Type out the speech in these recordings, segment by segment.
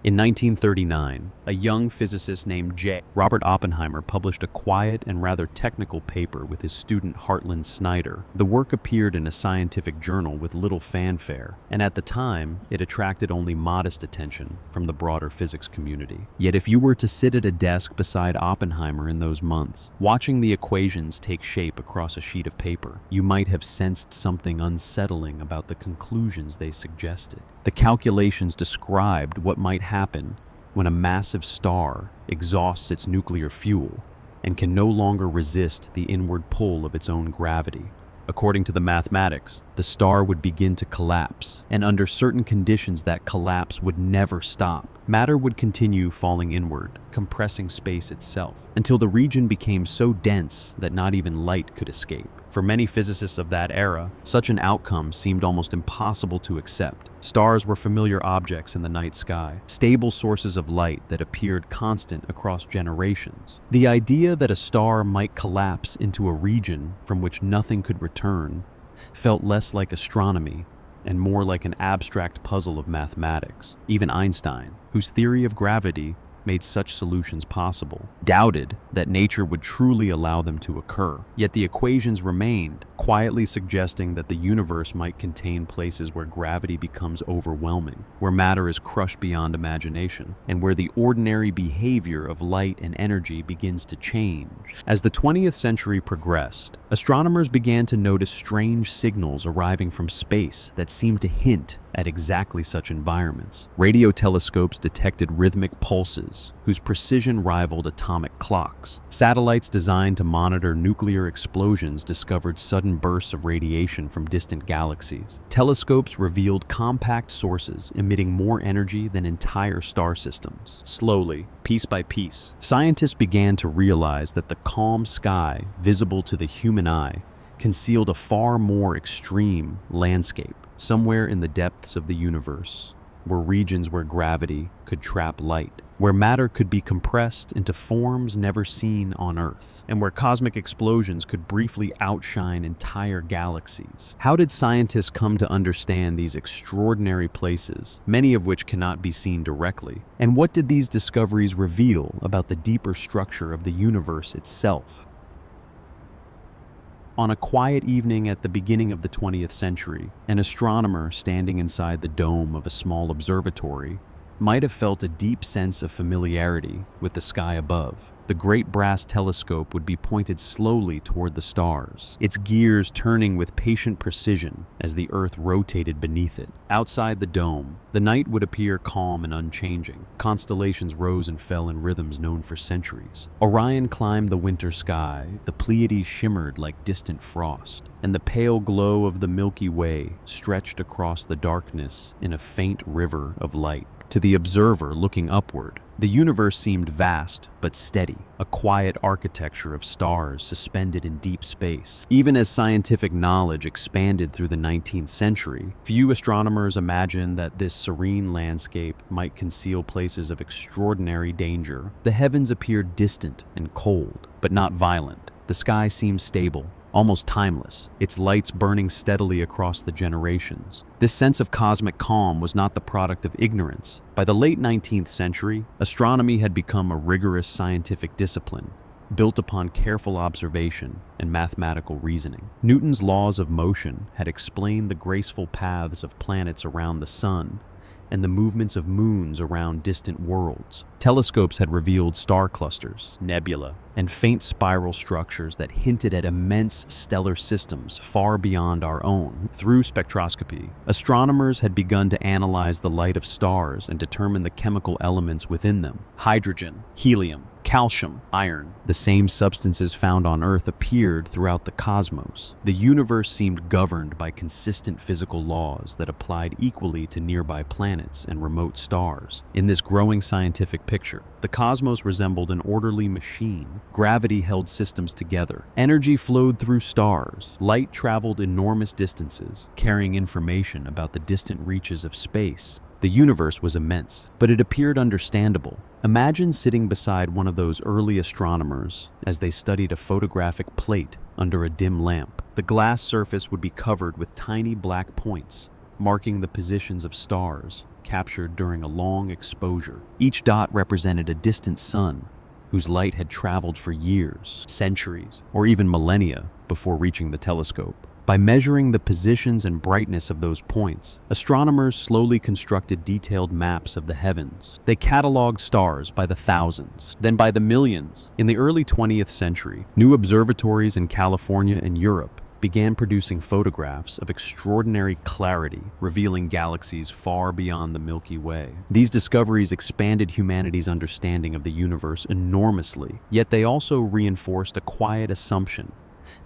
In 1939, a young physicist named Robert Oppenheimer published a quiet and rather technical paper with his student Hartland Snyder. The work appeared in a scientific journal with little fanfare, and at the time, it attracted only modest attention from the broader physics community. Yet if you were to sit at a desk beside Oppenheimer in those months, watching the equations take shape across a sheet of paper, you might have sensed something unsettling about the conclusions they suggested. The calculations described what might happen when a massive star exhausts its nuclear fuel and can no longer resist the inward pull of its own gravity. According to the mathematics, the star would begin to collapse, and under certain conditions that collapse would never stop. Matter would continue falling inward, compressing space itself, until the region became so dense that not even light could escape. For many physicists of that era, such an outcome seemed almost impossible to accept. Stars were familiar objects in the night sky, stable sources of light that appeared constant across generations. The idea that a star might collapse into a region from which nothing could return felt less like astronomy and more like an abstract puzzle of mathematics. Even Einstein, whose theory of gravity made such solutions possible, doubted that nature would truly allow them to occur. Yet the equations remained, quietly suggesting that the universe might contain places where gravity becomes overwhelming, where matter is crushed beyond imagination, and where the ordinary behavior of light and energy begins to change. As the 20th century progressed, astronomers began to notice strange signals arriving from space that seemed to hint at exactly such environments. Radio telescopes detected rhythmic pulses whose precision rivaled atomic clocks. Satellites designed to monitor nuclear explosions discovered sudden bursts of radiation from distant galaxies. Telescopes revealed compact sources emitting more energy than entire star systems. Slowly, piece by piece, scientists began to realize that the calm sky visible to the human eye concealed a far more extreme landscape. Somewhere in the depths of the universe were regions where gravity could trap light, where matter could be compressed into forms never seen on Earth, and where cosmic explosions could briefly outshine entire galaxies. How did scientists come to understand these extraordinary places, many of which cannot be seen directly? And what did these discoveries reveal about the deeper structure of the universe itself? On a quiet evening at the beginning of the 20th century, an astronomer standing inside the dome of a small observatory might have felt a deep sense of familiarity with the sky above. The great brass telescope would be pointed slowly toward the stars, its gears turning with patient precision as the Earth rotated beneath it. Outside the dome, the night would appear calm and unchanging. Constellations rose and fell in rhythms known for centuries. Orion climbed the winter sky, the Pleiades shimmered like distant frost, and the pale glow of the Milky Way stretched across the darkness in a faint river of light. To the observer looking upward, the universe seemed vast but steady, a quiet architecture of stars suspended in deep space. Even as scientific knowledge expanded through the 19th century, few astronomers imagined that this serene landscape might conceal places of extraordinary danger. The heavens appeared distant and cold, but not violent. The sky seemed stable, almost timeless, its lights burning steadily across the generations. This sense of cosmic calm was not the product of ignorance. By the late 19th century, astronomy had become a rigorous scientific discipline, built upon careful observation and mathematical reasoning. Newton's laws of motion had explained the graceful paths of planets around the sun and the movements of moons around distant worlds. Telescopes had revealed star clusters, nebula, and faint spiral structures that hinted at immense stellar systems far beyond our own. Through spectroscopy, astronomers had begun to analyze the light of stars and determine the chemical elements within them: hydrogen, helium, calcium, iron. The same substances found on Earth appeared throughout the cosmos. The universe seemed governed by consistent physical laws that applied equally to nearby planets and remote stars. In this growing scientific picture, the cosmos resembled an orderly machine. Gravity held systems together. Energy flowed through stars. Light traveled enormous distances, carrying information about the distant reaches of space. The universe was immense, but it appeared understandable. Imagine sitting beside one of those early astronomers as they studied a photographic plate under a dim lamp. The glass surface would be covered with tiny black points, marking the positions of stars captured during a long exposure. Each dot represented a distant sun whose light had traveled for years, centuries, or even millennia before reaching the telescope. By measuring the positions and brightness of those points, astronomers slowly constructed detailed maps of the heavens. They cataloged stars by the thousands, then by the millions. In the early 20th century, new observatories in California and Europe began producing photographs of extraordinary clarity, revealing galaxies far beyond the Milky Way. These discoveries expanded humanity's understanding of the universe enormously, yet they also reinforced a quiet assumption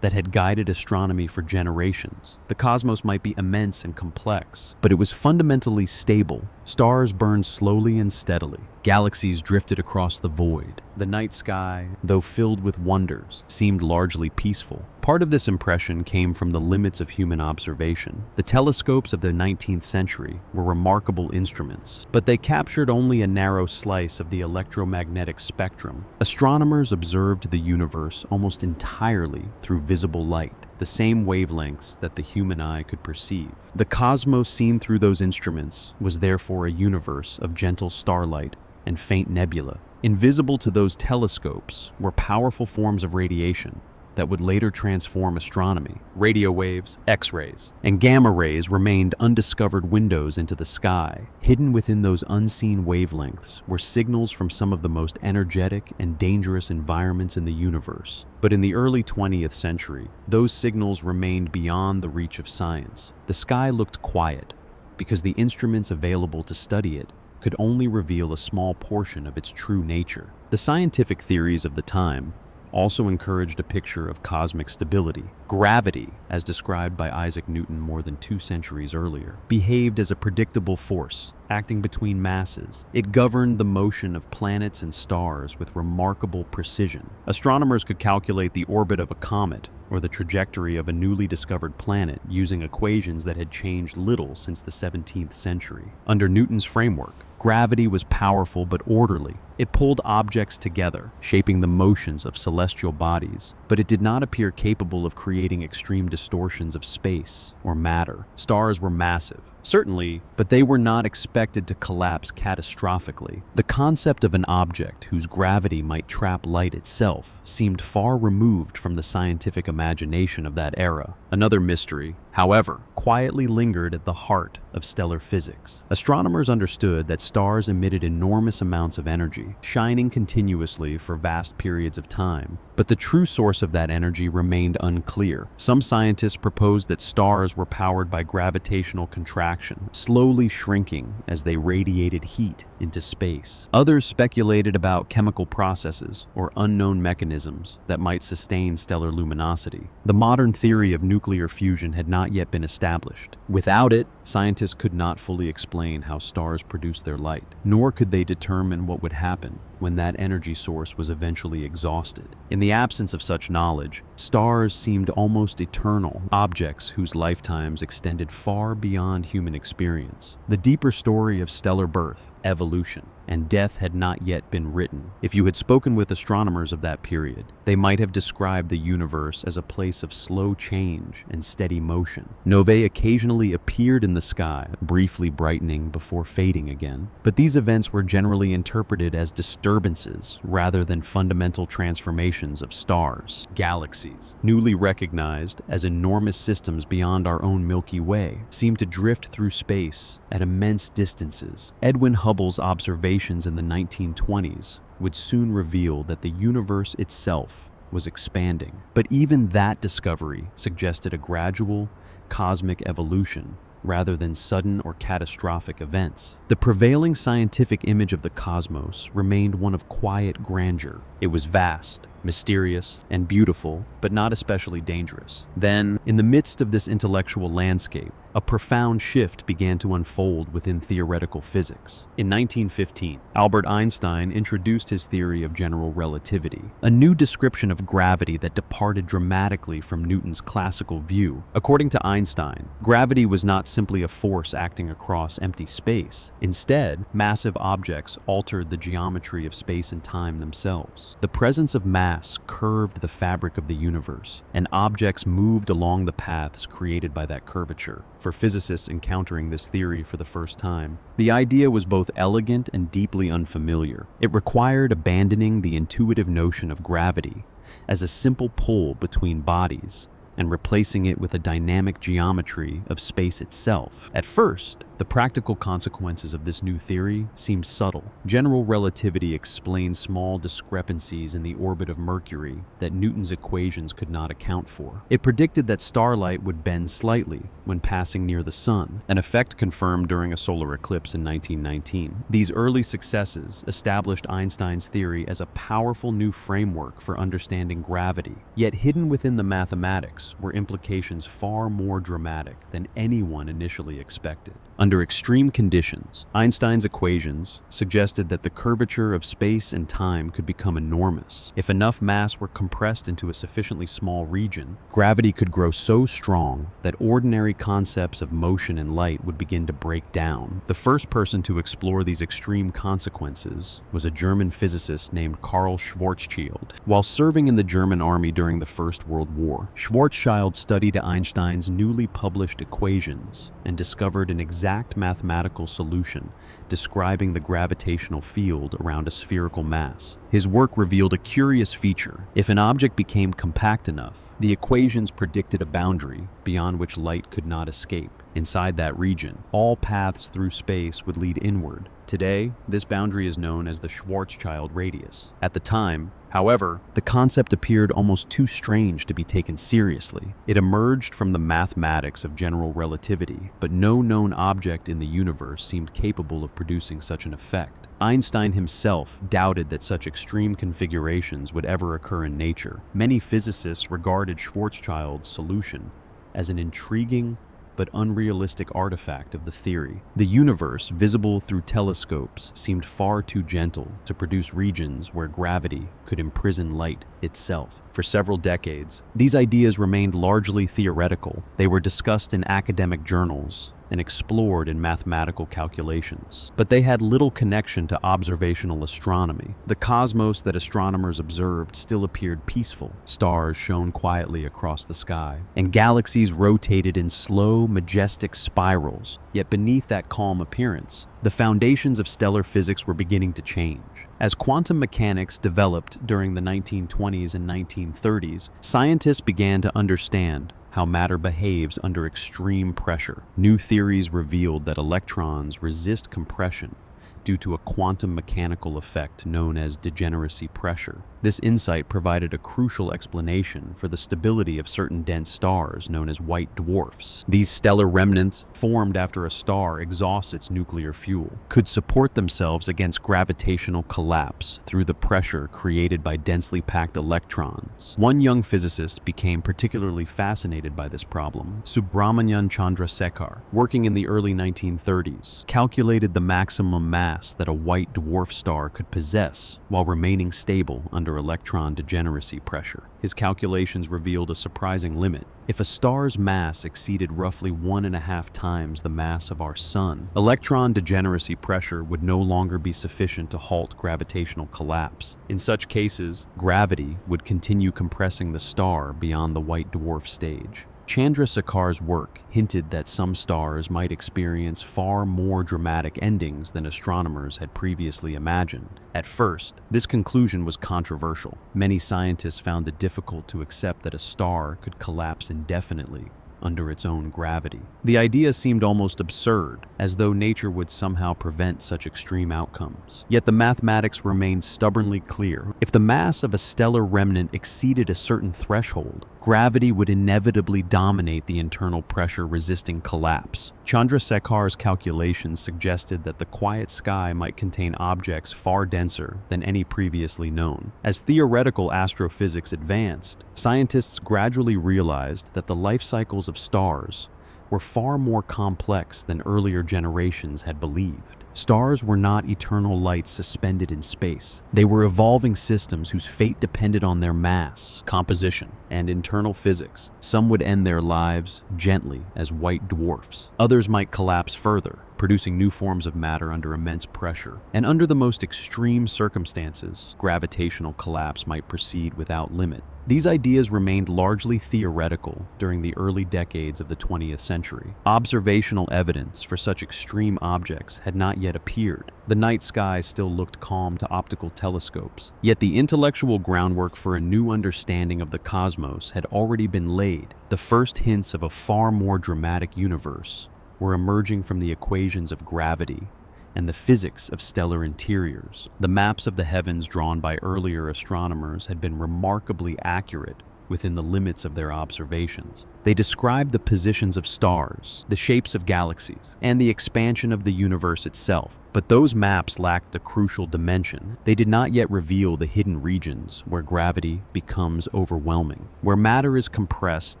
that had guided astronomy for generations. The cosmos might be immense and complex, but it was fundamentally stable. Stars burned slowly and steadily. Galaxies drifted across the void. The night sky, though filled with wonders, seemed largely peaceful. Part of this impression came from the limits of human observation. The telescopes of the 19th century were remarkable instruments, but they captured only a narrow slice of the electromagnetic spectrum. Astronomers observed the universe almost entirely through visible light, the same wavelengths that the human eye could perceive. The cosmos seen through those instruments was therefore a universe of gentle starlight and faint nebula. Invisible to those telescopes were powerful forms of radiation that would later transform astronomy. Radio waves, X-rays, and gamma rays remained undiscovered windows into the sky. Hidden within those unseen wavelengths were signals from some of the most energetic and dangerous environments in the universe. But in the early 20th century, those signals remained beyond the reach of science. The sky looked quiet because the instruments available to study it could only reveal a small portion of its true nature. The scientific theories of the time also encouraged a picture of cosmic stability. Gravity, as described by Isaac Newton more than 2 centuries earlier, behaved as a predictable force, acting between masses. It governed the motion of planets and stars with remarkable precision. Astronomers could calculate the orbit of a comet or the trajectory of a newly discovered planet using equations that had changed little since the 17th century. Under Newton's framework, gravity was powerful but orderly. It pulled objects together, shaping the motions of celestial bodies, but it did not appear capable of creating extreme distortions of space or matter. Stars were massive, certainly, but they were not expected to collapse catastrophically. The concept of an object whose gravity might trap light itself seemed far removed from the scientific imagination of that era. Another mystery, however, quietly lingered at the heart of stellar physics. Astronomers understood that stars emitted enormous amounts of energy, shining continuously for vast periods of time, but the true source of that energy remained unclear. Some scientists proposed that stars were powered by gravitational contraction, slowly shrinking as they radiated heat into space. Others speculated about chemical processes or unknown mechanisms that might sustain stellar luminosity. The modern theory of nuclear fusion had not yet been established. Without it, scientists could not fully explain how stars produce their light, nor could they determine what would happen when that energy source was eventually exhausted. In the absence of such knowledge, stars seemed almost eternal, objects whose lifetimes extended far beyond human experience. The deeper story of stellar birth, evolution, and death had not yet been written. If you had spoken with astronomers of that period, they might have described the universe as a place of slow change and steady motion. Novae occasionally appeared in the sky, briefly brightening before fading again. But these events were generally interpreted as disturbances rather than fundamental transformations of stars. Galaxies, newly recognized as enormous systems beyond our own Milky Way, seemed to drift through space at immense distances. Edwin Hubble's observations in the 1920s would soon reveal that the universe itself was expanding. But even that discovery suggested a gradual, cosmic evolution rather than sudden or catastrophic events. The prevailing scientific image of the cosmos remained one of quiet grandeur. It was vast, mysterious, and beautiful, but not especially dangerous. Then, in the midst of this intellectual landscape, a profound shift began to unfold within theoretical physics. In 1915, Albert Einstein introduced his theory of general relativity, a new description of gravity that departed dramatically from Newton's classical view. According to Einstein, gravity was not simply a force acting across empty space. Instead, massive objects altered the geometry of space and time themselves. The presence of mass curved the fabric of the universe, and objects moved along the paths created by that curvature. for physicists encountering this theory for the first time. The idea was both elegant and deeply unfamiliar. It required abandoning the intuitive notion of gravity as a simple pull between bodies and replacing it with a dynamic geometry of space itself. At first, the practical consequences of this new theory seemed subtle. General relativity explained small discrepancies in the orbit of Mercury that Newton's equations could not account for. It predicted that starlight would bend slightly when passing near the sun, an effect confirmed during a solar eclipse in 1919. These early successes established Einstein's theory as a powerful new framework for understanding gravity. Yet hidden within the mathematics were implications far more dramatic than anyone initially expected. Under extreme conditions, Einstein's equations suggested that the curvature of space and time could become enormous. If enough mass were compressed into a sufficiently small region, gravity could grow so strong that ordinary concepts of motion and light would begin to break down. The first person to explore these extreme consequences was a German physicist named Karl Schwarzschild. While serving in the German army during the First World War, Schwarzschild studied Einstein's newly published equations and discovered an exact mathematical solution describing the gravitational field around a spherical mass. His work revealed a curious feature. If an object became compact enough, the equations predicted a boundary beyond which light could not escape. Inside that region, all paths through space would lead inward. Today, this boundary is known as the Schwarzschild radius. At the time, however, the concept appeared almost too strange to be taken seriously. It emerged from the mathematics of general relativity, but no known object in the universe seemed capable of producing such an effect. Einstein himself doubted that such extreme configurations would ever occur in nature. Many physicists regarded Schwarzschild's solution as an intriguing but unrealistic artifact of the theory. The universe, visible through telescopes, seemed far too gentle to produce regions where gravity could imprison light itself. For several decades, these ideas remained largely theoretical. They were discussed in academic journals and explored in mathematical calculations, but they had little connection to observational astronomy. The cosmos that astronomers observed still appeared peaceful. Stars shone quietly across the sky, and galaxies rotated in slow, majestic spirals. Yet beneath that calm appearance, the foundations of stellar physics were beginning to change. As quantum mechanics developed during the 1920s and 1930s, scientists began to understand how matter behaves under extreme pressure. New theories revealed that electrons resist compression due to a quantum mechanical effect known as degeneracy pressure. This insight provided a crucial explanation for the stability of certain dense stars known as white dwarfs. These stellar remnants, formed after a star exhausts its nuclear fuel, could support themselves against gravitational collapse through the pressure created by densely packed electrons. One young physicist became particularly fascinated by this problem. Subrahmanyan Chandrasekhar, working in the early 1930s, calculated the maximum mass that a white dwarf star could possess while remaining stable under electron degeneracy pressure. His calculations revealed a surprising limit. If a star's mass exceeded roughly 1.5 times the mass of our sun, electron degeneracy pressure would no longer be sufficient to halt gravitational collapse. In such cases, gravity would continue compressing the star beyond the white dwarf stage. Chandrasekhar's work hinted that some stars might experience far more dramatic endings than astronomers had previously imagined. At first, this conclusion was controversial. Many scientists found it difficult to accept that a star could collapse indefinitely under its own gravity. The idea seemed almost absurd, as though nature would somehow prevent such extreme outcomes. Yet the mathematics remained stubbornly clear. If the mass of a stellar remnant exceeded a certain threshold, gravity would inevitably dominate the internal pressure resisting collapse. Chandrasekhar's calculations suggested that the quiet sky might contain objects far denser than any previously known. As theoretical astrophysics advanced, scientists gradually realized that the life cycles of stars were far more complex than earlier generations had believed. Stars were not eternal lights suspended in space. They were evolving systems whose fate depended on their mass, composition, and internal physics. Some would end their lives gently as white dwarfs. Others might collapse further, producing new forms of matter under immense pressure. And under the most extreme circumstances, gravitational collapse might proceed without limit. These ideas remained largely theoretical during the early decades of the 20th century. Observational evidence for such extreme objects had not yet appeared. The night sky still looked calm to optical telescopes, yet the intellectual groundwork for a new understanding of the cosmos had already been laid. The first hints of a far more dramatic universe were emerging from the equations of gravity and the physics of stellar interiors. The maps of the heavens drawn by earlier astronomers had been remarkably accurate within the limits of their observations. They described the positions of stars, the shapes of galaxies, and the expansion of the universe itself. But those maps lacked the crucial dimension. They did not yet reveal the hidden regions where gravity becomes overwhelming, where matter is compressed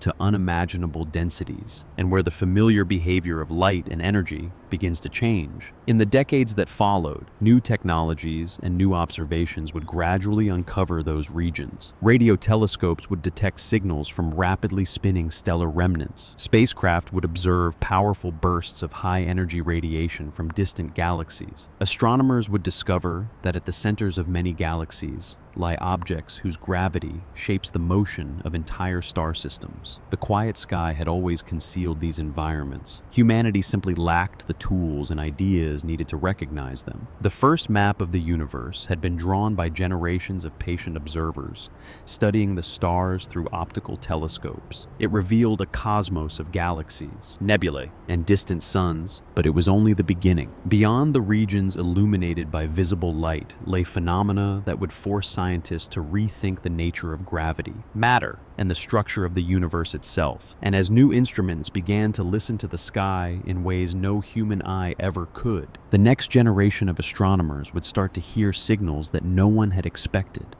to unimaginable densities, and where the familiar behavior of light and energy begins to change. In the decades that followed, new technologies and new observations would gradually uncover those regions. Radio telescopes would detect signals from rapidly spinning stellar remnants. Spacecraft would observe powerful bursts of high-energy radiation from distant galaxies. Astronomers would discover that at the centers of many galaxies lie objects whose gravity shapes the motion of entire star systems. The quiet sky had always concealed these environments. Humanity simply lacked the tools and ideas needed to recognize them. The first map of the universe had been drawn by generations of patient observers, studying the stars through optical telescopes. It revealed a cosmos of galaxies, nebulae, and distant suns, but it was only the beginning. Beyond the regions illuminated by visible light lay phenomena that would force scientists to rethink the nature of gravity, matter, and the structure of the universe itself. And as new instruments began to listen to the sky in ways no human eye ever could, the next generation of astronomers would start to hear signals that no one had expected.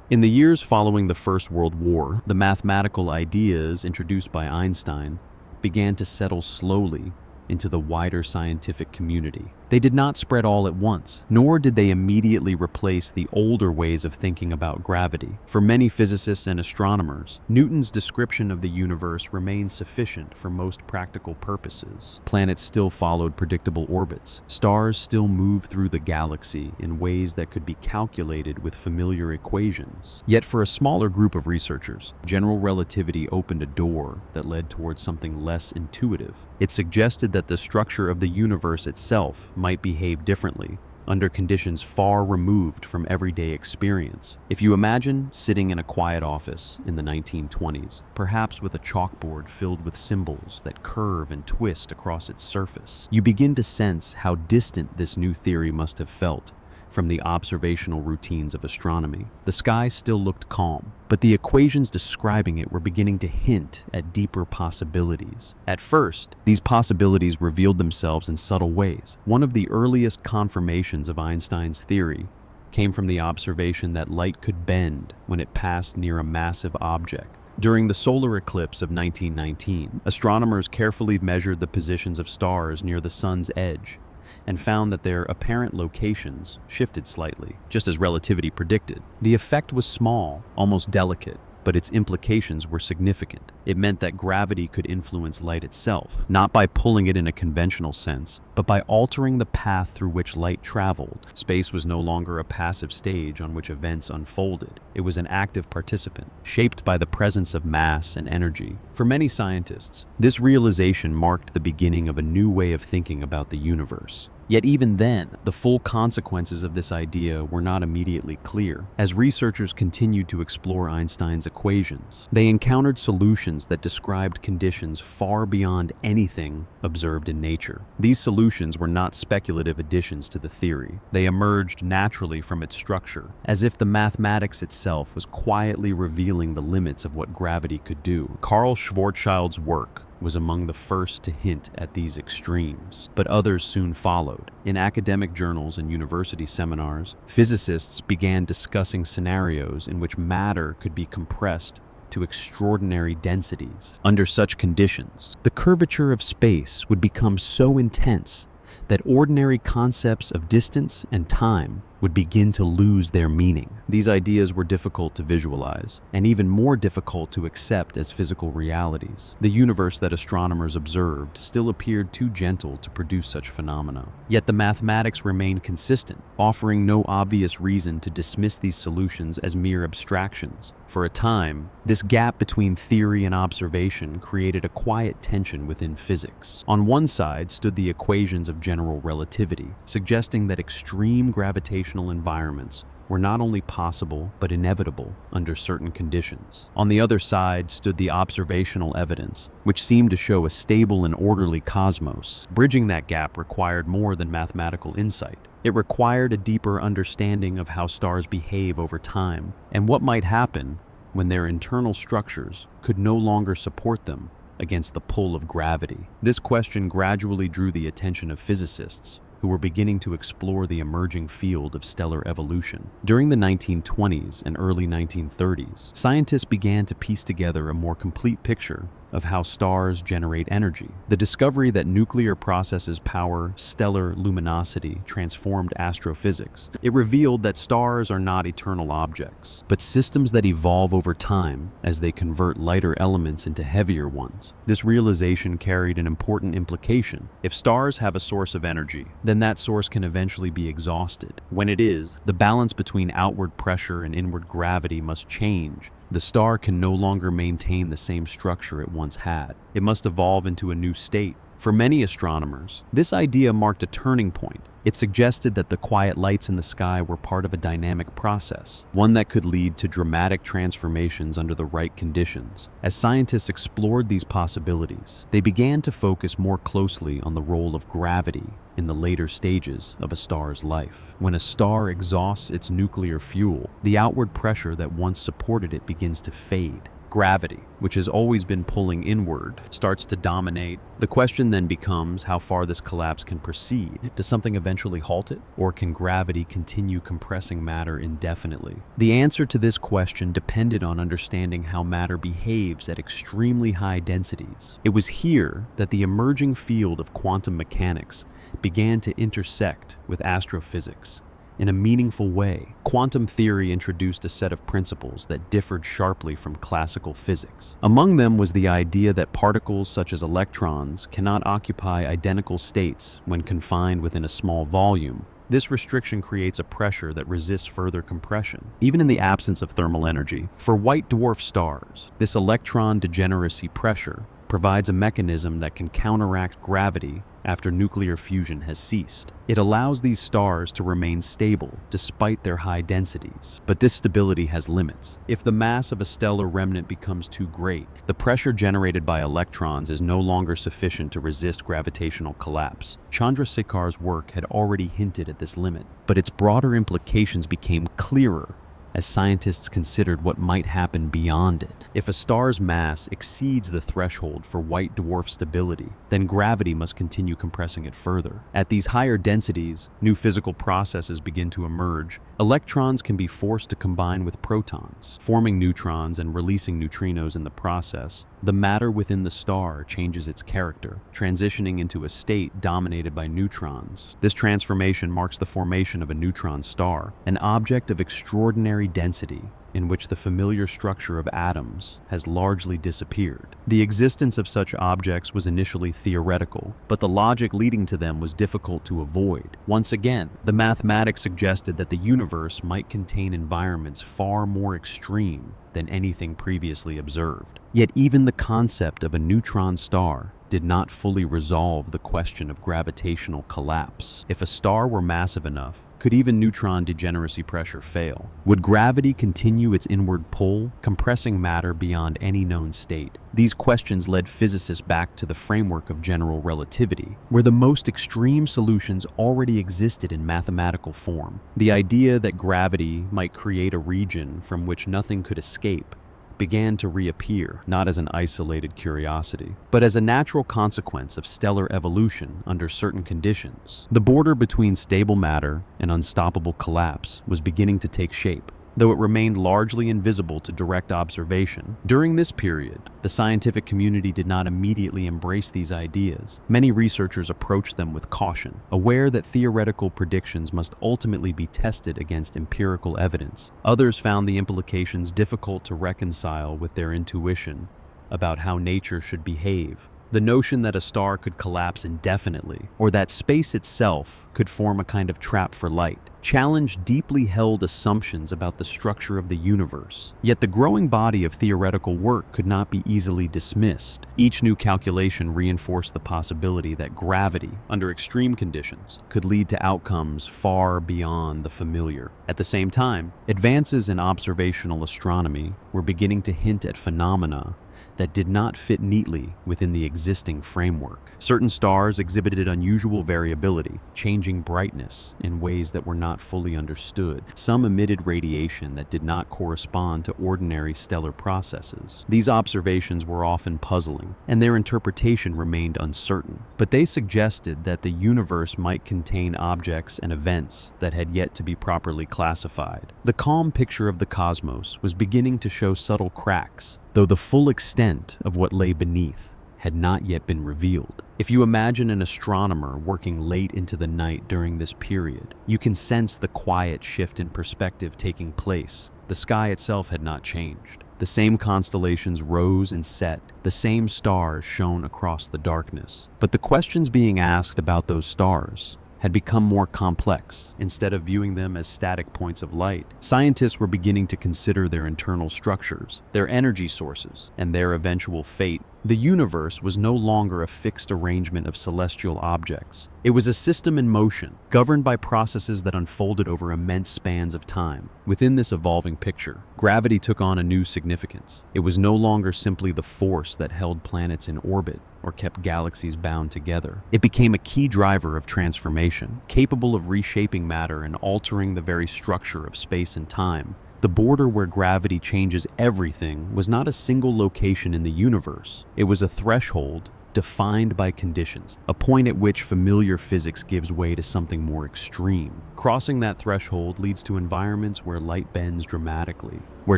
In the years following the First World War, the mathematical ideas introduced by Einstein began to settle slowly into the wider scientific community. They did not spread all at once, nor did they immediately replace the older ways of thinking about gravity. For many physicists and astronomers, Newton's description of the universe remained sufficient for most practical purposes. Planets still followed predictable orbits. Stars still moved through the galaxy in ways that could be calculated with familiar equations. Yet for a smaller group of researchers, general relativity opened a door that led towards something less intuitive. It suggested that the structure of the universe itself might behave differently under conditions far removed from everyday experience. If you imagine sitting in a quiet office in the 1920s, perhaps with a chalkboard filled with symbols that curve and twist across its surface, you begin to sense how distant this new theory must have felt from the observational routines of astronomy. The sky still looked calm, but the equations describing it were beginning to hint at deeper possibilities. At first, these possibilities revealed themselves in subtle ways. One of the earliest confirmations of Einstein's theory came from the observation that light could bend when it passed near a massive object. During the solar eclipse of 1919, astronomers carefully measured the positions of stars near the sun's edge and found that their apparent locations shifted slightly, just as relativity predicted. The effect was small, almost delicate, but its implications were significant. It meant that gravity could influence light itself, not by pulling it in a conventional sense, but by altering the path through which light traveled. Space was no longer a passive stage on which events unfolded. It was an active participant, shaped by the presence of mass and energy. For many scientists, this realization marked the beginning of a new way of thinking about the universe. Yet even then, the full consequences of this idea were not immediately clear. As researchers continued to explore Einstein's equations, they encountered solutions that described conditions far beyond anything observed in nature. These solutions were not speculative additions to the theory. They emerged naturally from its structure, as if the mathematics itself was quietly revealing the limits of what gravity could do. Carl Schwarzschild's work was among the first to hint at these extremes, but others soon followed. In academic journals and university seminars, physicists began discussing scenarios in which matter could be compressed to extraordinary densities. Under such conditions, the curvature of space would become so intense that ordinary concepts of distance and time would begin to lose their meaning. These ideas were difficult to visualize, and even more difficult to accept as physical realities. The universe that astronomers observed still appeared too gentle to produce such phenomena. Yet the mathematics remained consistent, offering no obvious reason to dismiss these solutions as mere abstractions. For a time, this gap between theory and observation created a quiet tension within physics. On one side stood the equations of general relativity, suggesting that extreme gravitational environments were not only possible but inevitable under certain conditions. On the other side stood the observational evidence, which seemed to show a stable and orderly cosmos. Bridging that gap required more than mathematical insight. It required a deeper understanding of how stars behave over time and what might happen when their internal structures could no longer support them against the pull of gravity. This question gradually drew the attention of physicists, who were beginning to explore the emerging field of stellar evolution. During the 1920s and early 1930s, scientists began to piece together a more complete picture of how stars generate energy. The discovery that nuclear processes power stellar luminosity transformed astrophysics. It revealed that stars are not eternal objects, but systems that evolve over time as they convert lighter elements into heavier ones. This realization carried an important implication. If stars have a source of energy, then that source can eventually be exhausted. When it is, the balance between outward pressure and inward gravity must change. The star can no longer maintain the same structure it once had. It must evolve into a new state. For many astronomers, this idea marked a turning point. It suggested that the quiet lights in the sky were part of a dynamic process, one that could lead to dramatic transformations under the right conditions. As scientists explored these possibilities, they began to focus more closely on the role of gravity in the later stages of a star's life. When a star exhausts its nuclear fuel, the outward pressure that once supported it begins to fade. Gravity, which has always been pulling inward, starts to dominate. The question then becomes how far this collapse can proceed. Does something eventually halt it? Or can gravity continue compressing matter indefinitely? The answer to this question depended on understanding how matter behaves at extremely high densities. It was here that the emerging field of quantum mechanics began to intersect with astrophysics. In a meaningful way, quantum theory introduced a set of principles that differed sharply from classical physics. Among them was the idea that particles such as electrons cannot occupy identical states when confined within a small volume. This restriction creates a pressure that resists further compression, even in the absence of thermal energy. For white dwarf stars, this electron degeneracy pressure provides a mechanism that can counteract gravity after nuclear fusion has ceased. It allows these stars to remain stable despite their high densities. But this stability has limits. If the mass of a stellar remnant becomes too great, the pressure generated by electrons is no longer sufficient to resist gravitational collapse. Chandrasekhar's work had already hinted at this limit, but its broader implications became clearer as scientists considered what might happen beyond it. If a star's mass exceeds the threshold for white dwarf stability, then gravity must continue compressing it further. At these higher densities, new physical processes begin to emerge. Electrons can be forced to combine with protons, forming neutrons and releasing neutrinos in the process. The matter within the star changes its character, transitioning into a state dominated by neutrons. This transformation marks the formation of a neutron star, an object of extraordinary density in which the familiar structure of atoms has largely disappeared. The existence of such objects was initially theoretical, but the logic leading to them was difficult to avoid. Once again, the mathematics suggested that the universe might contain environments far more extreme than anything previously observed. Yet even the concept of a neutron star did not fully resolve the question of gravitational collapse. If a star were massive enough, could even neutron degeneracy pressure fail? Would gravity continue its inward pull, compressing matter beyond any known state? These questions led physicists back to the framework of general relativity, where the most extreme solutions already existed in mathematical form. The idea that gravity might create a region from which nothing could escape began to reappear, not as an isolated curiosity, but as a natural consequence of stellar evolution under certain conditions. The border between stable matter and unstoppable collapse was beginning to take shape. though it remained largely invisible to direct observation. During this period, the scientific community did not immediately embrace these ideas. Many researchers approached them with caution, aware that theoretical predictions must ultimately be tested against empirical evidence. Others found the implications difficult to reconcile with their intuition about how nature should behave. The notion that a star could collapse indefinitely, or that space itself could form a kind of trap for light, challenged deeply held assumptions about the structure of the universe. Yet the growing body of theoretical work could not be easily dismissed. Each new calculation reinforced the possibility that gravity, under extreme conditions, could lead to outcomes far beyond the familiar. At the same time, advances in observational astronomy were beginning to hint at phenomena that did not fit neatly within the existing framework. Certain stars exhibited unusual variability, changing brightness in ways that were not fully understood. Some emitted radiation that did not correspond to ordinary stellar processes. These observations were often puzzling, and their interpretation remained uncertain. But they suggested that the universe might contain objects and events that had yet to be properly classified. The calm picture of the cosmos was beginning to show subtle cracks, though the full extent of what lay beneath had not yet been revealed. If you imagine an astronomer working late into the night during this period, you can sense the quiet shift in perspective taking place. The sky itself had not changed. The same constellations rose and set, the same stars shone across the darkness. But the questions being asked about those stars had become more complex. Instead of viewing them as static points of light, scientists were beginning to consider their internal structures, their energy sources, and their eventual fate. The universe was no longer a fixed arrangement of celestial objects. It was a system in motion, governed by processes that unfolded over immense spans of time. Within this evolving picture, gravity took on a new significance. It was no longer simply the force that held planets in orbit or kept galaxies bound together. It became a key driver of transformation, capable of reshaping matter and altering the very structure of space and time. The border where gravity changes everything was not a single location in the universe. It was a threshold defined by conditions, a point at which familiar physics gives way to something more extreme. Crossing that threshold leads to environments where light bends dramatically, where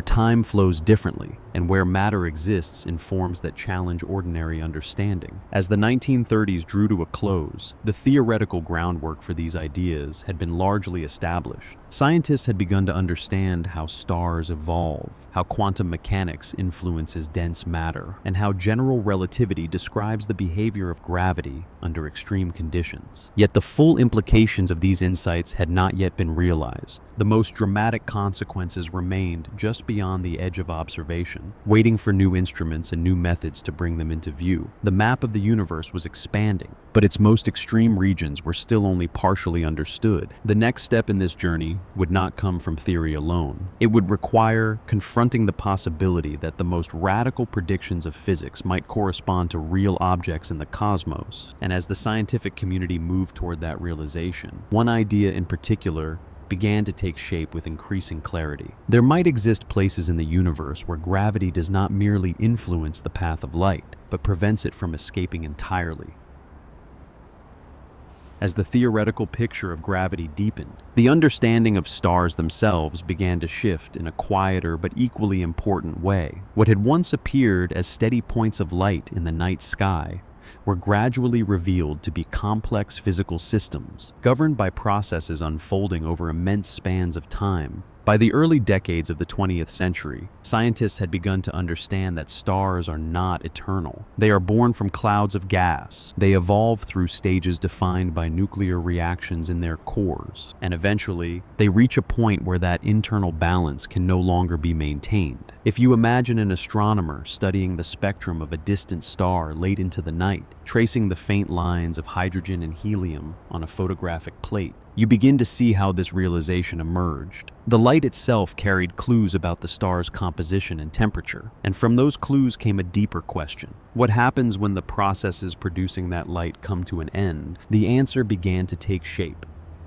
time flows differently, and where matter exists in forms that challenge ordinary understanding. As the 1930s drew to a close, the theoretical groundwork for these ideas had been largely established. Scientists had begun to understand how stars evolve, how quantum mechanics influences dense matter, and how general relativity describes the behavior of gravity under extreme conditions. Yet the full implications of these insights had not yet been realized. The most dramatic consequences remained just beyond the edge of observation, waiting for new instruments and new methods to bring them into view. The map of the universe was expanding, but its most extreme regions were still only partially understood. The next step in this journey would not come from theory alone. It would require confronting the possibility that the most radical predictions of physics might correspond to real objects in the cosmos. And as the scientific community moved toward that realization, one idea in particular began to take shape with increasing clarity. There might exist places in the universe where gravity does not merely influence the path of light, but prevents it from escaping entirely. As the theoretical picture of gravity deepened, the understanding of stars themselves began to shift in a quieter but equally important way. What had once appeared as steady points of light in the night sky were gradually revealed to be complex physical systems, governed by processes unfolding over immense spans of time. By the early decades of the 20th century, scientists had begun to understand that stars are not eternal. They are born from clouds of gas. They evolve through stages defined by nuclear reactions in their cores, and eventually, they reach a point where that internal balance can no longer be maintained. If you imagine an astronomer studying the spectrum of a distant star late into the night, tracing the faint lines of hydrogen and helium on a photographic plate, you begin to see how this realization emerged. The light itself carried clues about the star's composition and temperature, and from those clues came a deeper question. What happens when the processes producing that light come to an end? The answer began to take shape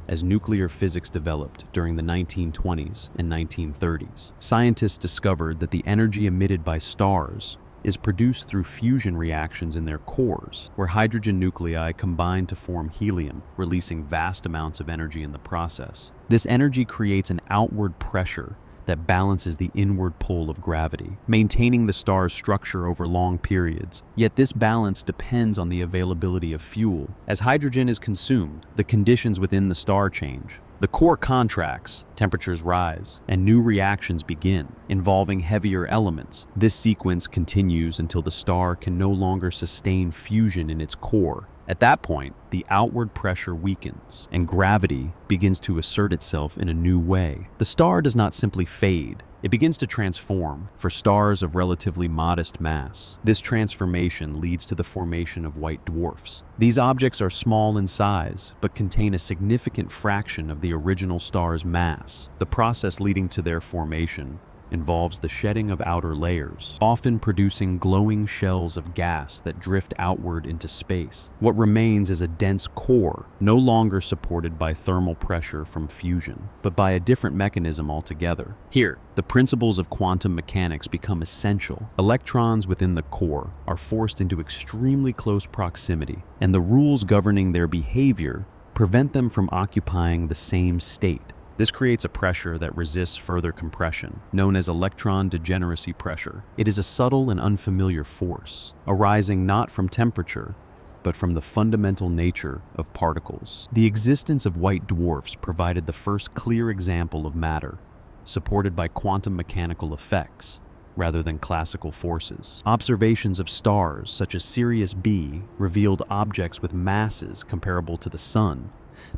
as nuclear physics developed during the 1920s and 1930s. Scientists discovered that the energy emitted by stars is produced through fusion reactions in their cores, where hydrogen nuclei combine to form helium, releasing vast amounts of energy in the process. This energy creates an outward pressure that balances the inward pull of gravity, maintaining the star's structure over long periods. Yet this balance depends on the availability of fuel. As hydrogen is consumed, the conditions within the star change. The core contracts, temperatures rise, and new reactions begin, involving heavier elements. This sequence continues until the star can no longer sustain fusion in its core. At that point, the outward pressure weakens, and gravity begins to assert itself in a new way. The star does not simply fade, it begins to transform. For stars of relatively modest mass, this transformation leads to the formation of white dwarfs. These objects are small in size, but contain a significant fraction of the original star's mass. The process leading to their formation involves the shedding of outer layers, often producing glowing shells of gas that drift outward into space. What remains is a dense core, no longer supported by thermal pressure from fusion, but by a different mechanism altogether. Here, the principles of quantum mechanics become essential. Electrons within the core are forced into extremely close proximity, and the rules governing their behavior prevent them from occupying the same state. This creates a pressure that resists further compression, known as electron degeneracy pressure. It is a subtle and unfamiliar force, arising not from temperature, but from the fundamental nature of particles. The existence of white dwarfs provided the first clear example of matter, supported by quantum mechanical effects, rather than classical forces. Observations of stars, such as Sirius B, revealed objects with masses comparable to the Sun,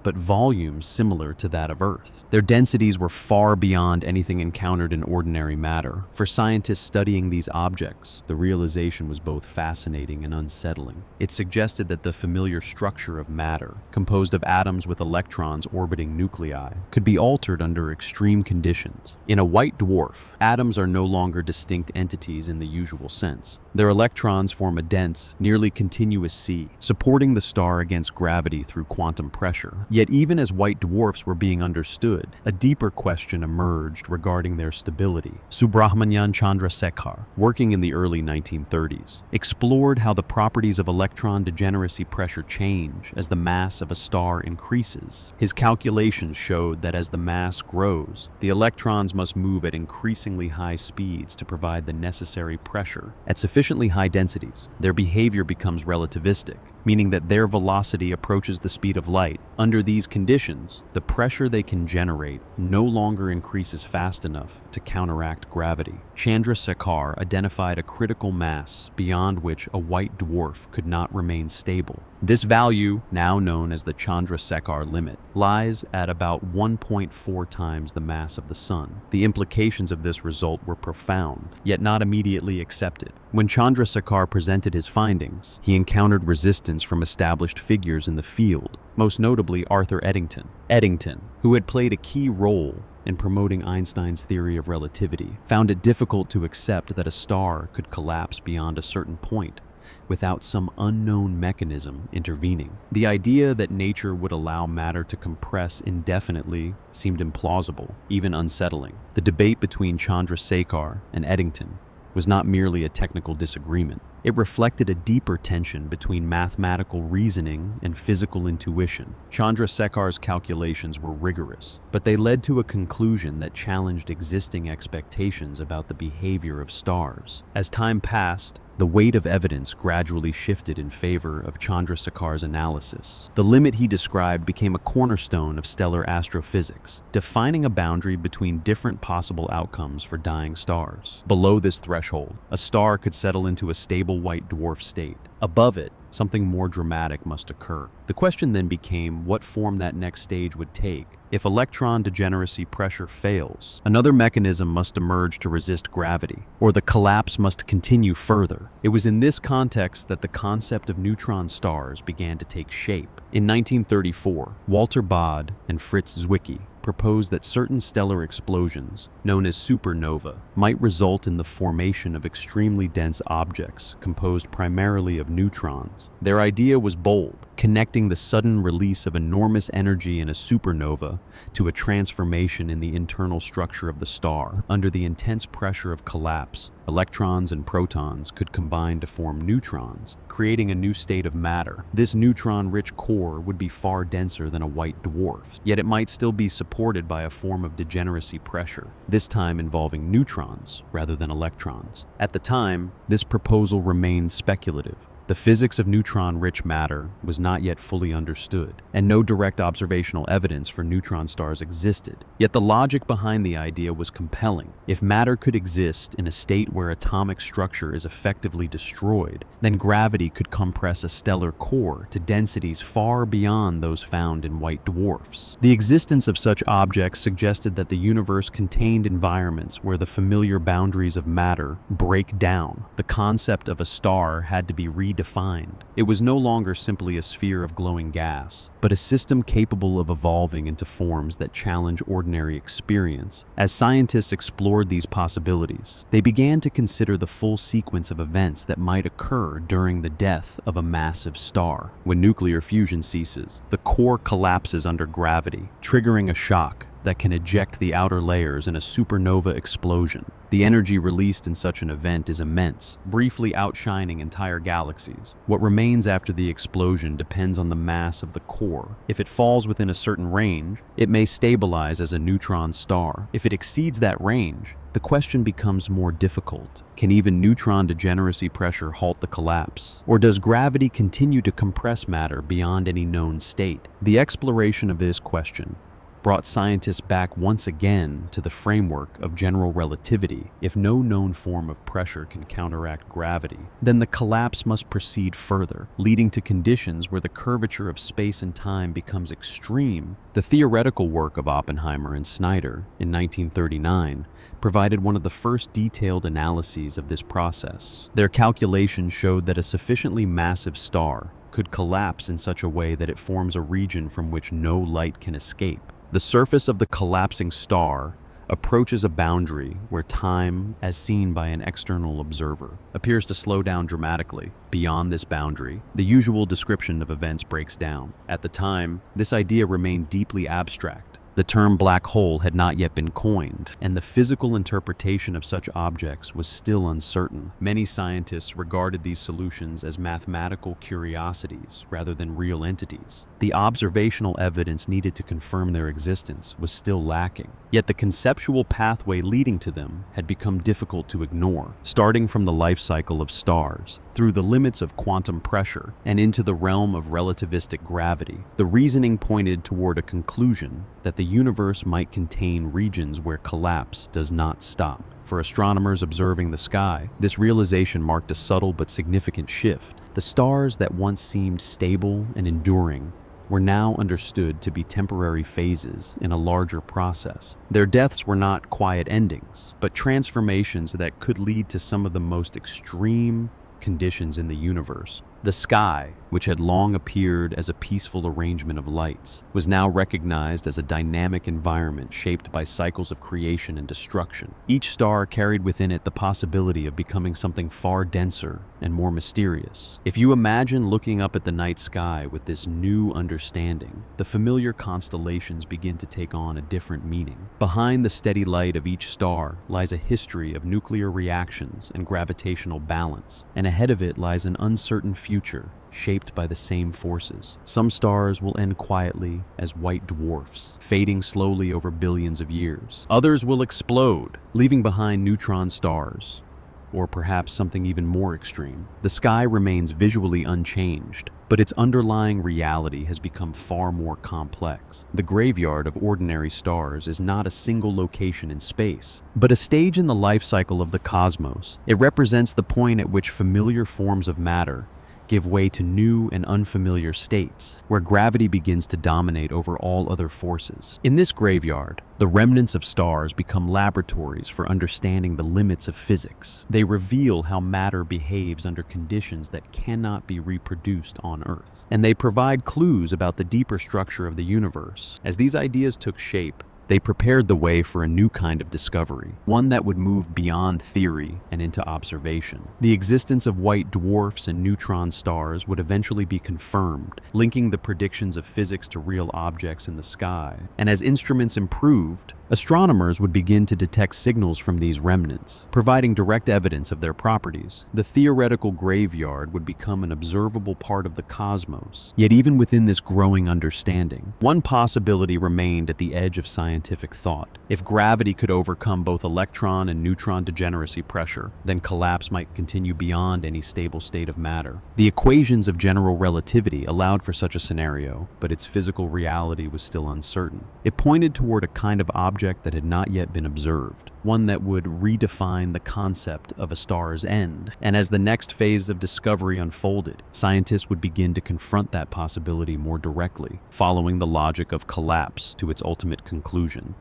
but volumes similar to that of Earth. Their densities were far beyond anything encountered in ordinary matter. For scientists studying these objects, the realization was both fascinating and unsettling. It suggested that the familiar structure of matter, composed of atoms with electrons orbiting nuclei, could be altered under extreme conditions. In a white dwarf, atoms are no longer distinct entities in the usual sense. Their electrons form a dense, nearly continuous sea, supporting the star against gravity through quantum pressure. Yet even as white dwarfs were being understood, a deeper question emerged regarding their stability. Subrahmanyan Chandrasekhar, working in the early 1930s, explored how the properties of electron degeneracy pressure change as the mass of a star increases. His calculations showed that as the mass grows, the electrons must move at increasingly high speeds to provide the necessary pressure. At sufficiently high densities, their behavior becomes relativistic, meaning that their velocity approaches the speed of light. Under these conditions, the pressure they can generate no longer increases fast enough to counteract gravity. Chandrasekhar identified a critical mass beyond which a white dwarf could not remain stable. This value, now known as the Chandrasekhar limit, lies at about 1.4 times the mass of the Sun. The implications of this result were profound, yet not immediately accepted. When Chandrasekhar presented his findings, he encountered resistance from established figures in the field, most notably Arthur Eddington. Eddington, who had played a key role in promoting Einstein's theory of relativity, found it difficult to accept that a star could collapse beyond a certain point without some unknown mechanism intervening. The idea that nature would allow matter to compress indefinitely seemed implausible, even unsettling. The debate between Chandrasekhar and Eddington was not merely a technical disagreement. It reflected a deeper tension between mathematical reasoning and physical intuition. Chandrasekhar's calculations were rigorous, but they led to a conclusion that challenged existing expectations about the behavior of stars. As time passed, the weight of evidence gradually shifted in favor of Chandrasekhar's analysis. The limit he described became a cornerstone of stellar astrophysics, defining a boundary between different possible outcomes for dying stars. Below this threshold, a star could settle into a stable white dwarf state. Above it, something more dramatic must occur. The question then became what form that next stage would take. If electron degeneracy pressure fails, another mechanism must emerge to resist gravity, or the collapse must continue further. It was in this context that the concept of neutron stars began to take shape. In 1934, Walter Baade and Fritz Zwicky proposed that certain stellar explosions, known as supernova, might result in the formation of extremely dense objects composed primarily of neutrons. Their idea was bold, connecting the sudden release of enormous energy in a supernova to a transformation in the internal structure of the star. Under the intense pressure of collapse, electrons and protons could combine to form neutrons, creating a new state of matter. This neutron-rich core would be far denser than a white dwarf, yet it might still be supported supported by a form of degeneracy pressure, this time involving neutrons rather than electrons. At the time, this proposal remained speculative. The physics of neutron-rich matter was not yet fully understood, and no direct observational evidence for neutron stars existed. Yet the logic behind the idea was compelling. If matter could exist in a state where atomic structure is effectively destroyed, then gravity could compress a stellar core to densities far beyond those found in white dwarfs. The existence of such objects suggested that the universe contained environments where the familiar boundaries of matter break down. The concept of a star had to be redefined. It was no longer simply a sphere of glowing gas, but a system capable of evolving into forms that challenge ordinary experience. As scientists explored these possibilities, they began to consider the full sequence of events that might occur during the death of a massive star. When nuclear fusion ceases, the core collapses under gravity, triggering a shock that can eject the outer layers in a supernova explosion. The energy released in such an event is immense, briefly outshining entire galaxies. What remains after the explosion depends on the mass of the core. If it falls within a certain range, it may stabilize as a neutron star. If it exceeds that range, the question becomes more difficult. Can even neutron degeneracy pressure halt the collapse? Or does gravity continue to compress matter beyond any known state? The exploration of this question brought scientists back once again to the framework of general relativity. If no known form of pressure can counteract gravity, then the collapse must proceed further, leading to conditions where the curvature of space and time becomes extreme. The theoretical work of Oppenheimer and Snyder in 1939 provided one of the first detailed analyses of this process. Their calculations showed that a sufficiently massive star could collapse in such a way that it forms a region from which no light can escape. The surface of the collapsing star approaches a boundary where time, as seen by an external observer, appears to slow down dramatically. Beyond this boundary, the usual description of events breaks down. At the time, this idea remained deeply abstract. The term black hole had not yet been coined, and the physical interpretation of such objects was still uncertain. Many scientists regarded these solutions as mathematical curiosities rather than real entities. The observational evidence needed to confirm their existence was still lacking. Yet the conceptual pathway leading to them had become difficult to ignore, starting from the life cycle of stars, through the limits of quantum pressure, and into the realm of relativistic gravity. The reasoning pointed toward a conclusion that the universe might contain regions where collapse does not stop. For astronomers observing the sky, this realization marked a subtle but significant shift. The stars that once seemed stable and enduring were now understood to be temporary phases in a larger process. Their deaths were not quiet endings, but transformations that could lead to some of the most extreme conditions in the universe. The sky, which had long appeared as a peaceful arrangement of lights, was now recognized as a dynamic environment shaped by cycles of creation and destruction. Each star carried within it the possibility of becoming something far denser and more mysterious. If you imagine looking up at the night sky with this new understanding, the familiar constellations begin to take on a different meaning. Behind the steady light of each star lies a history of nuclear reactions and gravitational balance, and ahead of it lies an uncertain future shaped by the same forces. Some stars will end quietly as white dwarfs, fading slowly over billions of years. Others will explode, leaving behind neutron stars, or perhaps something even more extreme. The sky remains visually unchanged, but its underlying reality has become far more complex. The graveyard of ordinary stars is not a single location in space, but a stage in the life cycle of the cosmos. It represents the point at which familiar forms of matter give way to new and unfamiliar states, where gravity begins to dominate over all other forces. In this graveyard, the remnants of stars become laboratories for understanding the limits of physics. They reveal how matter behaves under conditions that cannot be reproduced on Earth, and they provide clues about the deeper structure of the universe. As these ideas took shape, They prepared the way for a new kind of discovery, one that would move beyond theory and into observation. The existence of white dwarfs and neutron stars would eventually be confirmed, linking the predictions of physics to real objects in the sky. And as instruments improved, astronomers would begin to detect signals from these remnants, providing direct evidence of their properties. The theoretical graveyard would become an observable part of the cosmos. Yet even within this growing understanding, one possibility remained at the edge of scientific thought. If gravity could overcome both electron and neutron degeneracy pressure, then collapse might continue beyond any stable state of matter. The equations of general relativity allowed for such a scenario, but its physical reality was still uncertain. It pointed toward a kind of object that had not yet been observed, one that would redefine the concept of a star's end. And as the next phase of discovery unfolded, scientists would begin to confront that possibility more directly, following the logic of collapse to its ultimate conclusion.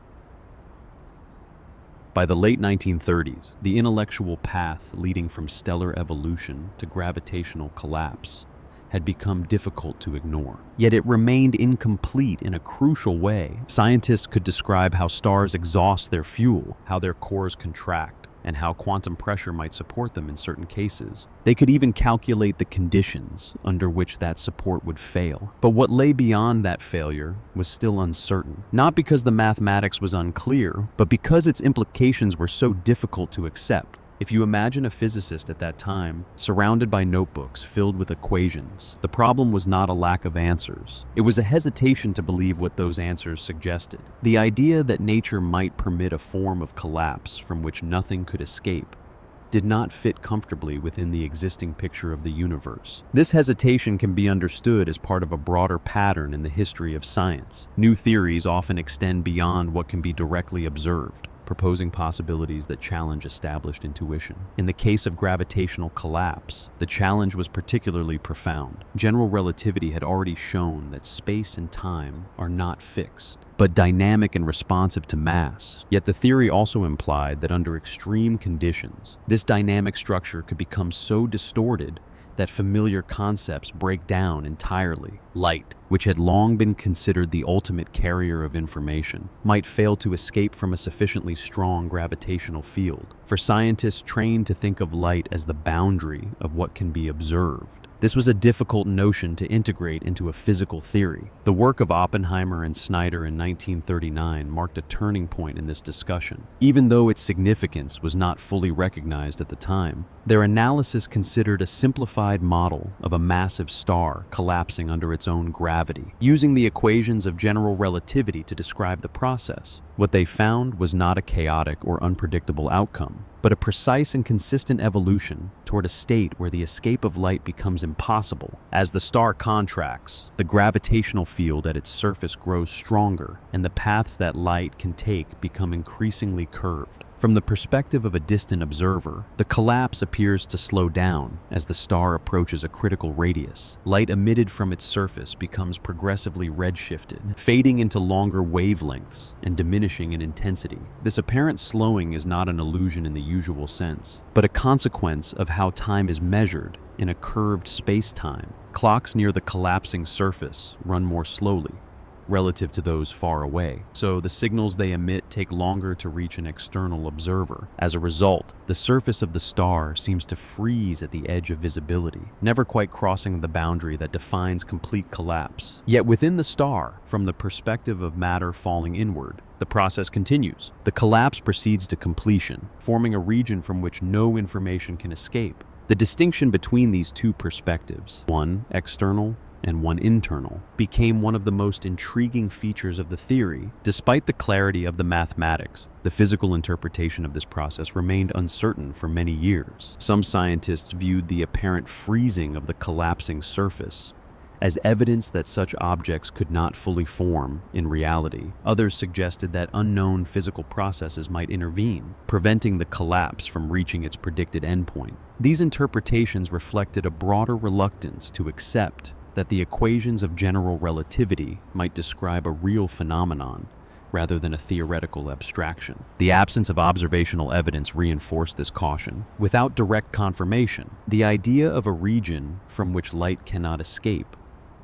By the late 1930s, the intellectual path leading from stellar evolution to gravitational collapse had become difficult to ignore. Yet it remained incomplete in a crucial way. Scientists could describe how stars exhaust their fuel, how their cores contract, and how quantum pressure might support them in certain cases. They could even calculate the conditions under which that support would fail. But what lay beyond that failure was still uncertain, not because the mathematics was unclear, but because its implications were so difficult to accept. If you imagine a physicist at that time, surrounded by notebooks filled with equations, the problem was not a lack of answers. It was a hesitation to believe what those answers suggested. The idea that nature might permit a form of collapse from which nothing could escape did not fit comfortably within the existing picture of the universe. This hesitation can be understood as part of a broader pattern in the history of science. New theories often extend beyond what can be directly observed, proposing possibilities that challenge established intuition. In the case of gravitational collapse, the challenge was particularly profound. General relativity had already shown that space and time are not fixed, but dynamic and responsive to mass. Yet the theory also implied that under extreme conditions, this dynamic structure could become so distorted that familiar concepts break down entirely. Light, which had long been considered the ultimate carrier of information, might fail to escape from a sufficiently strong gravitational field. For scientists trained to think of light as the boundary of what can be observed, this was a difficult notion to integrate into a physical theory. The work of Oppenheimer and Snyder in 1939 marked a turning point in this discussion. Even though its significance was not fully recognized at the time, their analysis considered a simplified model of a massive star collapsing under its own gravity, using the equations of general relativity to describe the process. What they found was not a chaotic or unpredictable outcome, but a precise and consistent evolution toward a state where the escape of light becomes impossible. As the star contracts, the gravitational field at its surface grows stronger, and the paths that light can take become increasingly curved. From the perspective of a distant observer, the collapse appears to slow down as the star approaches a critical radius. Light emitted from its surface becomes progressively redshifted, fading into longer wavelengths and diminishing in intensity. This apparent slowing is not an illusion in the usual sense, but a consequence of how time is measured in a curved space-time. Clocks near the collapsing surface run more slowly relative to those far away, so the signals they emit take longer to reach an external observer. As a result, the surface of the star seems to freeze at the edge of visibility, never quite crossing the boundary that defines complete collapse. Yet within the star, from the perspective of matter falling inward, the process continues. The collapse proceeds to completion, forming a region from which no information can escape. The distinction between these two perspectives, one external and one internal, became one of the most intriguing features of the theory. Despite the clarity of the mathematics, the physical interpretation of this process remained uncertain for many years. Some scientists viewed the apparent freezing of the collapsing surface as evidence that such objects could not fully form in reality. Others suggested that unknown physical processes might intervene, preventing the collapse from reaching its predicted endpoint. These interpretations reflected a broader reluctance to accept that the equations of general relativity might describe a real phenomenon rather than a theoretical abstraction. The absence of observational evidence reinforced this caution. Without direct confirmation, the idea of a region from which light cannot escape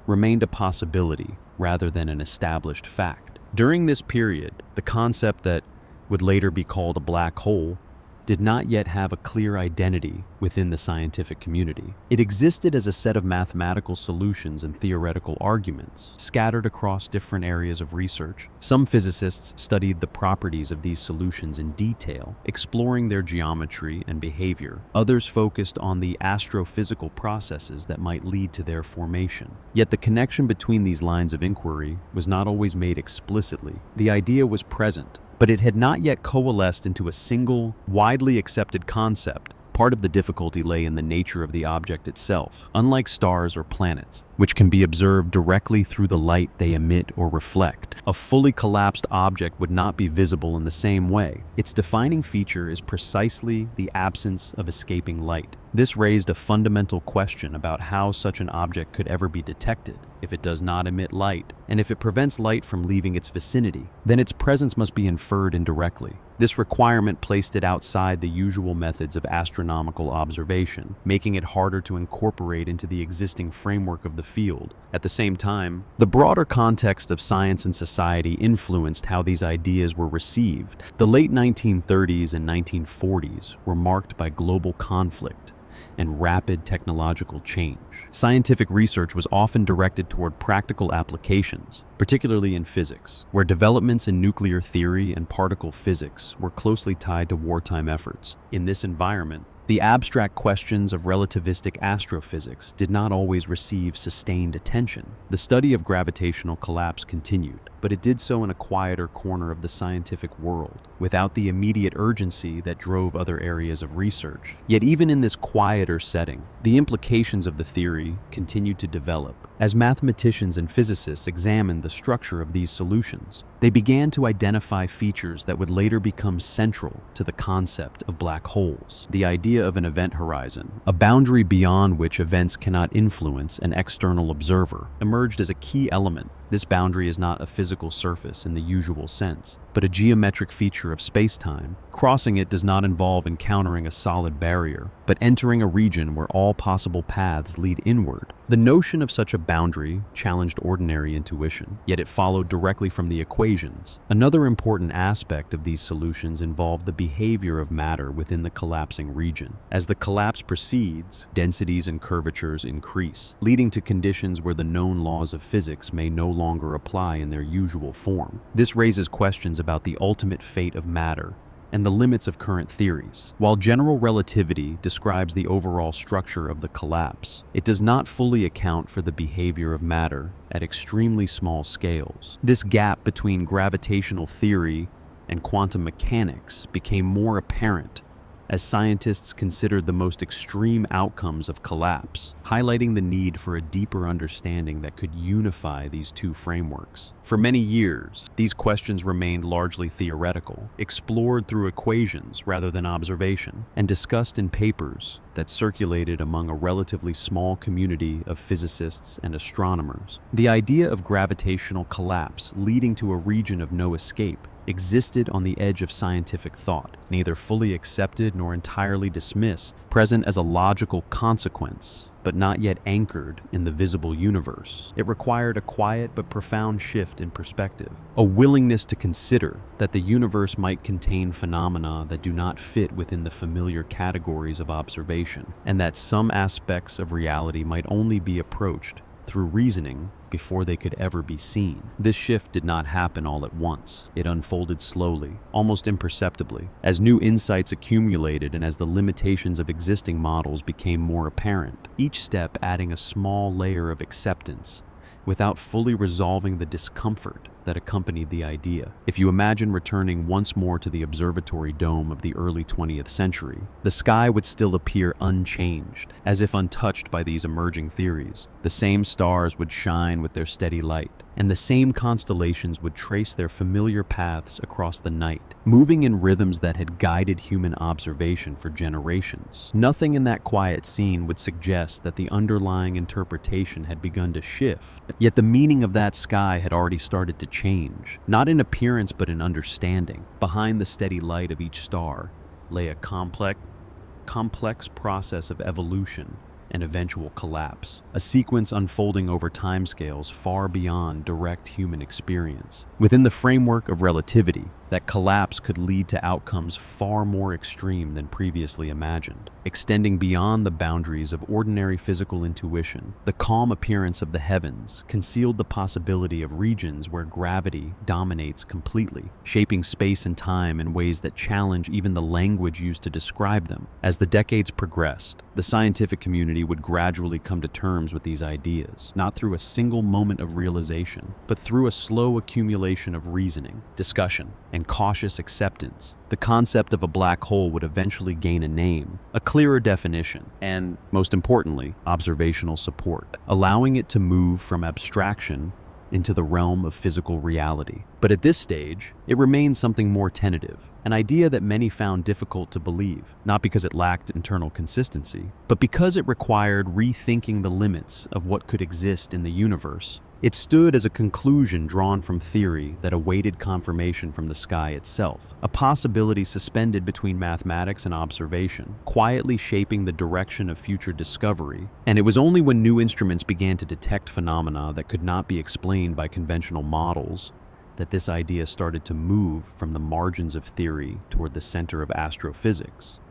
remained a possibility rather than an established fact. During this period, the concept that would later be called a black hole did not yet have a clear identity within the scientific community. It existed as a set of mathematical solutions and theoretical arguments scattered across different areas of research. Some physicists studied the properties of these solutions in detail, exploring their geometry and behavior. Others focused on the astrophysical processes that might lead to their formation. Yet the connection between these lines of inquiry was not always made explicitly. The idea was present, but it had not yet coalesced into a single, widely accepted concept. Part of the difficulty lay in the nature of the object itself. Unlike stars or planets, which can be observed directly through the light they emit or reflect, a fully collapsed object would not be visible in the same way. Its defining feature is precisely the absence of escaping light. This raised a fundamental question about how such an object could ever be detected. If it does not emit light, and if it prevents light from leaving its vicinity, then its presence must be inferred indirectly. This requirement placed it outside the usual methods of astronomical observation, making it harder to incorporate into the existing framework of the field. At the same time, the broader context of science and society influenced how these ideas were received. The late 1930s and 1940s were marked by global conflict and rapid technological change. Scientific research was often directed toward practical applications, particularly in physics, where developments in nuclear theory and particle physics were closely tied to wartime efforts. In this environment, the abstract questions of relativistic astrophysics did not always receive sustained attention. The study of gravitational collapse continued, but it did so in a quieter corner of the scientific world, without the immediate urgency that drove other areas of research. Yet even in this quieter setting, the implications of the theory continued to develop. As mathematicians and physicists examined the structure of these solutions, they began to identify features that would later become central to the concept of black holes. The idea of an event horizon, a boundary beyond which events cannot influence an external observer, emerged as a key element. This boundary is not a physical surface in the usual sense, but a geometric feature of space-time. Crossing it does not involve encountering a solid barrier, but entering a region where all possible paths lead inward. The notion of such a boundary challenged ordinary intuition, yet it followed directly from the equations. Another important aspect of these solutions involved the behavior of matter within the collapsing region. As the collapse proceeds, densities and curvatures increase, leading to conditions where the known laws of physics may no longer apply in their usual form. This raises questions about the ultimate fate of matter and the limits of current theories. While general relativity describes the overall structure of the collapse, it does not fully account for the behavior of matter at extremely small scales. This gap between gravitational theory and quantum mechanics became more apparent as scientists considered the most extreme outcomes of collapse, highlighting the need for a deeper understanding that could unify these two frameworks. For many years, these questions remained largely theoretical, explored through equations rather than observation, and discussed in papers that circulated among a relatively small community of physicists and astronomers. The idea of gravitational collapse leading to a region of no escape existed on the edge of scientific thought, neither fully accepted nor entirely dismissed, present as a logical consequence, but not yet anchored in the visible universe. It required a quiet but profound shift in perspective, a willingness to consider that the universe might contain phenomena that do not fit within the familiar categories of observation, and that some aspects of reality might only be approached through reasoning before they could ever be seen. This shift did not happen all at once. It unfolded slowly, almost imperceptibly, as new insights accumulated and as the limitations of existing models became more apparent, each step adding a small layer of acceptance without fully resolving the discomfort that accompanied the idea. If you imagine returning once more to the observatory dome of the early 20th century, the sky would still appear unchanged, as if untouched by these emerging theories. The same stars would shine with their steady light, and the same constellations would trace their familiar paths across the night, moving in rhythms that had guided human observation for generations. Nothing in that quiet scene would suggest that the underlying interpretation had begun to shift, yet the meaning of that sky had already started to change, not in appearance but in understanding. Behind the steady light of each star lay a complex process of evolution and eventual collapse, a sequence unfolding over timescales far beyond direct human experience. Within the framework of relativity, that collapse could lead to outcomes far more extreme than previously imagined, extending beyond the boundaries of ordinary physical intuition. The calm appearance of the heavens concealed the possibility of regions where gravity dominates completely, shaping space and time in ways that challenge even the language used to describe them. As the decades progressed, the scientific community would gradually come to terms with these ideas, not through a single moment of realization, but through a slow accumulation of reasoning, discussion, and cautious acceptance. The concept of a black hole would eventually gain a name, a clearer definition, and, most importantly, observational support, allowing it to move from abstraction into the realm of physical reality. But at this stage, it remains something more tentative, an idea that many found difficult to believe, not because it lacked internal consistency, but because it required rethinking the limits of what could exist in the universe. It stood as a conclusion drawn from theory that awaited confirmation from the sky itself, a possibility suspended between mathematics and observation, quietly shaping the direction of future discovery. And it was only when new instruments began to detect phenomena that could not be explained by conventional models that this idea started to move from the margins of theory toward the center of astrophysics.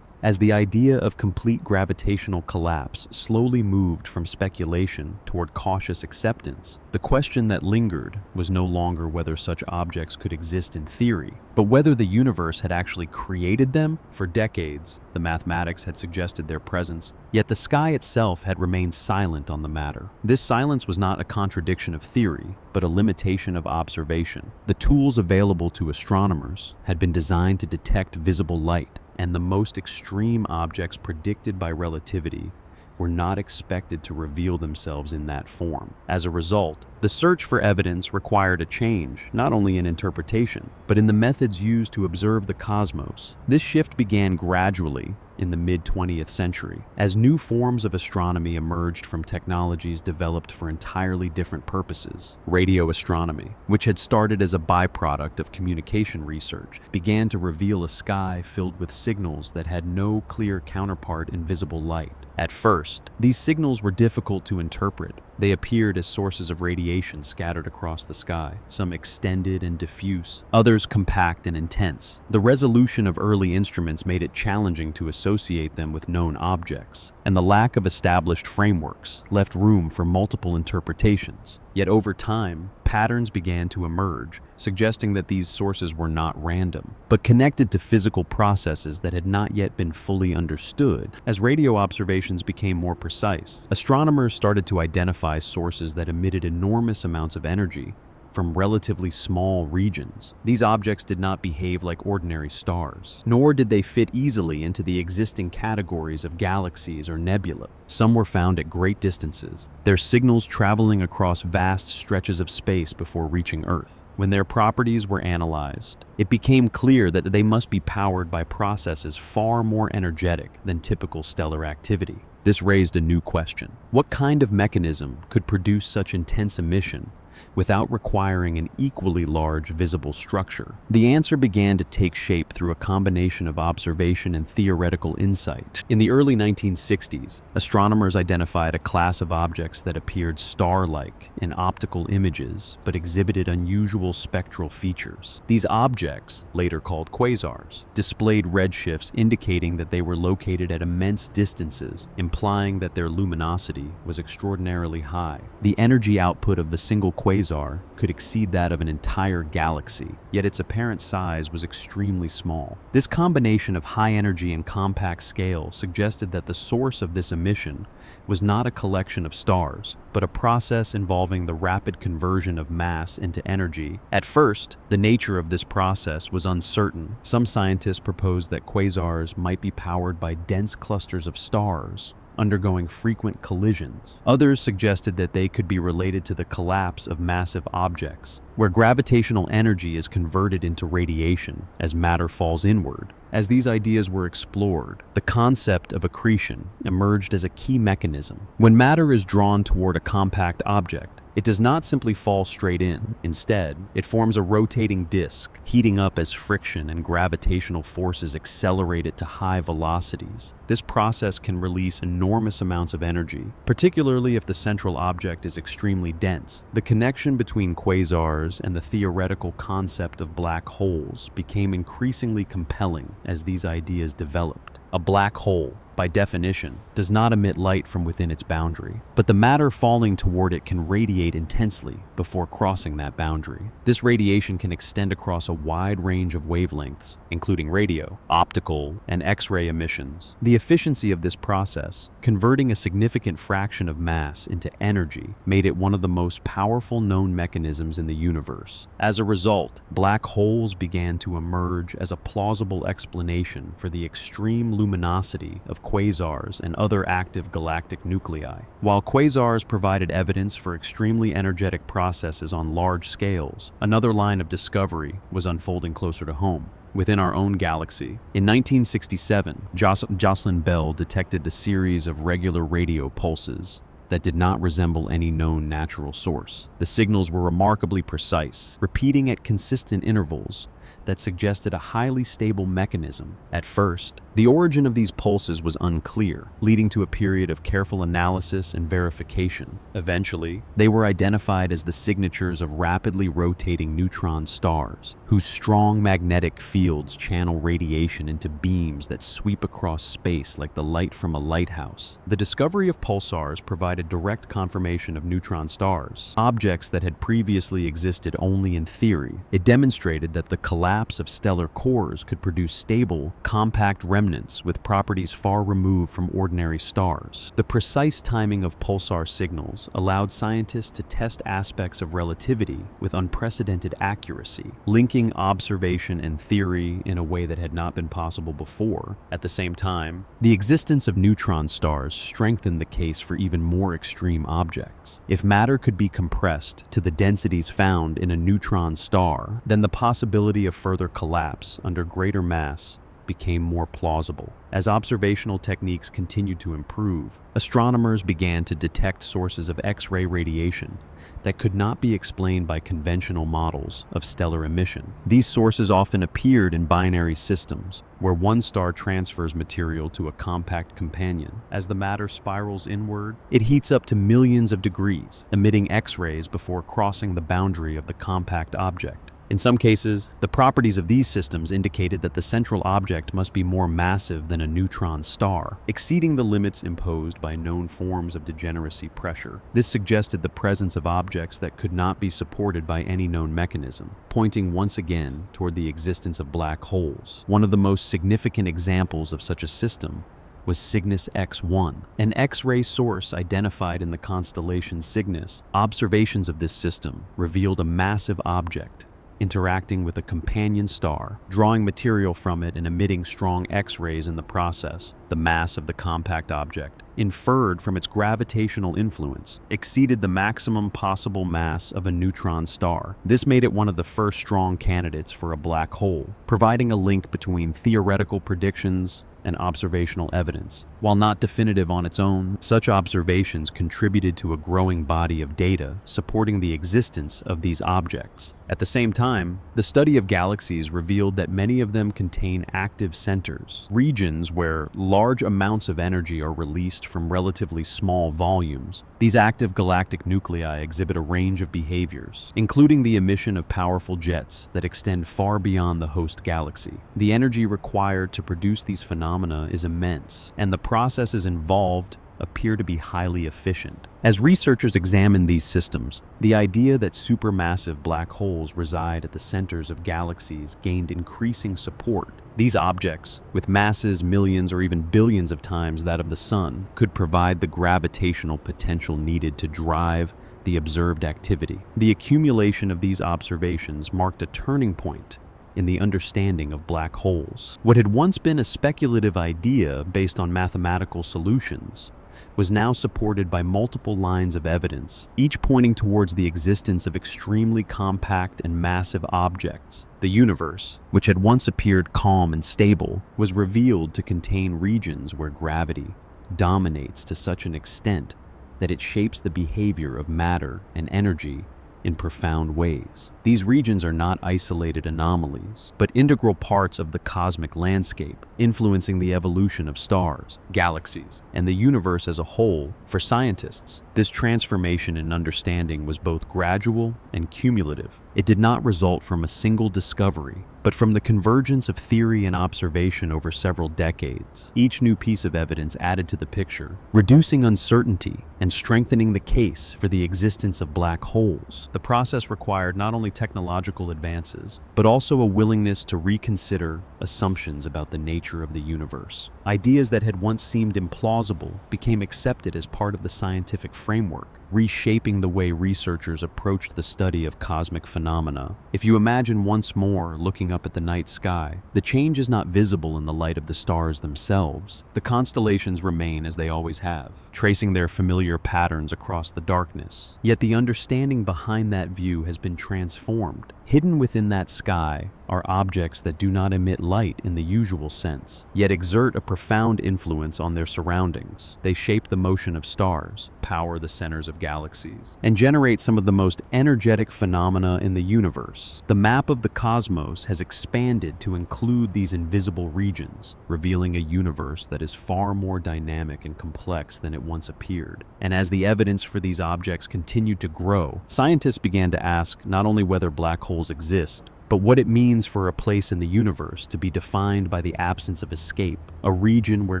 As the idea of complete gravitational collapse slowly moved from speculation toward cautious acceptance, the question that lingered was no longer whether such objects could exist in theory, but whether the universe had actually created them. For decades, the mathematics had suggested their presence, yet the sky itself had remained silent on the matter. This silence was not a contradiction of theory, but a limitation of observation. The tools available to astronomers had been designed to detect visible light, and the most extreme objects predicted by relativity were not expected to reveal themselves in that form. As a result, the search for evidence required a change, not only in interpretation, but in the methods used to observe the cosmos. This shift began gradually in the mid-20th century, as new forms of astronomy emerged from technologies developed for entirely different purposes. Radio astronomy, which had started as a byproduct of communication research, began to reveal a sky filled with signals that had no clear counterpart in visible light. At first, these signals were difficult to interpret. They appeared as sources of radiation scattered across the sky, some extended and diffuse, others compact and intense. The resolution of early instruments made it challenging to associate them with known objects, and the lack of established frameworks left room for multiple interpretations. Yet over time, patterns began to emerge, suggesting that these sources were not random, but connected to physical processes that had not yet been fully understood. As radio observations became more precise, astronomers started to identify sources that emitted enormous amounts of energy from relatively small regions. These objects did not behave like ordinary stars, nor did they fit easily into the existing categories of galaxies or nebula. Some were found at great distances, their signals traveling across vast stretches of space before reaching Earth. When their properties were analyzed, it became clear that they must be powered by processes far more energetic than typical stellar activity. This raised a new question. What kind of mechanism could produce such intense emission without requiring an equally large visible structure? The answer began to take shape through a combination of observation and theoretical insight. In the early 1960s, astronomers identified a class of objects that appeared star-like in optical images but exhibited unusual spectral features. These objects, later called quasars, displayed redshifts indicating that they were located at immense distances, implying that their luminosity was extraordinarily high. The energy output of a single quasar could exceed that of an entire galaxy, yet its apparent size was extremely small. This combination of high energy and compact scale suggested that the source of this emission was not a collection of stars, but a process involving the rapid conversion of mass into energy. At first, the nature of this process was uncertain. Some scientists proposed that quasars might be powered by dense clusters of stars, undergoing frequent collisions. Others suggested that they could be related to the collapse of massive objects, where gravitational energy is converted into radiation as matter falls inward. As these ideas were explored, the concept of accretion emerged as a key mechanism. When matter is drawn toward a compact object, It does not simply fall straight in. Instead, it forms a rotating disk, heating up as friction and gravitational forces accelerate it to high velocities. This process can release enormous amounts of energy, particularly if the central object is extremely dense. The connection between quasars and the theoretical concept of black holes became increasingly compelling as these ideas developed. A black hole, by definition, does not emit light from within its boundary, but the matter falling toward it can radiate intensely before crossing that boundary. This radiation can extend across a wide range of wavelengths, including radio, optical, and X-ray emissions. The efficiency of this process, converting a significant fraction of mass into energy, made it one of the most powerful known mechanisms in the universe. As a result, black holes began to emerge as a plausible explanation for the extreme luminosity of quasars and other active galactic nuclei. While quasars provided evidence for extremely energetic processes on large scales, another line of discovery was unfolding closer to home. Within our own galaxy. In 1967, Jocelyn Bell detected a series of regular radio pulses that did not resemble any known natural source. The signals were remarkably precise, repeating at consistent intervals that suggested a highly stable mechanism. At first, the origin of these pulses was unclear, leading to a period of careful analysis and verification. Eventually, they were identified as the signatures of rapidly rotating neutron stars, whose strong magnetic fields channel radiation into beams that sweep across space like the light from a lighthouse. The discovery of pulsars provided direct confirmation of neutron stars, objects that had previously existed only in theory. It demonstrated that the collapse of stellar cores could produce stable, compact remnants with properties far removed from ordinary stars. The precise timing of pulsar signals allowed scientists to test aspects of relativity with unprecedented accuracy, linking observation and theory in a way that had not been possible before. At the same time, the existence of neutron stars strengthened the case for even more extreme objects. If matter could be compressed to the densities found in a neutron star, then the possibility of further collapse under greater mass became more plausible. As observational techniques continued to improve, astronomers began to detect sources of X-ray radiation that could not be explained by conventional models of stellar emission. These sources often appeared in binary systems, where one star transfers material to a compact companion. As the matter spirals inward, it heats up to millions of degrees, emitting X-rays before crossing the boundary of the compact object. In some cases, the properties of these systems indicated that the central object must be more massive than a neutron star, exceeding the limits imposed by known forms of degeneracy pressure. This suggested the presence of objects that could not be supported by any known mechanism, pointing once again toward the existence of black holes. One of the most significant examples of such a system was Cygnus X1, an X-ray source identified in the constellation Cygnus. Observations of this system revealed a massive object interacting with a companion star, drawing material from it and emitting strong X-rays in the process. The mass of the compact object, inferred from its gravitational influence, exceeded the maximum possible mass of a neutron star. This made it one of the first strong candidates for a black hole, providing a link between theoretical predictions and observational evidence. While not definitive on its own, such observations contributed to a growing body of data supporting the existence of these objects. At the same time, the study of galaxies revealed that many of them contain active centers, regions where large amounts of energy are released from relatively small volumes. These active galactic nuclei exhibit a range of behaviors, including the emission of powerful jets that extend far beyond the host galaxy. The energy required to produce these phenomena is immense, and the processes involved appear to be highly efficient. As researchers examine these systems, the idea that supermassive black holes reside at the centers of galaxies gained increasing support. These objects, with masses millions or even billions of times that of the Sun, could provide the gravitational potential needed to drive the observed activity. The accumulation of these observations marked a turning point in the understanding of black holes. What had once been a speculative idea based on mathematical solutions was now supported by multiple lines of evidence, each pointing towards the existence of extremely compact and massive objects. The universe, which had once appeared calm and stable, was revealed to contain regions where gravity dominates to such an extent that it shapes the behavior of matter and energy in profound ways. These regions are not isolated anomalies, but integral parts of the cosmic landscape, influencing the evolution of stars, galaxies, and the universe as a whole. For scientists, this transformation in understanding was both gradual and cumulative. It did not result from a single discovery, but from the convergence of theory and observation over several decades. Each new piece of evidence added to the picture, reducing uncertainty and strengthening the case for the existence of black holes. The process required not only technological advances, but also a willingness to reconsider assumptions about the nature of the universe. Ideas that had once seemed implausible became accepted as part of the scientific framework, reshaping the way researchers approached the study of cosmic phenomena. If you imagine once more looking up at the night sky, the change is not visible in the light of the stars themselves. The constellations remain as they always have, tracing their familiar patterns across the darkness. Yet the understanding behind that view has been transformed. Hidden within that sky are objects that do not emit light in the usual sense, yet exert a profound influence on their surroundings. They shape the motion of stars, power the centers of galaxies, and generate some of the most energetic phenomena in the universe. The map of the cosmos has expanded to include these invisible regions, revealing a universe that is far more dynamic and complex than it once appeared. And as the evidence for these objects continued to grow, scientists began to ask not only whether black holes exist, but what it means for a place in the universe to be defined by the absence of escape, a region where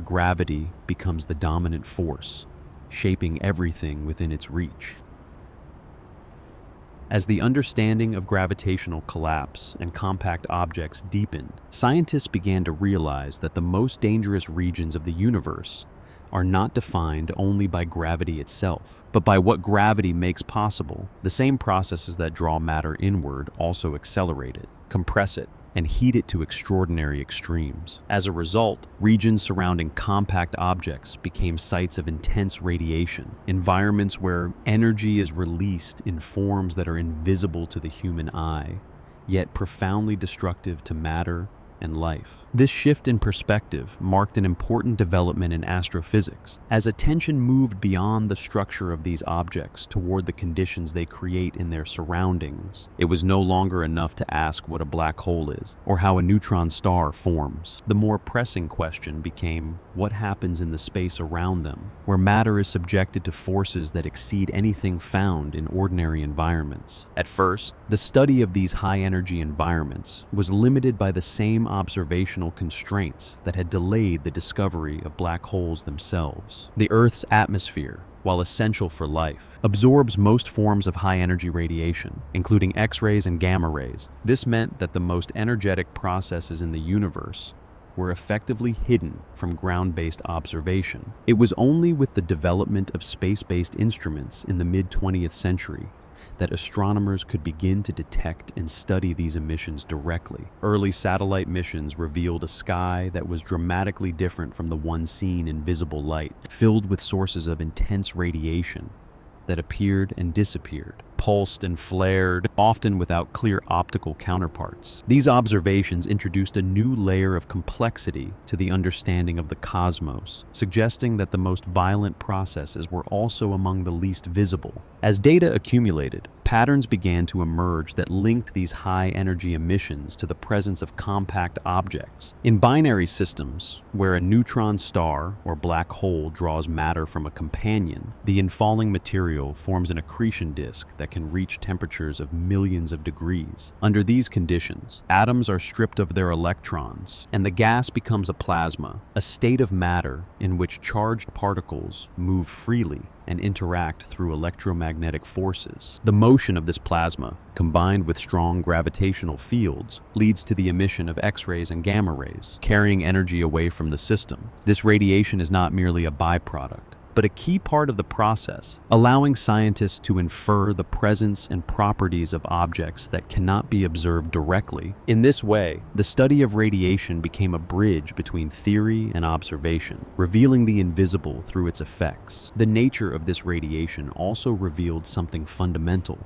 gravity becomes the dominant force, shaping everything within its reach. As the understanding of gravitational collapse and compact objects deepened, scientists began to realize that the most dangerous regions of the universe are not defined only by gravity itself, but by what gravity makes possible. The same processes that draw matter inward also accelerate it, compress it, and heat it to extraordinary extremes. As a result, regions surrounding compact objects became sites of intense radiation, environments where energy is released in forms that are invisible to the human eye, yet profoundly destructive to matter and life. This shift in perspective marked an important development in astrophysics, as attention moved beyond the structure of these objects toward the conditions they create in their surroundings. It was no longer enough to ask what a black hole is, or how a neutron star forms. The more pressing question became, what happens in the space around them, where matter is subjected to forces that exceed anything found in ordinary environments? At first, the study of these high-energy environments was limited by the same observational constraints that had delayed the discovery of black holes themselves. The Earth's atmosphere, while essential for life, absorbs most forms of high-energy radiation, including X-rays and gamma rays. This meant that the most energetic processes in the universe were effectively hidden from ground-based observation. It was only with the development of space-based instruments in the mid-20th century that astronomers could begin to detect and study these emissions directly. Early satellite missions revealed a sky that was dramatically different from the one seen in visible light, filled with sources of intense radiation that appeared and disappeared, pulsed and flared, often without clear optical counterparts. These observations introduced a new layer of complexity to the understanding of the cosmos, suggesting that the most violent processes were also among the least visible. As data accumulated, patterns began to emerge that linked these high-energy emissions to the presence of compact objects. In binary systems, where a neutron star or black hole draws matter from a companion, the infalling material forms an accretion disk that can reach temperatures of millions of degrees. Under these conditions, atoms are stripped of their electrons, and the gas becomes a plasma, a state of matter in which charged particles move freely and interact through electromagnetic forces. The motion of this plasma, combined with strong gravitational fields, leads to the emission of X-rays and gamma rays, carrying energy away from the system. This radiation is not merely a byproduct, but a key part of the process, allowing scientists to infer the presence and properties of objects that cannot be observed directly. In this way, the study of radiation became a bridge between theory and observation, revealing the invisible through its effects. The nature of this radiation also revealed something fundamental.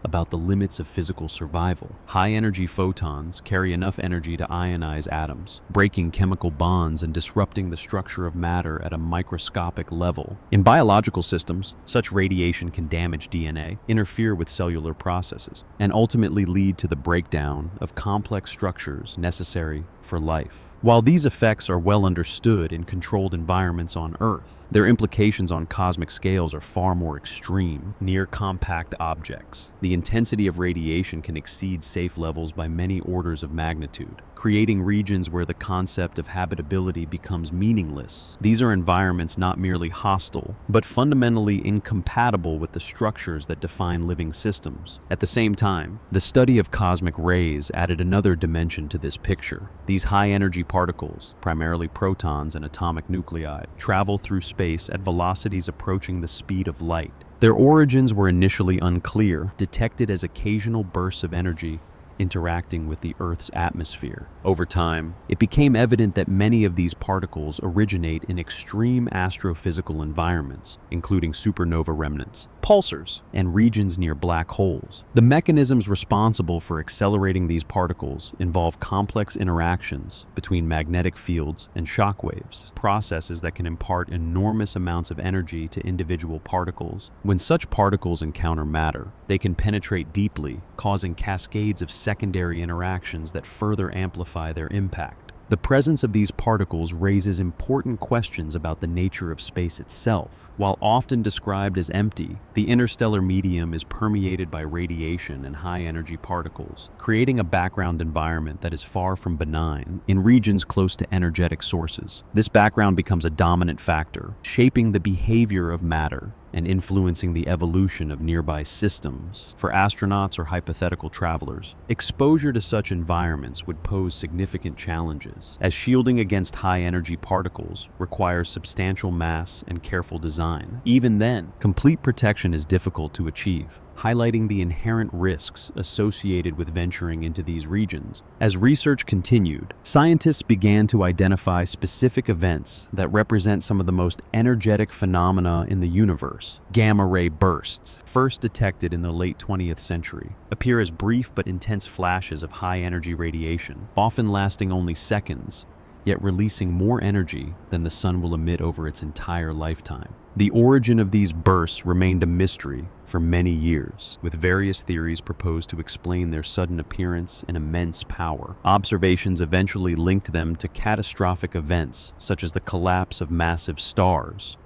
about the limits of physical survival. High-energy photons carry enough energy to ionize atoms, breaking chemical bonds and disrupting the structure of matter at a microscopic level. In biological systems, such radiation can damage DNA, interfere with cellular processes, and ultimately lead to the breakdown of complex structures necessary for life. While these effects are well understood in controlled environments on Earth, their implications on cosmic scales are far more extreme. Near compact objects, the intensity of radiation can exceed safe levels by many orders of magnitude, creating regions where the concept of habitability becomes meaningless. These are environments not merely hostile, but fundamentally incompatible with the structures that define living systems. At the same time, the study of cosmic rays added another dimension to this picture. These high-energy particles, primarily protons and atomic nuclei, travel through space at velocities approaching the speed of light. Their origins were initially unclear, detected as occasional bursts of energy interacting with the Earth's atmosphere. Over time, it became evident that many of these particles originate in extreme astrophysical environments, including supernova remnants, pulsars, and regions near black holes. The mechanisms responsible for accelerating these particles involve complex interactions between magnetic fields and shock waves, processes that can impart enormous amounts of energy to individual particles. When such particles encounter matter, they can penetrate deeply, causing cascades of secondary interactions that further amplify their impact. The presence of these particles raises important questions about the nature of space itself. While often described as empty, the interstellar medium is permeated by radiation and high-energy particles, creating a background environment that is far from benign. In regions close to energetic sources, this background becomes a dominant factor, shaping the behavior of matter and influencing the evolution of nearby systems. For astronauts or hypothetical travelers, exposure to such environments would pose significant challenges, as shielding against high-energy particles requires substantial mass and careful design. Even then, complete protection is difficult to achieve, highlighting the inherent risks associated with venturing into these regions. As research continued, scientists began to identify specific events that represent some of the most energetic phenomena in the universe. Gamma-ray bursts, first detected in the late 20th century, appear as brief but intense flashes of high-energy radiation, often lasting only seconds, yet releasing more energy than the sun will emit over its entire lifetime. The origin of these bursts remained a mystery for many years, with various theories proposed to explain their sudden appearance and immense power. Observations eventually linked them to catastrophic events such as the collapse of massive stars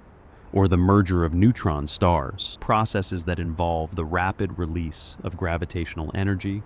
or the merger of neutron stars, processes that involve the rapid release of gravitational energy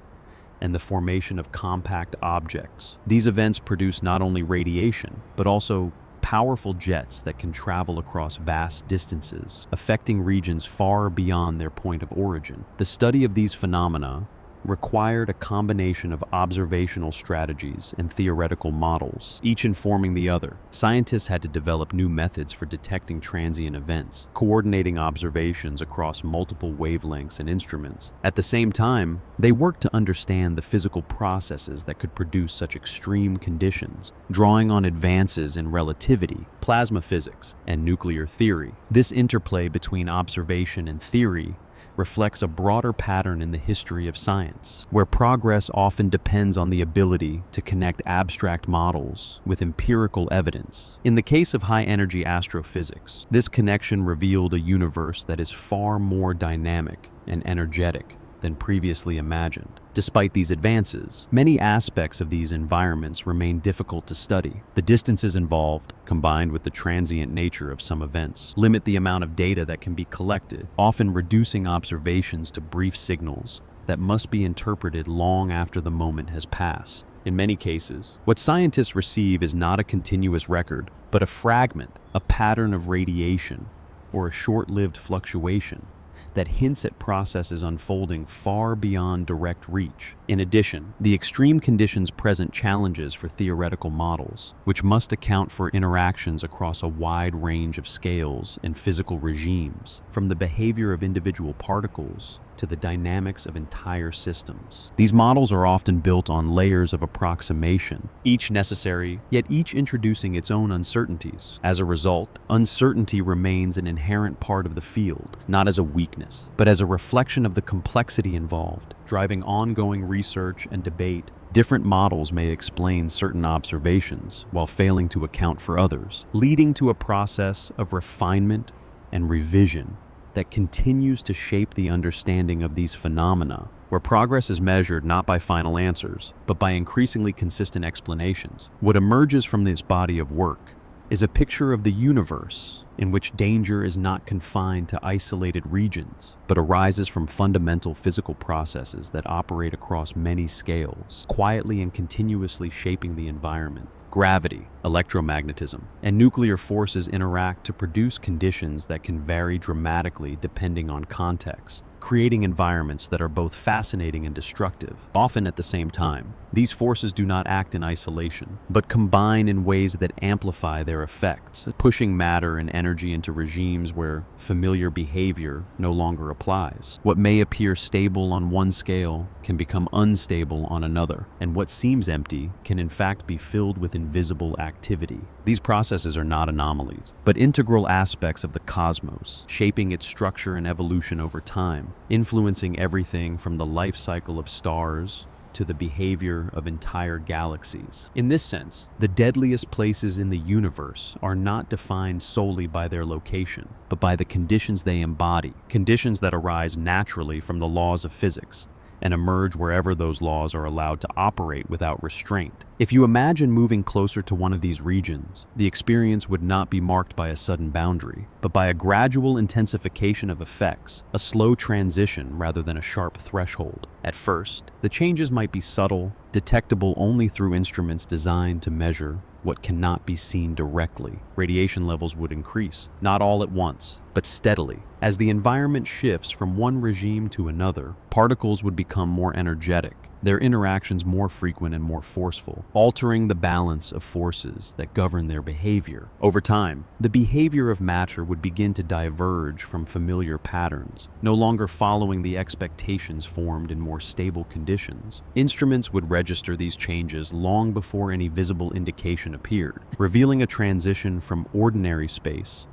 and the formation of compact objects. These events produce not only radiation, but also powerful jets that can travel across vast distances, affecting regions far beyond their point of origin. The study of these phenomena required a combination of observational strategies and theoretical models, each informing the other. Scientists had to develop new methods for detecting transient events, coordinating observations across multiple wavelengths and instruments. At the same time, they worked to understand the physical processes that could produce such extreme conditions, drawing on advances in relativity, plasma physics, and nuclear theory. This interplay between observation and theory reflects a broader pattern in the history of science, where progress often depends on the ability to connect abstract models with empirical evidence. In the case of high-energy astrophysics, this connection revealed a universe that is far more dynamic and energetic than previously imagined. Despite these advances, many aspects of these environments remain difficult to study. The distances involved, combined with the transient nature of some events, limit the amount of data that can be collected, often reducing observations to brief signals that must be interpreted long after the moment has passed. In many cases, what scientists receive is not a continuous record, but a fragment, a pattern of radiation, or a short-lived fluctuation that hints at processes unfolding far beyond direct reach. In addition, the extreme conditions present challenges for theoretical models, which must account for interactions across a wide range of scales and physical regimes, from the behavior of individual particles to the dynamics of entire systems. These models are often built on layers of approximation, each necessary, yet each introducing its own uncertainties. As a result, uncertainty remains an inherent part of the field, not as a weakness, but as a reflection of the complexity involved, driving ongoing research and debate. Different models may explain certain observations while failing to account for others, leading to a process of refinement and revision that continues to shape the understanding of these phenomena, where progress is measured not by final answers, but by increasingly consistent explanations. What emerges from this body of work is a picture of the universe in which danger is not confined to isolated regions, but arises from fundamental physical processes that operate across many scales, quietly and continuously shaping the environment. Gravity, electromagnetism, and nuclear forces interact to produce conditions that can vary dramatically depending on context, creating environments that are both fascinating and destructive, often at the same time. These forces do not act in isolation, but combine in ways that amplify their effects, pushing matter and energy into regimes where familiar behavior no longer applies. What may appear stable on one scale can become unstable on another, and what seems empty can in fact be filled with invisible activity. These processes are not anomalies, but integral aspects of the cosmos, shaping its structure and evolution over time, influencing everything from the life cycle of stars to the behavior of entire galaxies. In this sense, the deadliest places in the universe are not defined solely by their location, but by the conditions they embody, conditions that arise naturally from the laws of physics and emerge wherever those laws are allowed to operate without restraint. If you imagine moving closer to one of these regions, the experience would not be marked by a sudden boundary, but by a gradual intensification of effects, a slow transition rather than a sharp threshold. At first, the changes might be subtle, detectable only through instruments designed to measure what cannot be seen directly. Radiation levels would increase, not all at once, but steadily. As the environment shifts from one regime to another, particles would become more energetic, their interactions more frequent and more forceful, altering the balance of forces that govern their behavior. Over time, the behavior of matter would begin to diverge from familiar patterns, no longer following the expectations formed in more stable conditions. Instruments would register these changes long before any visible indication appeared, revealing a transition from ordinary space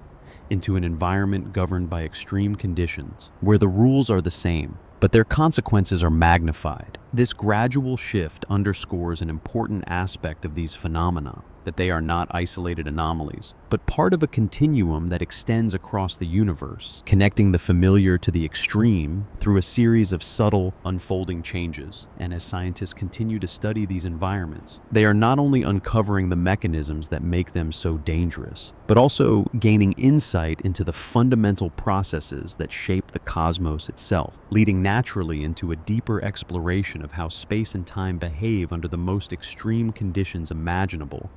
into an environment governed by extreme conditions, where the rules are the same, but their consequences are magnified. This gradual shift underscores an important aspect of these phenomena, that they are not isolated anomalies, but part of a continuum that extends across the universe, connecting the familiar to the extreme through a series of subtle, unfolding changes. And as scientists continue to study these environments, they are not only uncovering the mechanisms that make them so dangerous, but also gaining insight into the fundamental processes that shape the cosmos itself, leading naturally into a deeper exploration of how space and time behave under the most extreme conditions imaginable.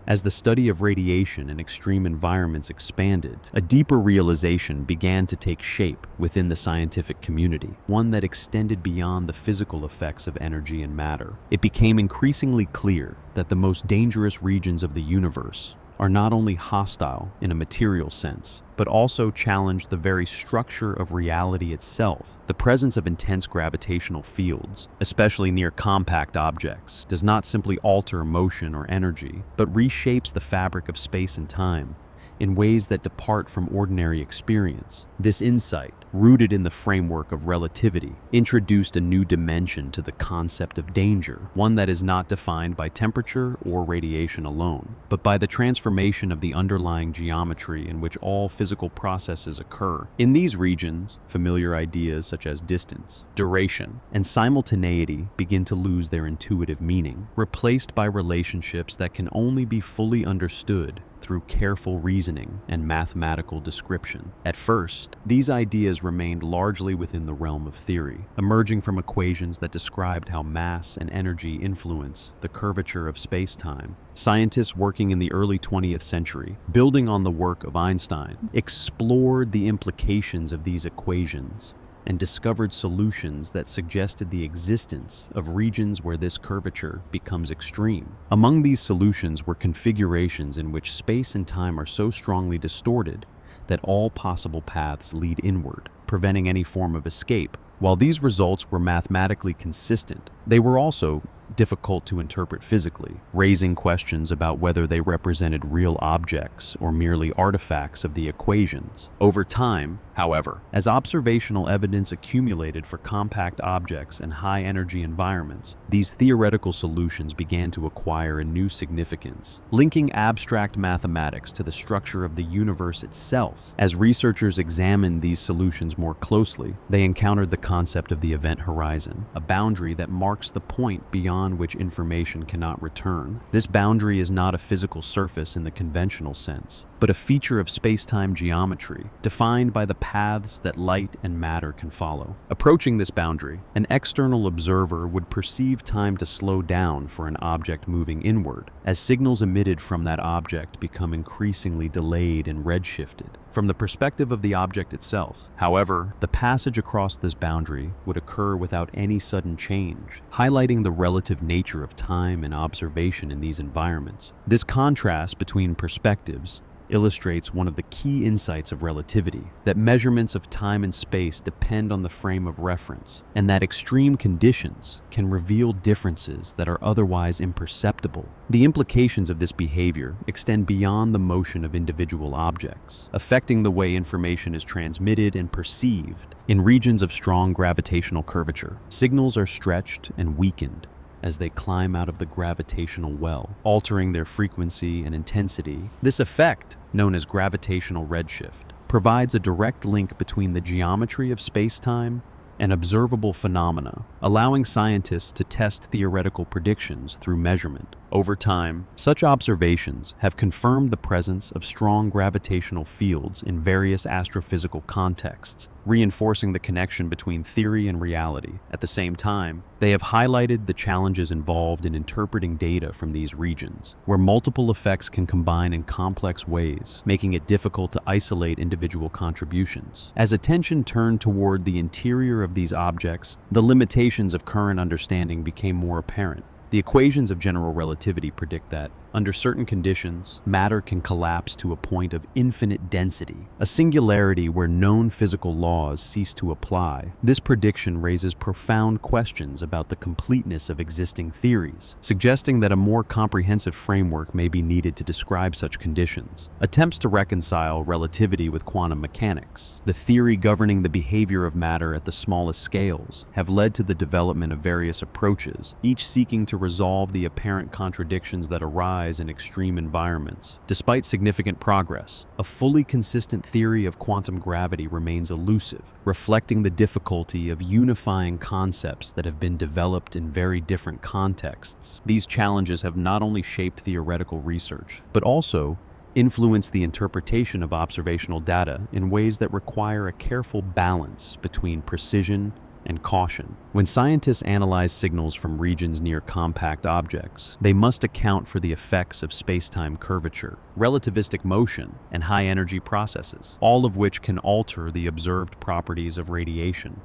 As the study of radiation in extreme environments expanded, a deeper realization began to take shape within the scientific community, one that extended beyond the physical effects of energy and matter. It became increasingly clear that the most dangerous regions of the universe are not only hostile in a material sense, but also challenge the very structure of reality itself. The presence of intense gravitational fields, especially near compact objects, does not simply alter motion or energy, but reshapes the fabric of space and time in ways that depart from ordinary experience. This insight, rooted in the framework of relativity, introduced a new dimension to the concept of danger, one that is not defined by temperature or radiation alone, but by the transformation of the underlying geometry in which all physical processes occur. In these regions, familiar ideas such as distance, duration, and simultaneity begin to lose their intuitive meaning, replaced by relationships that can only be fully understood through careful reasoning and mathematical description. At first, these ideas remained largely within the realm of theory, emerging from equations that described how mass and energy influence the curvature of space-time. Scientists working in the early 20th century, building on the work of Einstein, explored the implications of these equations and discovered solutions that suggested the existence of regions where this curvature becomes extreme. Among these solutions were configurations in which space and time are so strongly distorted that all possible paths lead inward. preventing any form of escape. While these results were mathematically consistent, they were also difficult to interpret physically, raising questions about whether they represented real objects or merely artifacts of the equations. Over time, however, as observational evidence accumulated for compact objects and high-energy environments, these theoretical solutions began to acquire a new significance, linking abstract mathematics to the structure of the universe itself. As researchers examined these solutions more closely, they encountered the concept of the event horizon, a boundary that marks the point beyond which information cannot return. This boundary is not a physical surface in the conventional sense, but a feature of space-time geometry, defined by the paths that light and matter can follow. Approaching this boundary, an external observer would perceive time to slow down for an object moving inward, as signals emitted from that object become increasingly delayed and redshifted. From the perspective of the object itself, however, the passage across this boundary would occur without any sudden change, highlighting the relative nature of time and observation in these environments. This contrast between perspectives illustrates one of the key insights of relativity, that measurements of time and space depend on the frame of reference, and that extreme conditions can reveal differences that are otherwise imperceptible. The implications of this behavior extend beyond the motion of individual objects, affecting the way information is transmitted and perceived. In regions of strong gravitational curvature, signals are stretched and weakened as they climb out of the gravitational well, altering their frequency and intensity. This effect, known as gravitational redshift, provides a direct link between the geometry of space-time and observable phenomena, allowing scientists to test theoretical predictions through measurement. Over time, such observations have confirmed the presence of strong gravitational fields in various astrophysical contexts, reinforcing the connection between theory and reality. At the same time, they have highlighted the challenges involved in interpreting data from these regions, where multiple effects can combine in complex ways, making it difficult to isolate individual contributions. As attention turned toward the interior of these objects, the limitations of current understanding became more apparent. The equations of general relativity predict that, under certain conditions, matter can collapse to a point of infinite density, a singularity where known physical laws cease to apply. This prediction raises profound questions about the completeness of existing theories, suggesting that a more comprehensive framework may be needed to describe such conditions. Attempts to reconcile relativity with quantum mechanics, the theory governing the behavior of matter at the smallest scales, have led to the development of various approaches, each seeking to resolve the apparent contradictions that arise in extreme environments. Despite significant progress, a fully consistent theory of quantum gravity remains elusive, reflecting the difficulty of unifying concepts that have been developed in very different contexts. These challenges have not only shaped theoretical research, but also influence the interpretation of observational data in ways that require a careful balance between precision and caution. When scientists analyze signals from regions near compact objects, they must account for the effects of space-time curvature, relativistic motion, and high-energy processes, all of which can alter the observed properties of radiation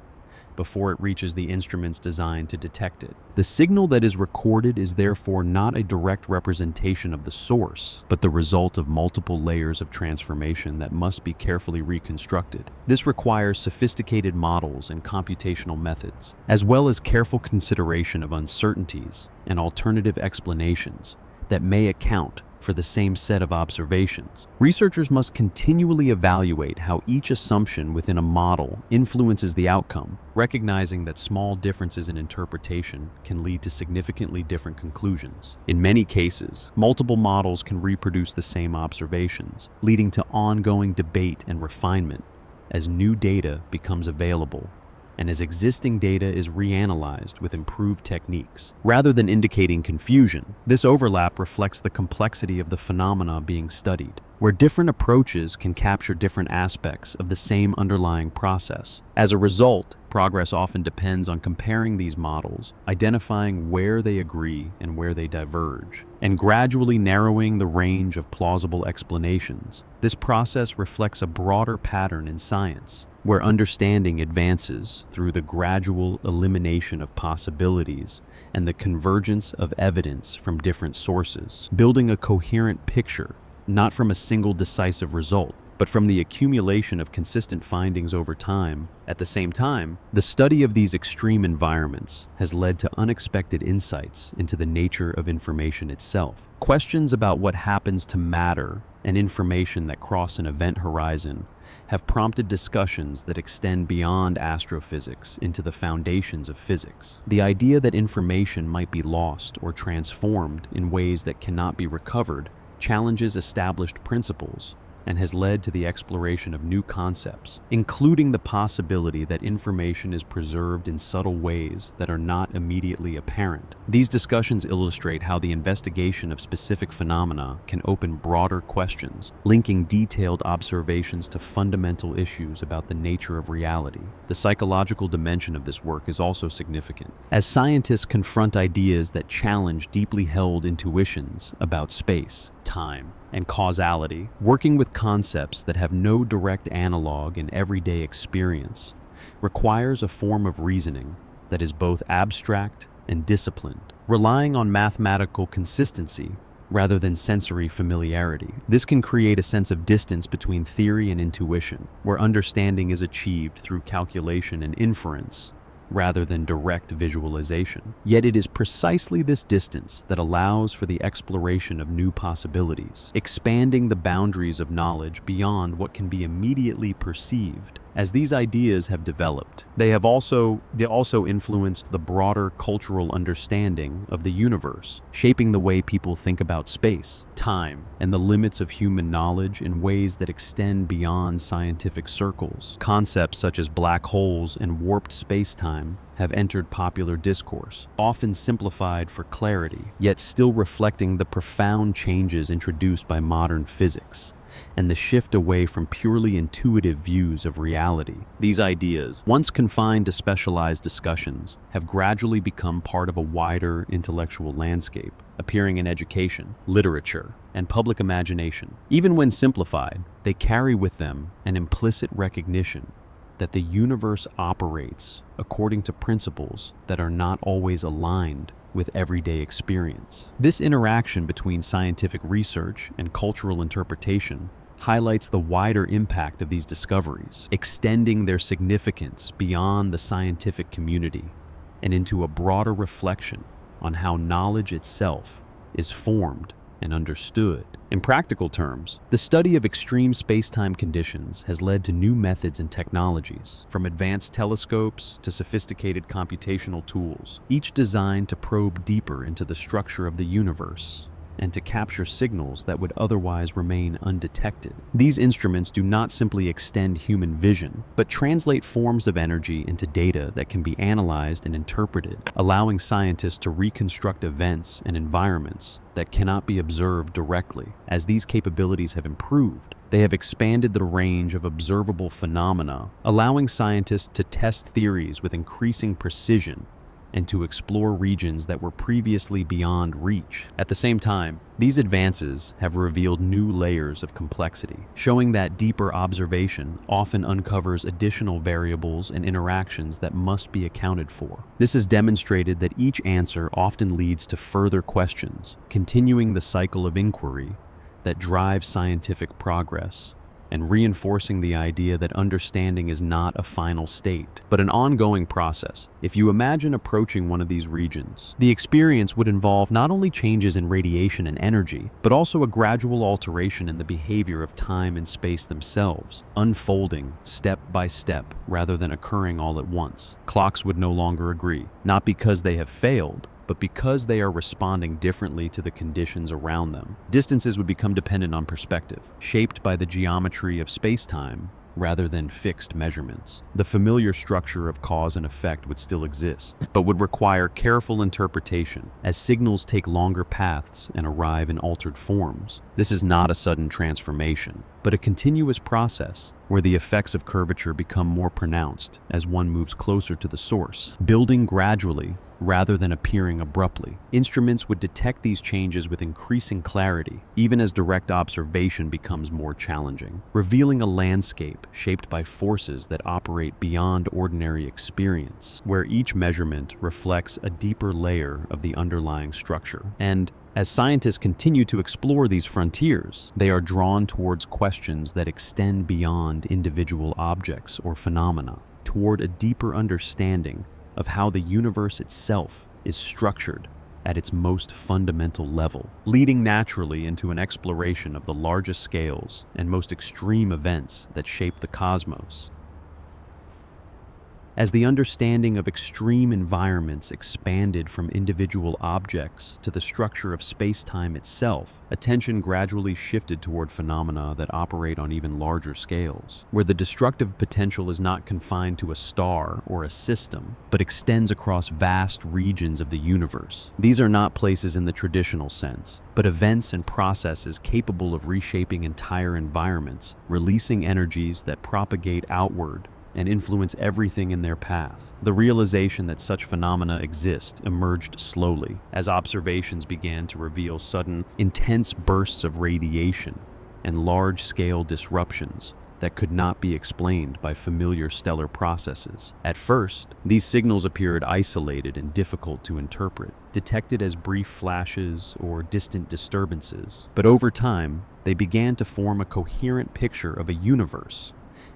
before it reaches the instruments designed to detect it. The signal that is recorded is therefore not a direct representation of the source, but the result of multiple layers of transformation that must be carefully reconstructed. This requires sophisticated models and computational methods, as well as careful consideration of uncertainties and alternative explanations that may account for the same set of observations. Researchers must continually evaluate how each assumption within a model influences the outcome, recognizing that small differences in interpretation can lead to significantly different conclusions. In many cases, multiple models can reproduce the same observations, leading to ongoing debate and refinement as new data becomes available and as existing data is reanalyzed with improved techniques. Rather than indicating confusion, this overlap reflects the complexity of the phenomena being studied, where different approaches can capture different aspects of the same underlying process. As a result, progress often depends on comparing these models, identifying where they agree and where they diverge, and gradually narrowing the range of plausible explanations. This process reflects a broader pattern in science, where understanding advances through the gradual elimination of possibilities and the convergence of evidence from different sources, building a coherent picture, not from a single decisive result, but from the accumulation of consistent findings over time. At the same time, the study of these extreme environments has led to unexpected insights into the nature of information itself. Questions about what happens to matter and information that cross an event horizon have prompted discussions that extend beyond astrophysics into the foundations of physics. The idea that information might be lost or transformed in ways that cannot be recovered challenges established principles and has led to the exploration of new concepts, including the possibility that information is preserved in subtle ways that are not immediately apparent. These discussions illustrate how the investigation of specific phenomena can open broader questions, linking detailed observations to fundamental issues about the nature of reality. The psychological dimension of this work is also significant, as scientists confront ideas that challenge deeply held intuitions about space, time, and causality. Working with concepts that have no direct analog in everyday experience requires a form of reasoning that is both abstract and disciplined, relying on mathematical consistency rather than sensory familiarity. This can create a sense of distance between theory and intuition, where understanding is achieved through calculation and inference rather than direct visualization. Yet it is precisely this distance that allows for the exploration of new possibilities, expanding the boundaries of knowledge beyond what can be immediately perceived. As these ideas have developed, they also influenced the broader cultural understanding of the universe, shaping the way people think about space, time, and the limits of human knowledge in ways that extend beyond scientific circles. Concepts such as black holes and warped space-time have entered popular discourse, often simplified for clarity, yet still reflecting the profound changes introduced by modern physics and the shift away from purely intuitive views of reality. These ideas, once confined to specialized discussions, have gradually become part of a wider intellectual landscape, appearing in education, literature, and public imagination. Even when simplified, they carry with them an implicit recognition that the universe operates according to principles that are not always aligned with everyday experience. This interaction between scientific research and cultural interpretation highlights the wider impact of these discoveries, extending their significance beyond the scientific community and into a broader reflection on how knowledge itself is formed and understood. In practical terms, the study of extreme space-time conditions has led to new methods and technologies, from advanced telescopes to sophisticated computational tools, each designed to probe deeper into the structure of the universe and to capture signals that would otherwise remain undetected. These instruments do not simply extend human vision, but translate forms of energy into data that can be analyzed and interpreted, allowing scientists to reconstruct events and environments that cannot be observed directly. As these capabilities have improved, they have expanded the range of observable phenomena, allowing scientists to test theories with increasing precision and to explore regions that were previously beyond reach. At the same time, these advances have revealed new layers of complexity, showing that deeper observation often uncovers additional variables and interactions that must be accounted for. This has demonstrated that each answer often leads to further questions, continuing the cycle of inquiry that drives scientific progress and reinforcing the idea that understanding is not a final state, but an ongoing process. If you imagine approaching one of these regions, the experience would involve not only changes in radiation and energy, but also a gradual alteration in the behavior of time and space themselves, unfolding step by step rather than occurring all at once. Clocks would no longer agree, not because they have failed, but because they are responding differently to the conditions around them. Distances would become dependent on perspective, shaped by the geometry of space-time rather than fixed measurements. The familiar structure of cause and effect would still exist, but would require careful interpretation as signals take longer paths and arrive in altered forms. This is not a sudden transformation, but a continuous process where the effects of curvature become more pronounced as one moves closer to the source, building gradually rather than appearing abruptly. Instruments would detect these changes with increasing clarity, even as direct observation becomes more challenging, revealing a landscape shaped by forces that operate beyond ordinary experience, where each measurement reflects a deeper layer of the underlying structure. And as scientists continue to explore these frontiers, they are drawn towards questions that extend beyond individual objects or phenomena, toward a deeper understanding of how the universe itself is structured at its most fundamental level, leading naturally into an exploration of the largest scales and most extreme events that shape the cosmos. As the understanding of extreme environments expanded from individual objects to the structure of space-time itself, attention gradually shifted toward phenomena that operate on even larger scales, where the destructive potential is not confined to a star or a system, but extends across vast regions of the universe. These are not places in the traditional sense, but events and processes capable of reshaping entire environments, releasing energies that propagate outward and influence everything in their path. The realization that such phenomena exist emerged slowly, as observations began to reveal sudden, intense bursts of radiation and large-scale disruptions that could not be explained by familiar stellar processes. At first, these signals appeared isolated and difficult to interpret, detected as brief flashes or distant disturbances. But over time, they began to form a coherent picture of a universe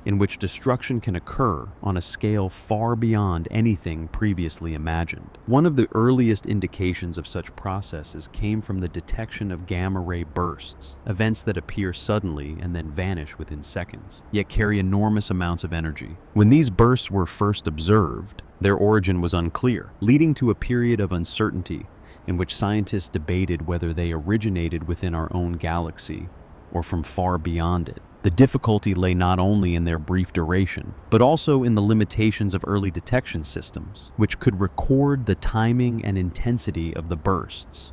in which destruction can occur on a scale far beyond anything previously imagined. One of the earliest indications of such processes came from the detection of gamma-ray bursts, events that appear suddenly and then vanish within seconds, yet carry enormous amounts of energy. When these bursts were first observed, their origin was unclear, leading to a period of uncertainty in which scientists debated whether they originated within our own galaxy or from far beyond it. The difficulty lay not only in their brief duration, but also in the limitations of early detection systems, which could record the timing and intensity of the bursts,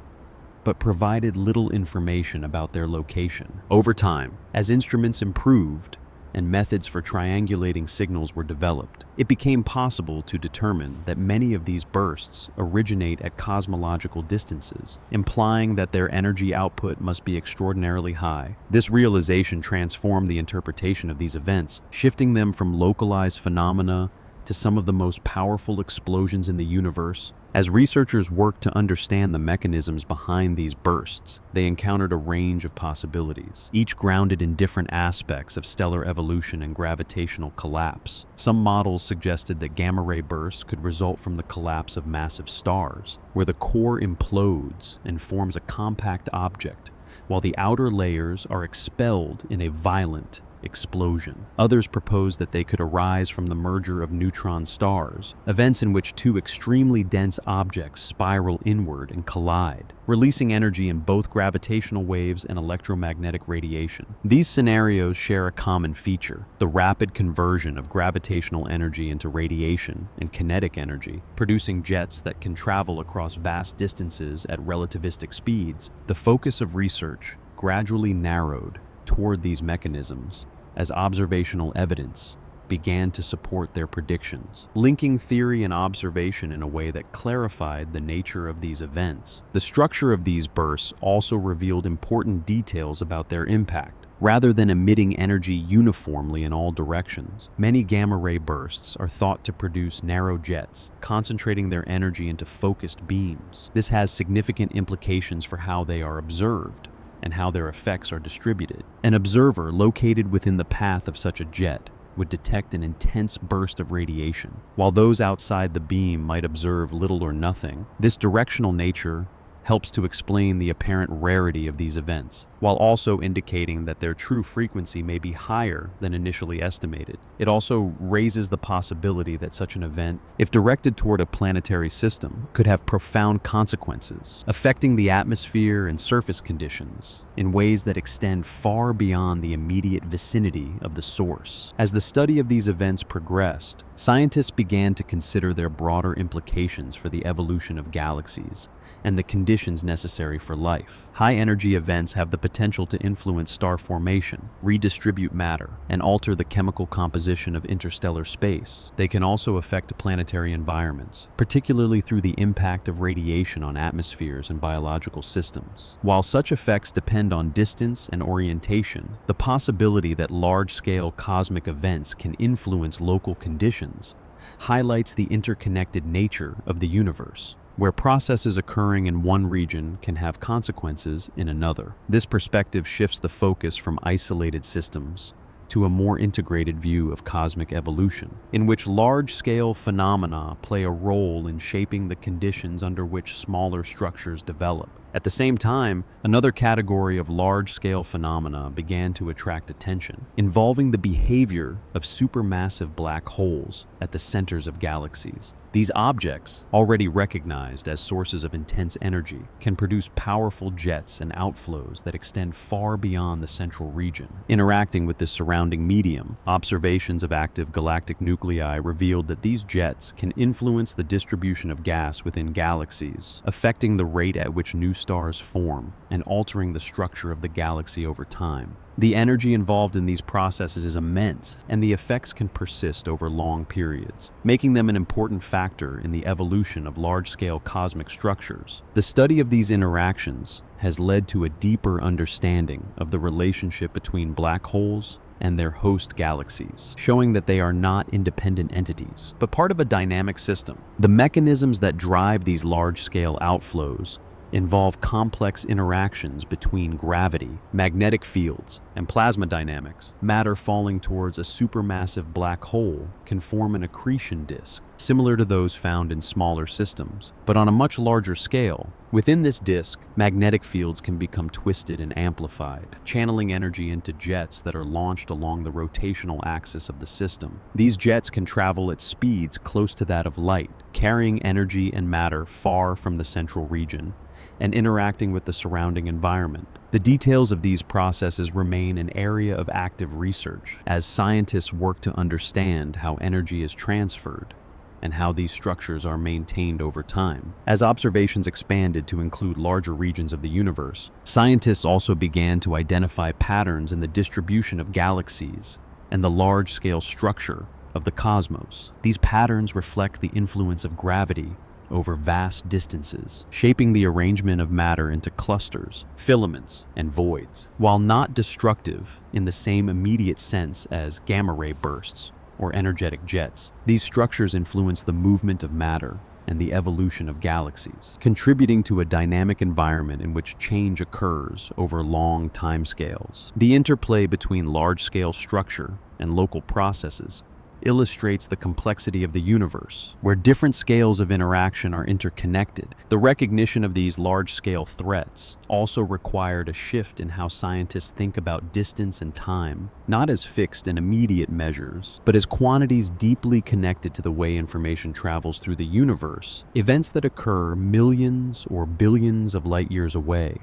but provided little information about their location. Over time, as instruments improved and methods for triangulating signals were developed, it became possible to determine that many of these bursts originate at cosmological distances, implying that their energy output must be extraordinarily high. This realization transformed the interpretation of these events, shifting them from localized phenomena to some of the most powerful explosions in the universe. As researchers worked to understand the mechanisms behind these bursts, they encountered a range of possibilities, each grounded in different aspects of stellar evolution and gravitational collapse. Some models suggested that gamma-ray bursts could result from the collapse of massive stars, where the core implodes and forms a compact object, while the outer layers are expelled in a violent explosion. Others proposed that they could arise from the merger of neutron stars, events in which two extremely dense objects spiral inward and collide, releasing energy in both gravitational waves and electromagnetic radiation. These scenarios share a common feature: the rapid conversion of gravitational energy into radiation and kinetic energy, producing jets that can travel across vast distances at relativistic speeds. The focus of research gradually narrowed toward these mechanisms as observational evidence began to support their predictions, linking theory and observation in a way that clarified the nature of these events. The structure of these bursts also revealed important details about their impact. Rather than emitting energy uniformly in all directions, many gamma-ray bursts are thought to produce narrow jets, concentrating their energy into focused beams. This has significant implications for how they are observed and how their effects are distributed. An observer located within the path of such a jet would detect an intense burst of radiation, while those outside the beam might observe little or nothing. This directional nature helps to explain the apparent rarity of these events, while also indicating that their true frequency may be higher than initially estimated. It also raises the possibility that such an event, if directed toward a planetary system, could have profound consequences, affecting the atmosphere and surface conditions in ways that extend far beyond the immediate vicinity of the source. As the study of these events progressed, scientists began to consider their broader implications for the evolution of galaxies and the conditions conditions necessary for life. High-energy events have the potential to influence star formation, redistribute matter, and alter the chemical composition of interstellar space. They can also affect planetary environments, particularly through the impact of radiation on atmospheres and biological systems. While such effects depend on distance and orientation, the possibility that large-scale cosmic events can influence local conditions highlights the interconnected nature of the universe, where processes occurring in one region can have consequences in another. This perspective shifts the focus from isolated systems to a more integrated view of cosmic evolution, in which large-scale phenomena play a role in shaping the conditions under which smaller structures develop. At the same time, another category of large-scale phenomena began to attract attention, involving the behavior of supermassive black holes at the centers of galaxies. These objects, already recognized as sources of intense energy, can produce powerful jets and outflows that extend far beyond the central region. Interacting with the surrounding medium, observations of active galactic nuclei revealed that these jets can influence the distribution of gas within galaxies, affecting the rate at which new stars form and altering the structure of the galaxy over time. The energy involved in these processes is immense, and the effects can persist over long periods, making them an important factor in the evolution of large-scale cosmic structures. The study of these interactions has led to a deeper understanding of the relationship between black holes and their host galaxies, showing that they are not independent entities, but part of a dynamic system. The mechanisms that drive these large-scale outflows involve complex interactions between gravity, magnetic fields, and plasma dynamics. Matter falling towards a supermassive black hole can form an accretion disk, similar to those found in smaller systems, but on a much larger scale. Within this disk, magnetic fields can become twisted and amplified, channeling energy into jets that are launched along the rotational axis of the system. These jets can travel at speeds close to that of light, carrying energy and matter far from the central region and interacting with the surrounding environment. The details of these processes remain an area of active research as scientists work to understand how energy is transferred and how these structures are maintained over time. As observations expanded to include larger regions of the universe, scientists also began to identify patterns in the distribution of galaxies and the large-scale structure of the cosmos. These patterns reflect the influence of gravity over vast distances, shaping the arrangement of matter into clusters, filaments, and voids. While not destructive in the same immediate sense as gamma-ray bursts or energetic jets, these structures influence the movement of matter and the evolution of galaxies, contributing to a dynamic environment in which change occurs over long timescales. The interplay between large-scale structure and local processes illustrates the complexity of the universe, where different scales of interaction are interconnected. The recognition of these large-scale threats also required a shift in how scientists think about distance and time, not as fixed and immediate measures, but as quantities deeply connected to the way information travels through the universe. Events that occur millions or billions of light years away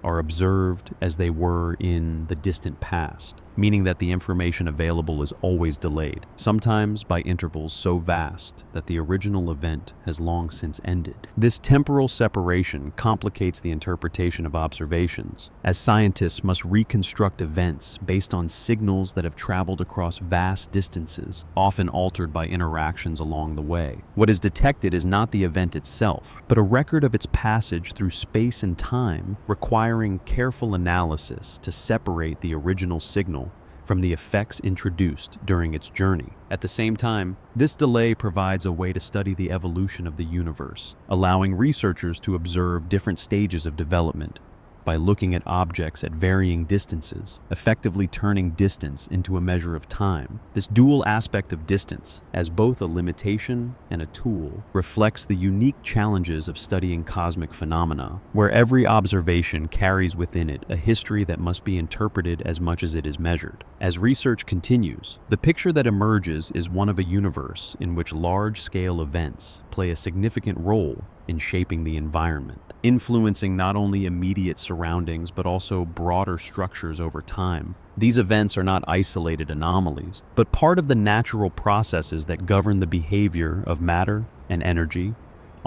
are observed as they were in the distant past, meaning that the information available is always delayed, sometimes by intervals so vast that the original event has long since ended. This temporal separation complicates the interpretation of observations, as scientists must reconstruct events based on signals that have traveled across vast distances, often altered by interactions along the way. What is detected is not the event itself, but a record of its passage through space and time, requiring careful analysis to separate the original signal from the effects introduced during its journey. At the same time, this delay provides a way to study the evolution of the universe, allowing researchers to observe different stages of development by looking at objects at varying distances, effectively turning distance into a measure of time. This dual aspect of distance, as both a limitation and a tool, reflects the unique challenges of studying cosmic phenomena, where every observation carries within it a history that must be interpreted as much as it is measured. As research continues, the picture that emerges is one of a universe in which large-scale events play a significant role in shaping the environment, influencing not only immediate surroundings but also broader structures over time. These events are not isolated anomalies, but part of the natural processes that govern the behavior of matter and energy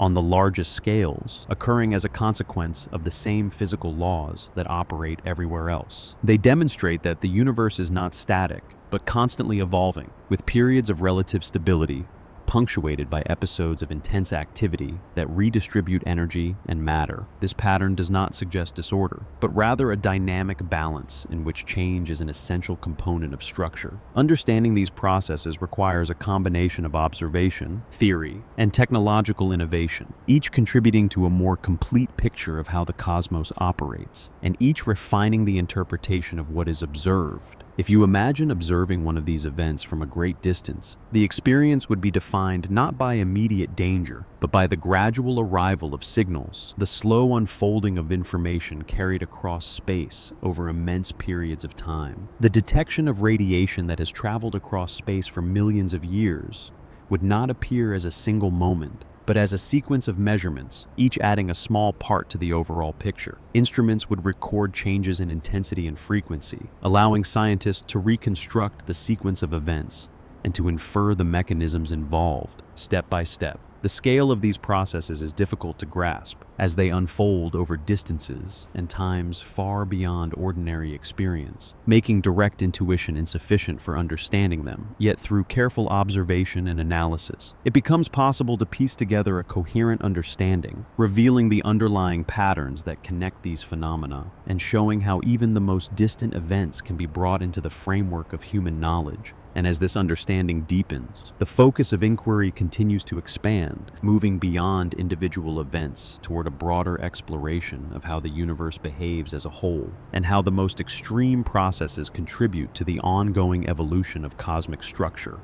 on the largest scales, occurring as a consequence of the same physical laws that operate everywhere else. They demonstrate that the universe is not static, but constantly evolving, with periods of relative stability punctuated by episodes of intense activity that redistribute energy and matter. This pattern does not suggest disorder, but rather a dynamic balance in which change is an essential component of structure. Understanding these processes requires a combination of observation, theory, and technological innovation, each contributing to a more complete picture of how the cosmos operates, and each refining the interpretation of what is observed. If you imagine observing one of these events from a great distance, the experience would be defined not by immediate danger, but by the gradual arrival of signals, the slow unfolding of information carried across space over immense periods of time. The detection of radiation that has traveled across space for millions of years would not appear as a single moment, but as a sequence of measurements, each adding a small part to the overall picture. Instruments would record changes in intensity and frequency, allowing scientists to reconstruct the sequence of events and to infer the mechanisms involved, step by step. The scale of these processes is difficult to grasp, as they unfold over distances and times far beyond ordinary experience, making direct intuition insufficient for understanding them. Yet through careful observation and analysis, it becomes possible to piece together a coherent understanding, revealing the underlying patterns that connect these phenomena, and showing how even the most distant events can be brought into the framework of human knowledge. And as this understanding deepens, the focus of inquiry continues to expand, moving beyond individual events toward a broader exploration of how the universe behaves as a whole, and how the most extreme processes contribute to the ongoing evolution of cosmic structure.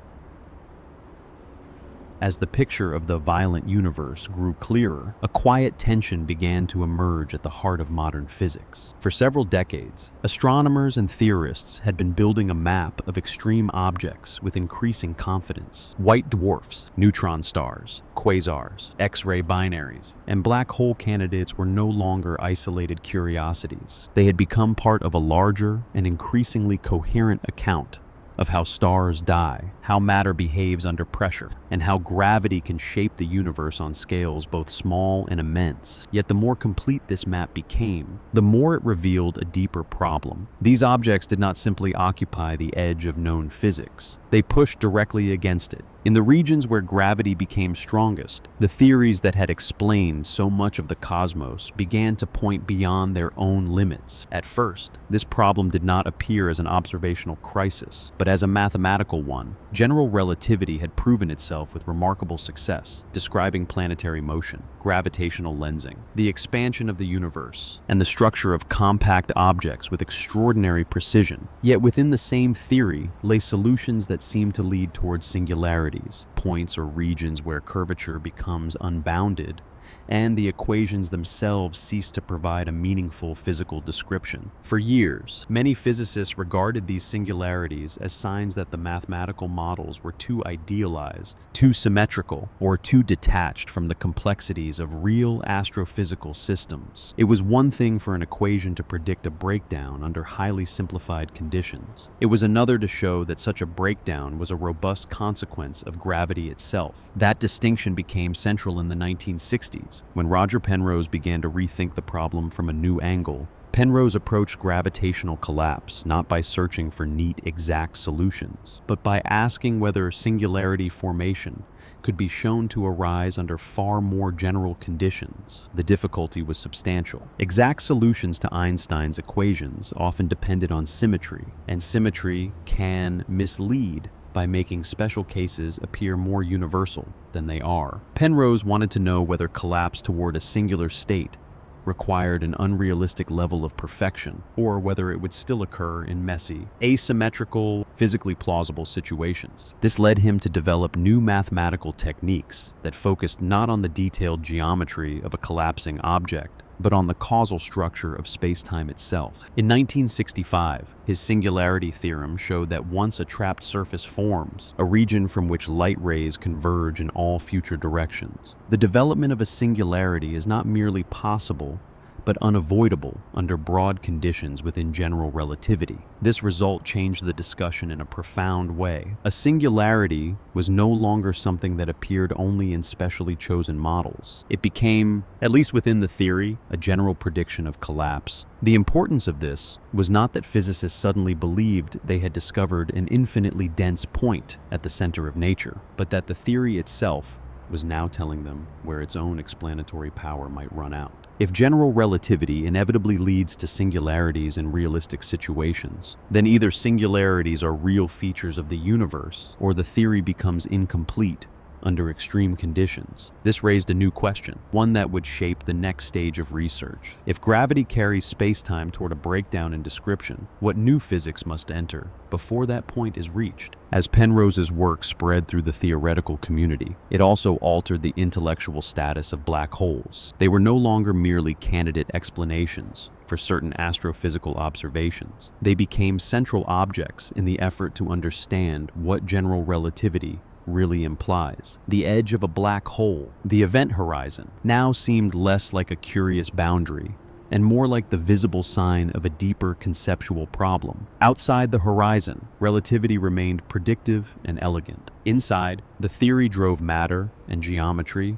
As the picture of the violent universe grew clearer, a quiet tension began to emerge at the heart of modern physics. For several decades, astronomers and theorists had been building a map of extreme objects with increasing confidence. White dwarfs, neutron stars, quasars, X-ray binaries, and black hole candidates were no longer isolated curiosities. They had become part of a larger and increasingly coherent account of how stars die, how matter behaves under pressure, and how gravity can shape the universe on scales both small and immense. Yet the more complete this map became, the more it revealed a deeper problem. These objects did not simply occupy the edge of known physics. They pushed directly against it. In the regions where gravity became strongest, the theories that had explained so much of the cosmos began to point beyond their own limits. At first, this problem did not appear as an observational crisis, but as a mathematical one. General relativity had proven itself with remarkable success, describing planetary motion, gravitational lensing, the expansion of the universe, and the structure of compact objects with extraordinary precision. Yet within the same theory lay solutions that seemed to lead towards singularities, points or regions where curvature becomes unbounded, and the equations themselves cease to provide a meaningful physical description. For years, many physicists regarded these singularities as signs that the mathematical models were too idealized, too symmetrical, or too detached from the complexities of real astrophysical systems. It was one thing for an equation to predict a breakdown under highly simplified conditions. It was another to show that such a breakdown was a robust consequence of gravity itself. That distinction became central in the 1960s, when Roger Penrose began to rethink the problem from a new angle. Penrose approached gravitational collapse not by searching for neat, exact solutions, but by asking whether singularity formation could be shown to arise under far more general conditions. The difficulty was substantial. Exact solutions to Einstein's equations often depended on symmetry, and symmetry can mislead by making special cases appear more universal than they are. Penrose wanted to know whether collapse toward a singular state required an unrealistic level of perfection, or whether it would still occur in messy, asymmetrical, physically plausible situations. This led him to develop new mathematical techniques that focused not on the detailed geometry of a collapsing object, but on the causal structure of space-time itself. In 1965, his singularity theorem showed that once a trapped surface forms, a region from which light rays converge in all future directions. The development of a singularity is not merely possible, but unavoidable under broad conditions within general relativity. This result changed the discussion in a profound way. A singularity was no longer something that appeared only in specially chosen models. It became, at least within the theory, a general prediction of collapse. The importance of this was not that physicists suddenly believed they had discovered an infinitely dense point at the center of nature, but that the theory itself was now telling them where its own explanatory power might run out. If general relativity inevitably leads to singularities in realistic situations, then either singularities are real features of the universe, or the theory becomes incomplete under extreme conditions. This raised a new question, one that would shape the next stage of research. If gravity carries space-time toward a breakdown in description, what new physics must enter before that point is reached? As Penrose's work spread through the theoretical community, it also altered the intellectual status of black holes. They were no longer merely candidate explanations for certain astrophysical observations. They became central objects in the effort to understand what general relativity really implies. The edge of a black hole, the event horizon, now seemed less like a curious boundary and more like the visible sign of a deeper conceptual problem. Outside the horizon, relativity remained predictive and elegant. Inside, the theory drove matter and geometry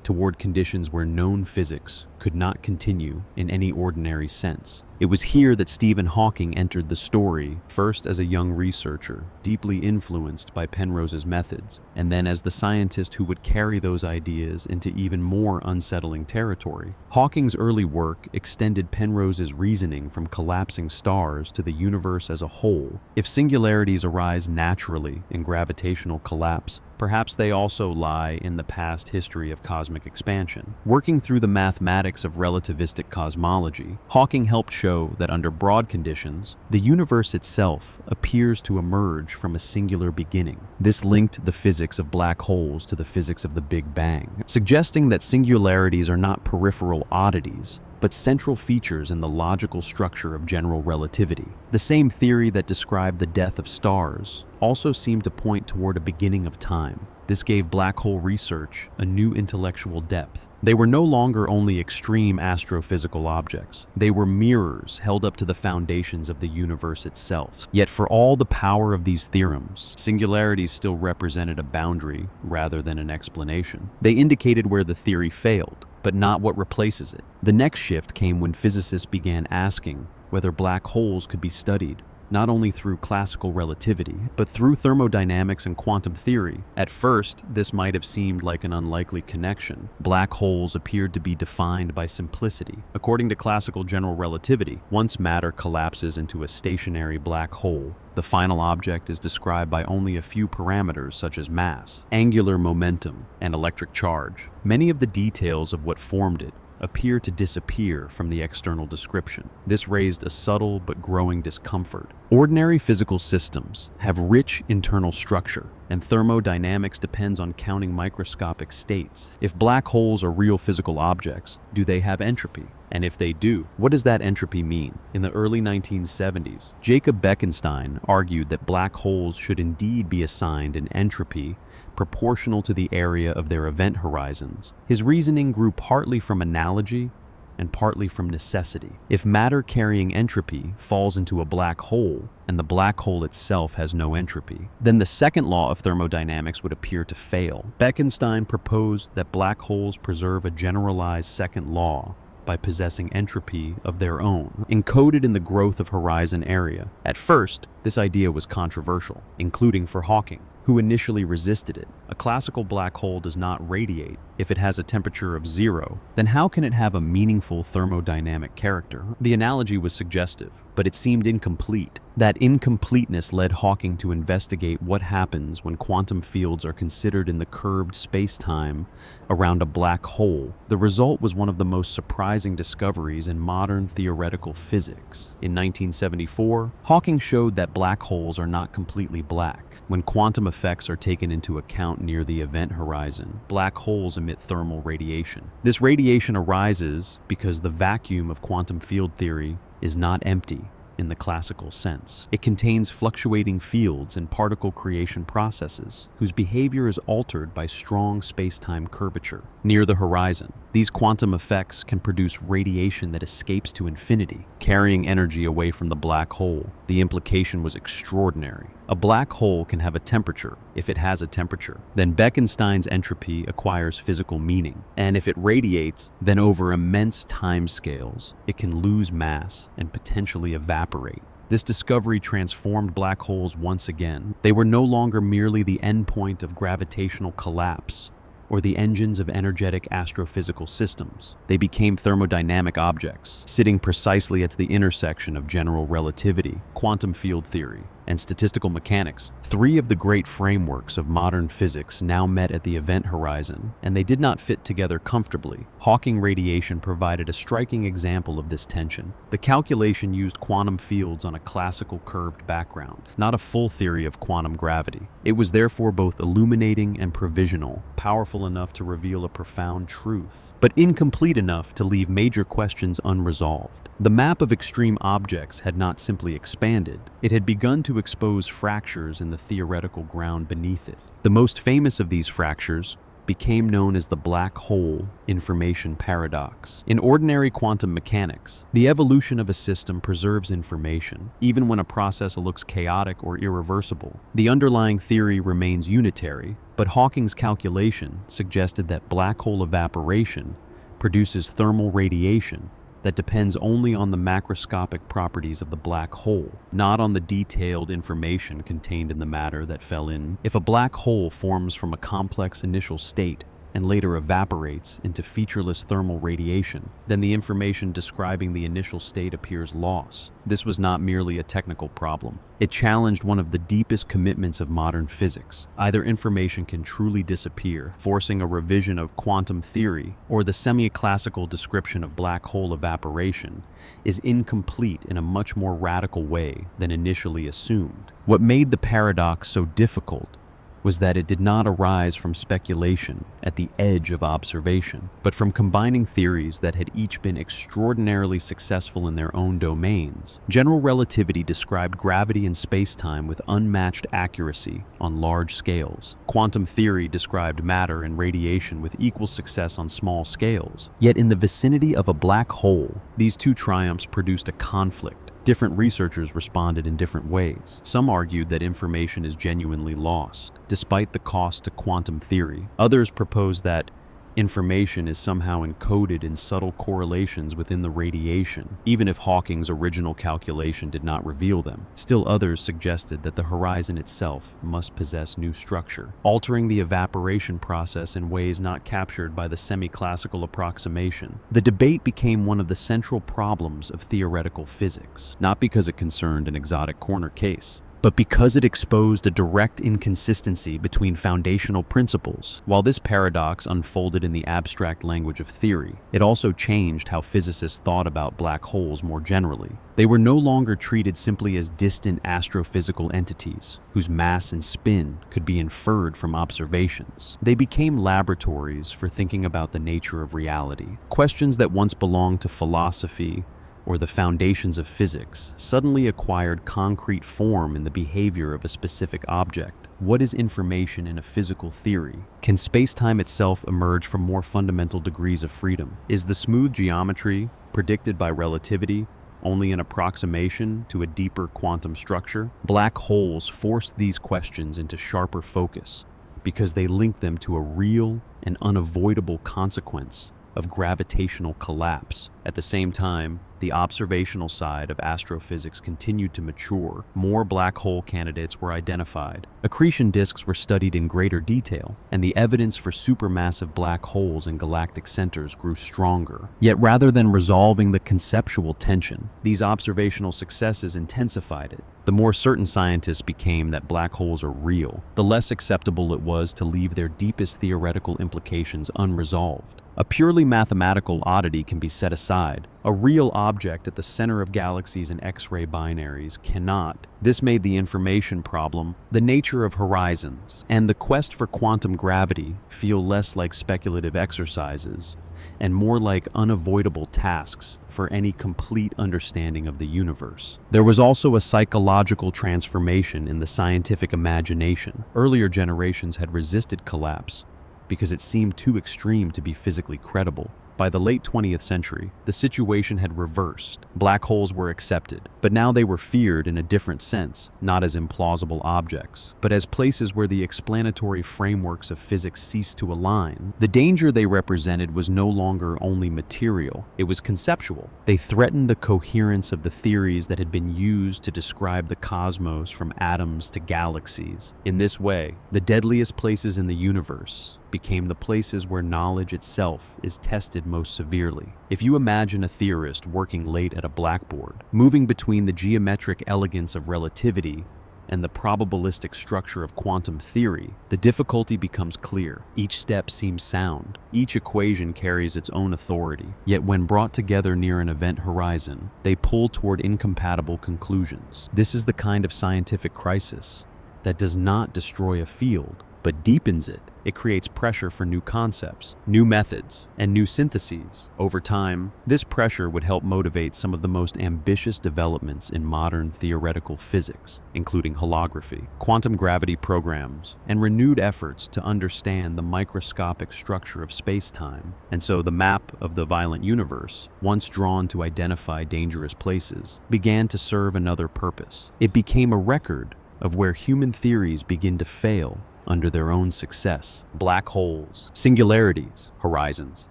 toward conditions where known physics could not continue in any ordinary sense. It was here that Stephen Hawking entered the story, first as a young researcher, deeply influenced by Penrose's methods, and then as the scientist who would carry those ideas into even more unsettling territory. Hawking's early work extended Penrose's reasoning from collapsing stars to the universe as a whole. If singularities arise naturally in gravitational collapse, perhaps they also lie in the past history of cosmic expansion. Working through the mathematics of relativistic cosmology, Hawking helped show that under broad conditions, the universe itself appears to emerge from a singular beginning. This linked the physics of black holes to the physics of the Big Bang, suggesting that singularities are not peripheral oddities, but central features in the logical structure of general relativity. The same theory that described the death of stars also seemed to point toward a beginning of time. This gave black hole research a new intellectual depth. They were no longer only extreme astrophysical objects. They were mirrors held up to the foundations of the universe itself. Yet for all the power of these theorems, singularities still represented a boundary rather than an explanation. They indicated where the theory failed, but not what replaces it. The next shift came when physicists began asking whether black holes could be studied, not only through classical relativity, but through thermodynamics and quantum theory. At first, this might have seemed like an unlikely connection. Black holes appeared to be defined by simplicity. According to classical general relativity, once matter collapses into a stationary black hole, the final object is described by only a few parameters such as mass, angular momentum, and electric charge. Many of the details of what formed it appear to disappear from the external description. This raised a subtle but growing discomfort. Ordinary physical systems have rich internal structure, and thermodynamics depends on counting microscopic states. If black holes are real physical objects, do they have entropy? And if they do, what does that entropy mean? In the early 1970s, Jacob Bekenstein argued that black holes should indeed be assigned an entropy proportional to the area of their event horizons. His reasoning grew partly from analogy and partly from necessity. If matter carrying entropy falls into a black hole, and the black hole itself has no entropy, then the second law of thermodynamics would appear to fail. Bekenstein proposed that black holes preserve a generalized second law by possessing entropy of their own, encoded in the growth of horizon area. At first, this idea was controversial, including for Hawking, who initially resisted it. A classical black hole does not radiate if it has a temperature of 0. Then how can it have a meaningful thermodynamic character? The analogy was suggestive, but it seemed incomplete. That incompleteness led Hawking to investigate what happens when quantum fields are considered in the curved space-time around a black hole. The result was one of the most surprising discoveries in modern theoretical physics. In 1974, Hawking showed that black holes are not completely black. When quantum effects are taken into account near the event horizon, black holes emit thermal radiation. This radiation arises because the vacuum of quantum field theory is not empty. in the classical sense. It contains fluctuating fields and particle creation processes, whose behavior is altered by strong space-time curvature. Near the horizon, these quantum effects can produce radiation that escapes to infinity, carrying energy away from the black hole. The implication was extraordinary. A black hole can have a temperature, if it has a temperature. Then Bekenstein's entropy acquires physical meaning. And if it radiates, then over immense timescales, it can lose mass and potentially evaporate. This discovery transformed black holes once again. They were no longer merely the endpoint of gravitational collapse or the engines of energetic astrophysical systems. They became thermodynamic objects, sitting precisely at the intersection of general relativity, quantum field theory, and statistical mechanics. Three of the great frameworks of modern physics now met at the event horizon, and they did not fit together comfortably. Hawking radiation provided a striking example of this tension. The calculation used quantum fields on a classical curved background, not a full theory of quantum gravity. It was therefore both illuminating and provisional, powerful enough to reveal a profound truth, but incomplete enough to leave major questions unresolved. The map of extreme objects had not simply expanded, it had begun to expose fractures in the theoretical ground beneath it. The most famous of these fractures became known as the black hole information paradox. In ordinary quantum mechanics, the evolution of a system preserves information, even when a process looks chaotic or irreversible. The underlying theory remains unitary, but Hawking's calculation suggested that black hole evaporation produces thermal radiation that depends only on the macroscopic properties of the black hole, not on the detailed information contained in the matter that fell in. If a black hole forms from a complex initial state and later evaporates into featureless thermal radiation, then the information describing the initial state appears lost. This was not merely a technical problem. It challenged one of the deepest commitments of modern physics. Either information can truly disappear, forcing a revision of quantum theory, or the semi-classical description of black hole evaporation is incomplete in a much more radical way than initially assumed. What made the paradox so difficult was that it did not arise from speculation at the edge of observation, but from combining theories that had each been extraordinarily successful in their own domains. General relativity described gravity and space-time with unmatched accuracy on large scales. Quantum theory described matter and radiation with equal success on small scales. Yet in the vicinity of a black hole, these two triumphs produced a conflict. Different researchers responded in different ways. Some argued that information is genuinely lost, despite the cost to quantum theory. Others proposed that information is somehow encoded in subtle correlations within the radiation, even if Hawking's original calculation did not reveal them. Still others suggested that the horizon itself must possess new structure, altering the evaporation process in ways not captured by the semi-classical approximation. The debate became one of the central problems of theoretical physics, not because it concerned an exotic corner case, but because it exposed a direct inconsistency between foundational principles. While this paradox unfolded in the abstract language of theory, it also changed how physicists thought about black holes more generally. They were no longer treated simply as distant astrophysical entities, whose mass and spin could be inferred from observations. They became laboratories for thinking about the nature of reality. Questions that once belonged to philosophy or the foundations of physics suddenly acquired concrete form in the behavior of a specific object. What is information in a physical theory? Can space-time itself emerge from more fundamental degrees of freedom? Is the smooth geometry predicted by relativity only an approximation to a deeper quantum structure? Black holes force these questions into sharper focus because they link them to a real and unavoidable consequence of gravitational collapse. At the same time, the observational side of astrophysics continued to mature. More black hole candidates were identified. Accretion disks were studied in greater detail, and the evidence for supermassive black holes in galactic centers grew stronger. Yet rather than resolving the conceptual tension, these observational successes intensified it. The more certain scientists became that black holes are real, the less acceptable it was to leave their deepest theoretical implications unresolved. A purely mathematical oddity can be set aside. A real object at the center of galaxies and X-ray binaries cannot. This made the information problem, the nature of horizons, and the quest for quantum gravity feel less like speculative exercises and more like unavoidable tasks for any complete understanding of the universe. There was also a psychological transformation in the scientific imagination. Earlier generations had resisted collapse because it seemed too extreme to be physically credible. By the late 20th century, the situation had reversed. Black holes were accepted, but now they were feared in a different sense, not as implausible objects, but as places where the explanatory frameworks of physics ceased to align. The danger they represented was no longer only material, it was conceptual. They threatened the coherence of the theories that had been used to describe the cosmos from atoms to galaxies. In this way, the deadliest places in the universe became the places where knowledge itself is tested most severely. If you imagine a theorist working late at a blackboard, moving between the geometric elegance of relativity and the probabilistic structure of quantum theory, the difficulty becomes clear. Each step seems sound. Each equation carries its own authority. Yet when brought together near an event horizon, they pull toward incompatible conclusions. This is the kind of scientific crisis that does not destroy a field, but deepens it. It creates pressure for new concepts, new methods, and new syntheses. Over time, this pressure would help motivate some of the most ambitious developments in modern theoretical physics, including holography, quantum gravity programs, and renewed efforts to understand the microscopic structure of space-time. And so the map of the violent universe, once drawn to identify dangerous places, began to serve another purpose. It became a record of where human theories begin to fail under their own success. Black holes, singularities, horizons,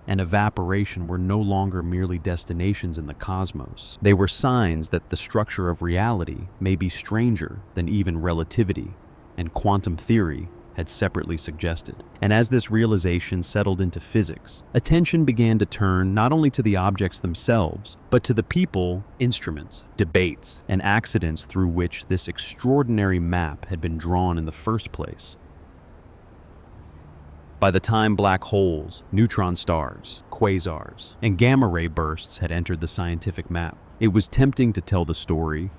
and evaporation were no longer merely destinations in the cosmos. They were signs that the structure of reality may be stranger than even relativity and quantum theory had separately suggested. And as this realization settled into physics, attention began to turn not only to the objects themselves, but to the people, instruments, debates, and accidents through which this extraordinary map had been drawn in the first place. By the time black holes, neutron stars, quasars, and gamma-ray bursts had entered the scientific map, it was tempting to tell the story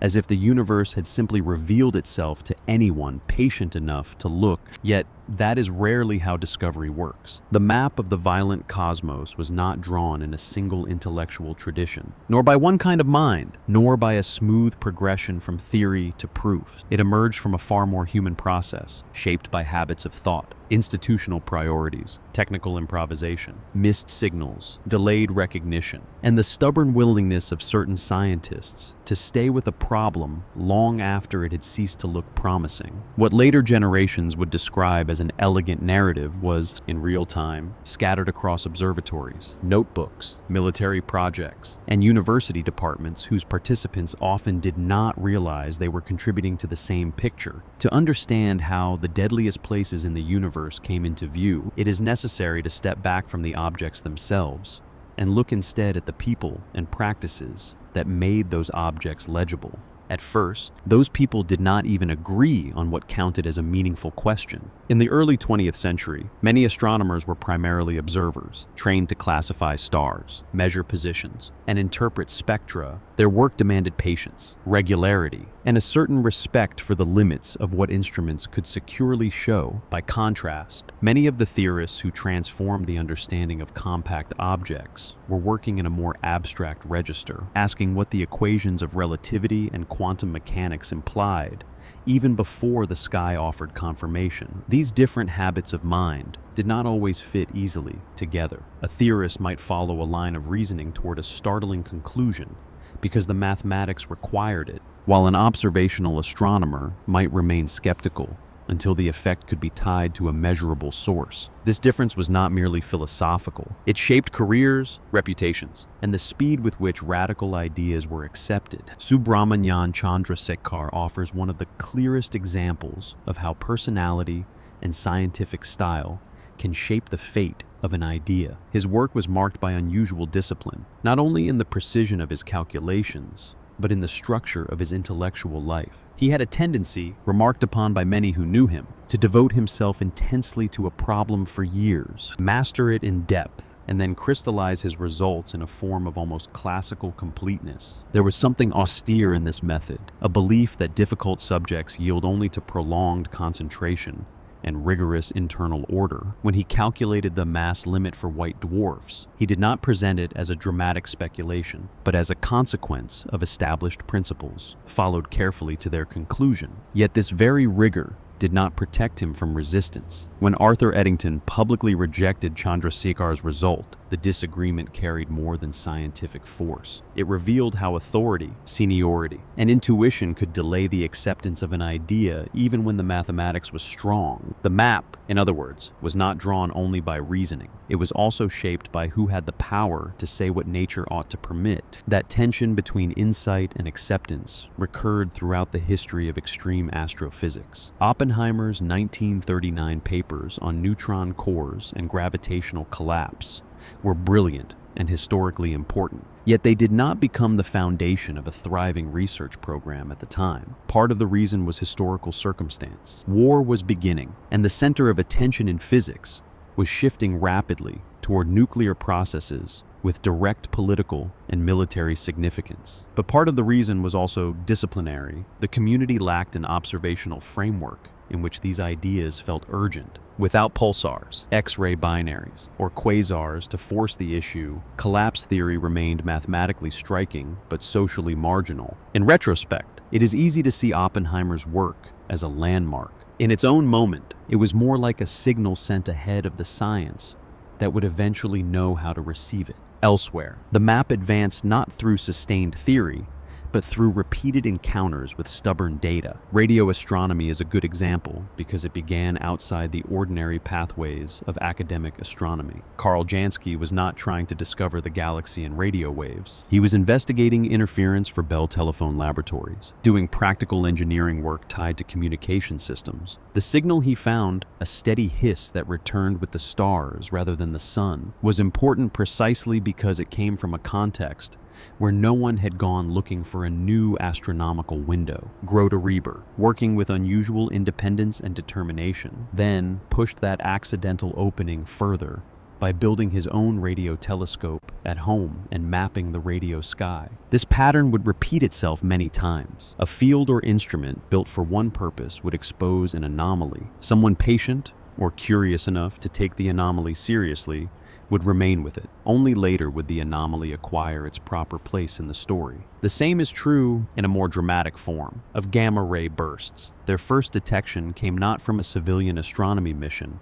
as if the universe had simply revealed itself to anyone patient enough to look, yet that is rarely how discovery works. The map of the violent cosmos was not drawn in a single intellectual tradition, nor by one kind of mind, nor by a smooth progression from theory to proof. It emerged from a far more human process, shaped by habits of thought, institutional priorities, technical improvisation, missed signals, delayed recognition, and the stubborn willingness of certain scientists to stay with a problem long after it had ceased to look promising. What later generations would describe as an elegant narrative was, in real time, scattered across observatories, notebooks, military projects, and university departments whose participants often did not realize they were contributing to the same picture. To understand how the deadliest places in the universe came into view, it is necessary to step back from the objects themselves and look instead at the people and practices that made those objects legible. At first, those people did not even agree on what counted as a meaningful question. In the early 20th century, many astronomers were primarily observers, trained to classify stars, measure positions, and interpret spectra. Their work demanded patience, regularity, and a certain respect for the limits of what instruments could securely show. By contrast, many of the theorists who transformed the understanding of compact objects were working in a more abstract register, asking what the equations of relativity and quantum mechanics implied, even before the sky offered confirmation. These different habits of mind did not always fit easily together. A theorist might follow a line of reasoning toward a startling conclusion because the mathematics required it, while an observational astronomer might remain skeptical until the effect could be tied to a measurable source. This difference was not merely philosophical. It shaped careers, reputations, and the speed with which radical ideas were accepted. Subramanian Chandrasekhar offers one of the clearest examples of how personality and scientific style can shape the fate of an idea. His work was marked by unusual discipline, not only in the precision of his calculations, but in the structure of his intellectual life. He had a tendency, remarked upon by many who knew him, to devote himself intensely to a problem for years, master it in depth, and then crystallize his results in a form of almost classical completeness. There was something austere in this method, a belief that difficult subjects yield only to prolonged concentration and rigorous internal order. When he calculated the mass limit for white dwarfs, he did not present it as a dramatic speculation, but as a consequence of established principles, followed carefully to their conclusion. Yet this very rigor did not protect him from resistance. When Arthur Eddington publicly rejected Chandrasekhar's result, the disagreement carried more than scientific force. It revealed how authority, seniority, and intuition could delay the acceptance of an idea even when the mathematics was strong. The map, in other words, was not drawn only by reasoning. It was also shaped by who had the power to say what nature ought to permit. That tension between insight and acceptance recurred throughout the history of extreme astrophysics. Oppenheimer's 1939 papers on neutron cores and gravitational collapse were brilliant and historically important, yet they did not become the foundation of a thriving research program at the time. Part of the reason was historical circumstance. War was beginning, and the center of attention in physics was shifting rapidly toward nuclear processes with direct political and military significance. But part of the reason was also disciplinary. The community lacked an observational framework in which these ideas felt urgent. Without pulsars, X-ray binaries, or quasars to force the issue, collapse theory remained mathematically striking but socially marginal. In retrospect, it is easy to see Oppenheimer's work as a landmark. In its own moment, it was more like a signal sent ahead of the science that would eventually know how to receive it. Elsewhere, the map advanced not through sustained theory, but through repeated encounters with stubborn data. Radio astronomy is a good example because it began outside the ordinary pathways of academic astronomy. Carl Jansky was not trying to discover the galaxy in radio waves. He was investigating interference for Bell Telephone Laboratories, doing practical engineering work tied to communication systems. The signal he found, a steady hiss that returned with the stars rather than the sun, was important precisely because it came from a context where no one had gone looking for a new astronomical window. Grote Reber, working with unusual independence and determination, then pushed that accidental opening further by building his own radio telescope at home and mapping the radio sky. This pattern would repeat itself many times. A field or instrument built for one purpose would expose an anomaly. Someone patient or curious enough to take the anomaly seriously would remain with it. Only later would the anomaly acquire its proper place in the story. The same is true, in a more dramatic form, of gamma-ray bursts. Their first detection came not from a civilian astronomy mission,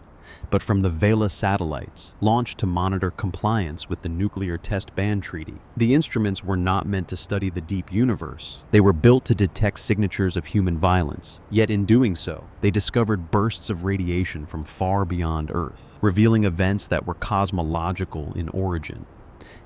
but from the Vela satellites, launched to monitor compliance with the Nuclear Test Ban Treaty. The instruments were not meant to study the deep universe. They were built to detect signatures of human violence. Yet in doing so, they discovered bursts of radiation from far beyond Earth, revealing events that were cosmological in origin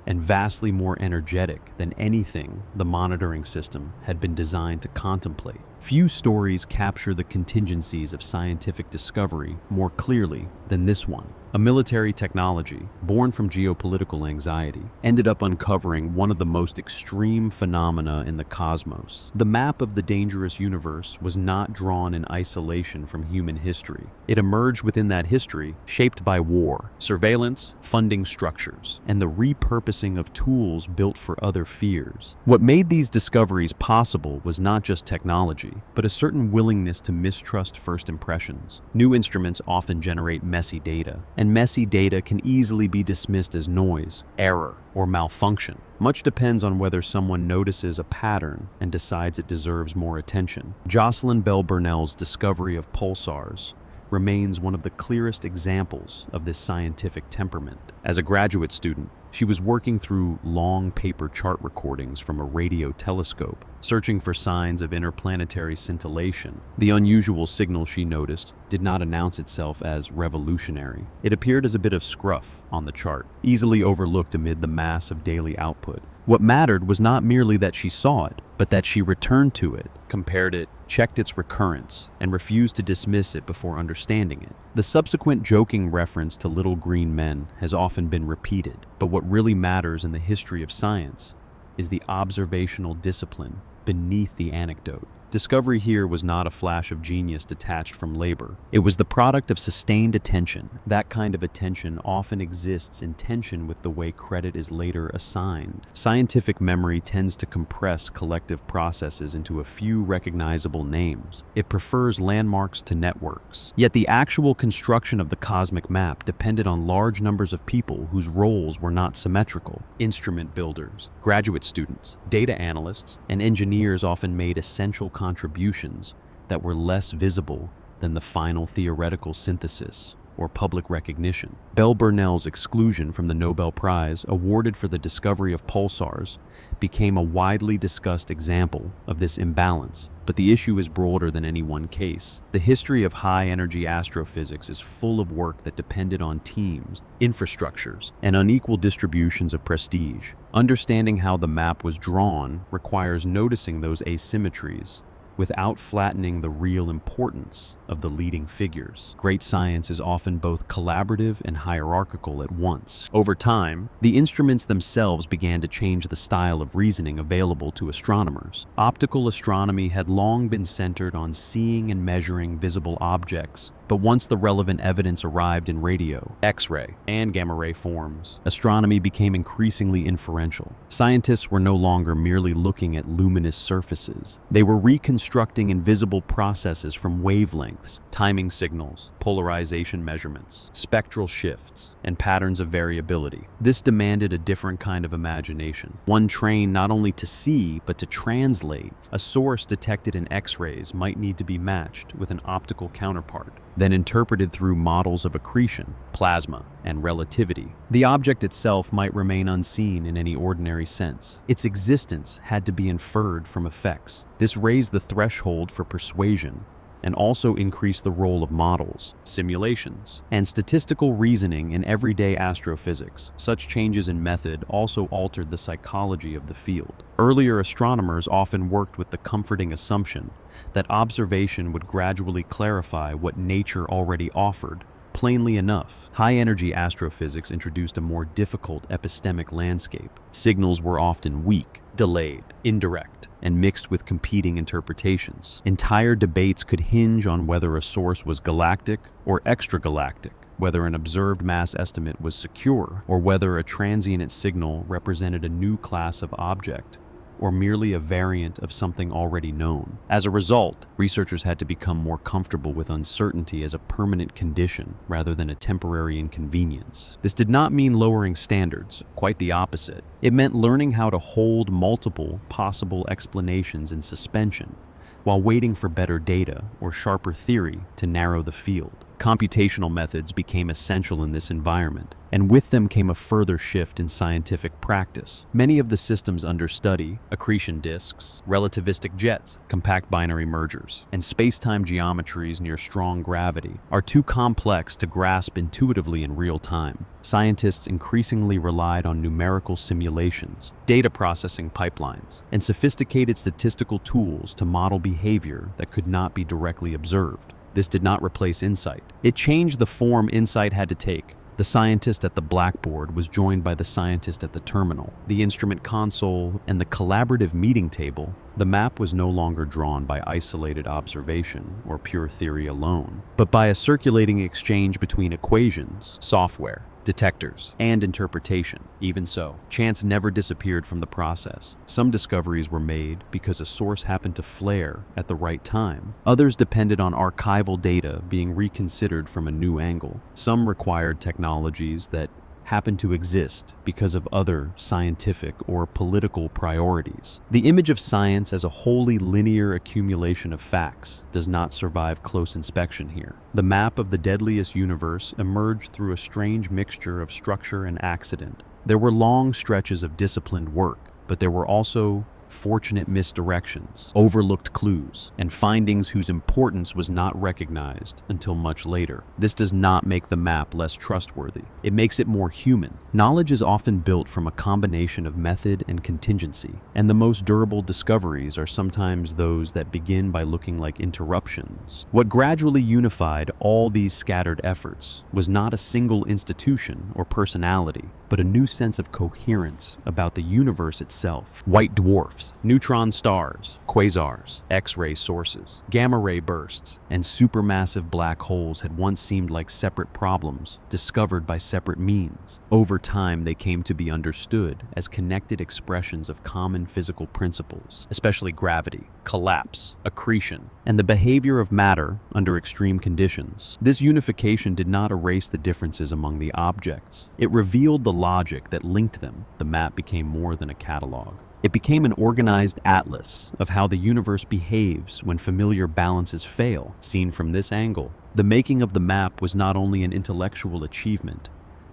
and vastly more energetic than anything the monitoring system had been designed to contemplate. Few stories capture the contingencies of scientific discovery more clearly than this one. A military technology, born from geopolitical anxiety, ended up uncovering one of the most extreme phenomena in the cosmos. The map of the dangerous universe was not drawn in isolation from human history. It emerged within that history, shaped by war, surveillance, funding structures, and the repurposing of tools built for other fears. What made these discoveries possible was not just technology, but a certain willingness to mistrust first impressions. New instruments often generate messy data, and messy data can easily be dismissed as noise, error, or malfunction. Much depends on whether someone notices a pattern and decides it deserves more attention. Jocelyn Bell Burnell's discovery of pulsars remains one of the clearest examples of this scientific temperament. As a graduate student, she was working through long paper chart recordings from a radio telescope, searching for signs of interplanetary scintillation. The unusual signal she noticed did not announce itself as revolutionary. It appeared as a bit of scruff on the chart, easily overlooked amid the mass of daily output. What mattered was not merely that she saw it, but that she returned to it, compared it, checked its recurrence, and refused to dismiss it before understanding it. The subsequent joking reference to little green men has often been repeated, but what really matters in the history of science is the observational discipline beneath the anecdote. Discovery here was not a flash of genius detached from labor. It was the product of sustained attention. That kind of attention often exists in tension with the way credit is later assigned. Scientific memory tends to compress collective processes into a few recognizable names. It prefers landmarks to networks. Yet the actual construction of the cosmic map depended on large numbers of people whose roles were not symmetrical. Instrument builders, graduate students, data analysts, and engineers often made essential contributions that were less visible than the final theoretical synthesis or public recognition. Bell Burnell's exclusion from the Nobel Prize, awarded for the discovery of pulsars, became a widely discussed example of this imbalance. But the issue is broader than any one case. The history of high-energy astrophysics is full of work that depended on teams, infrastructures, and unequal distributions of prestige. Understanding how the map was drawn requires noticing those asymmetries without flattening the real importance of the leading figures. Great science is often both collaborative and hierarchical at once. Over time, the instruments themselves began to change the style of reasoning available to astronomers. Optical astronomy had long been centered on seeing and measuring visible objects, but once the relevant evidence arrived in radio, X-ray, and gamma-ray forms, astronomy became increasingly inferential. Scientists were no longer merely looking at luminous surfaces. They were reconstructing invisible processes from wavelengths, timing signals, polarization measurements, spectral shifts, and patterns of variability. This demanded a different kind of imagination, one trained not only to see, but to translate. A source detected in X-rays might need to be matched with an optical counterpart, then interpreted through models of accretion, plasma, and relativity. The object itself might remain unseen in any ordinary sense. Its existence had to be inferred from effects. This raised the threshold for persuasion and also increased the role of models, simulations, and statistical reasoning in everyday astrophysics. Such changes in method also altered the psychology of the field. Earlier astronomers often worked with the comforting assumption that observation would gradually clarify what nature already offered. Plainly enough, high-energy astrophysics introduced a more difficult epistemic landscape. Signals were often weak, delayed, indirect, and mixed with competing interpretations. Entire debates could hinge on whether a source was galactic or extragalactic, whether an observed mass estimate was secure, or whether a transient signal represented a new class of object, or merely a variant of something already known. As a result, researchers had to become more comfortable with uncertainty as a permanent condition rather than a temporary inconvenience. This did not mean lowering standards, quite the opposite. It meant learning how to hold multiple possible explanations in suspension while waiting for better data or sharper theory to narrow the field. Computational methods became essential in this environment, and with them came a further shift in scientific practice. Many of the systems under study, accretion disks, relativistic jets, compact binary mergers, and space-time geometries near strong gravity, are too complex to grasp intuitively in real time. Scientists increasingly relied on numerical simulations, data processing pipelines, and sophisticated statistical tools to model behavior that could not be directly observed. This did not replace insight. It changed the form insight had to take. The scientist at the blackboard was joined by the scientist at the terminal, the instrument console, and the collaborative meeting table. The map was no longer drawn by isolated observation or pure theory alone, but by a circulating exchange between equations, software, detectors, and interpretation. Even so, chance never disappeared from the process. Some discoveries were made because a source happened to flare at the right time. Others depended on archival data being reconsidered from a new angle. Some required technologies that happened to exist because of other scientific or political priorities. The image of science as a wholly linear accumulation of facts does not survive close inspection here. The map of the deadliest universe emerged through a strange mixture of structure and accident. There were long stretches of disciplined work, but there were also fortunate misdirections, overlooked clues, and findings whose importance was not recognized until much later. This does not make the map less trustworthy. It makes it more human. Knowledge is often built from a combination of method and contingency, and the most durable discoveries are sometimes those that begin by looking like interruptions. What gradually unified all these scattered efforts was not a single institution or personality, but a new sense of coherence about the universe itself. White dwarfs, neutron stars, quasars, X-ray sources, gamma-ray bursts, and supermassive black holes had once seemed like separate problems, discovered by separate means. Over time, they came to be understood as connected expressions of common physical principles, especially gravity, collapse, accretion, and the behavior of matter under extreme conditions. This unification did not erase the differences among the objects. It revealed the logic that linked them. The map became more than a catalog. It became an organized atlas of how the universe behaves when familiar balances fail. Seen from this angle, the making of the map was not only an intellectual achievement,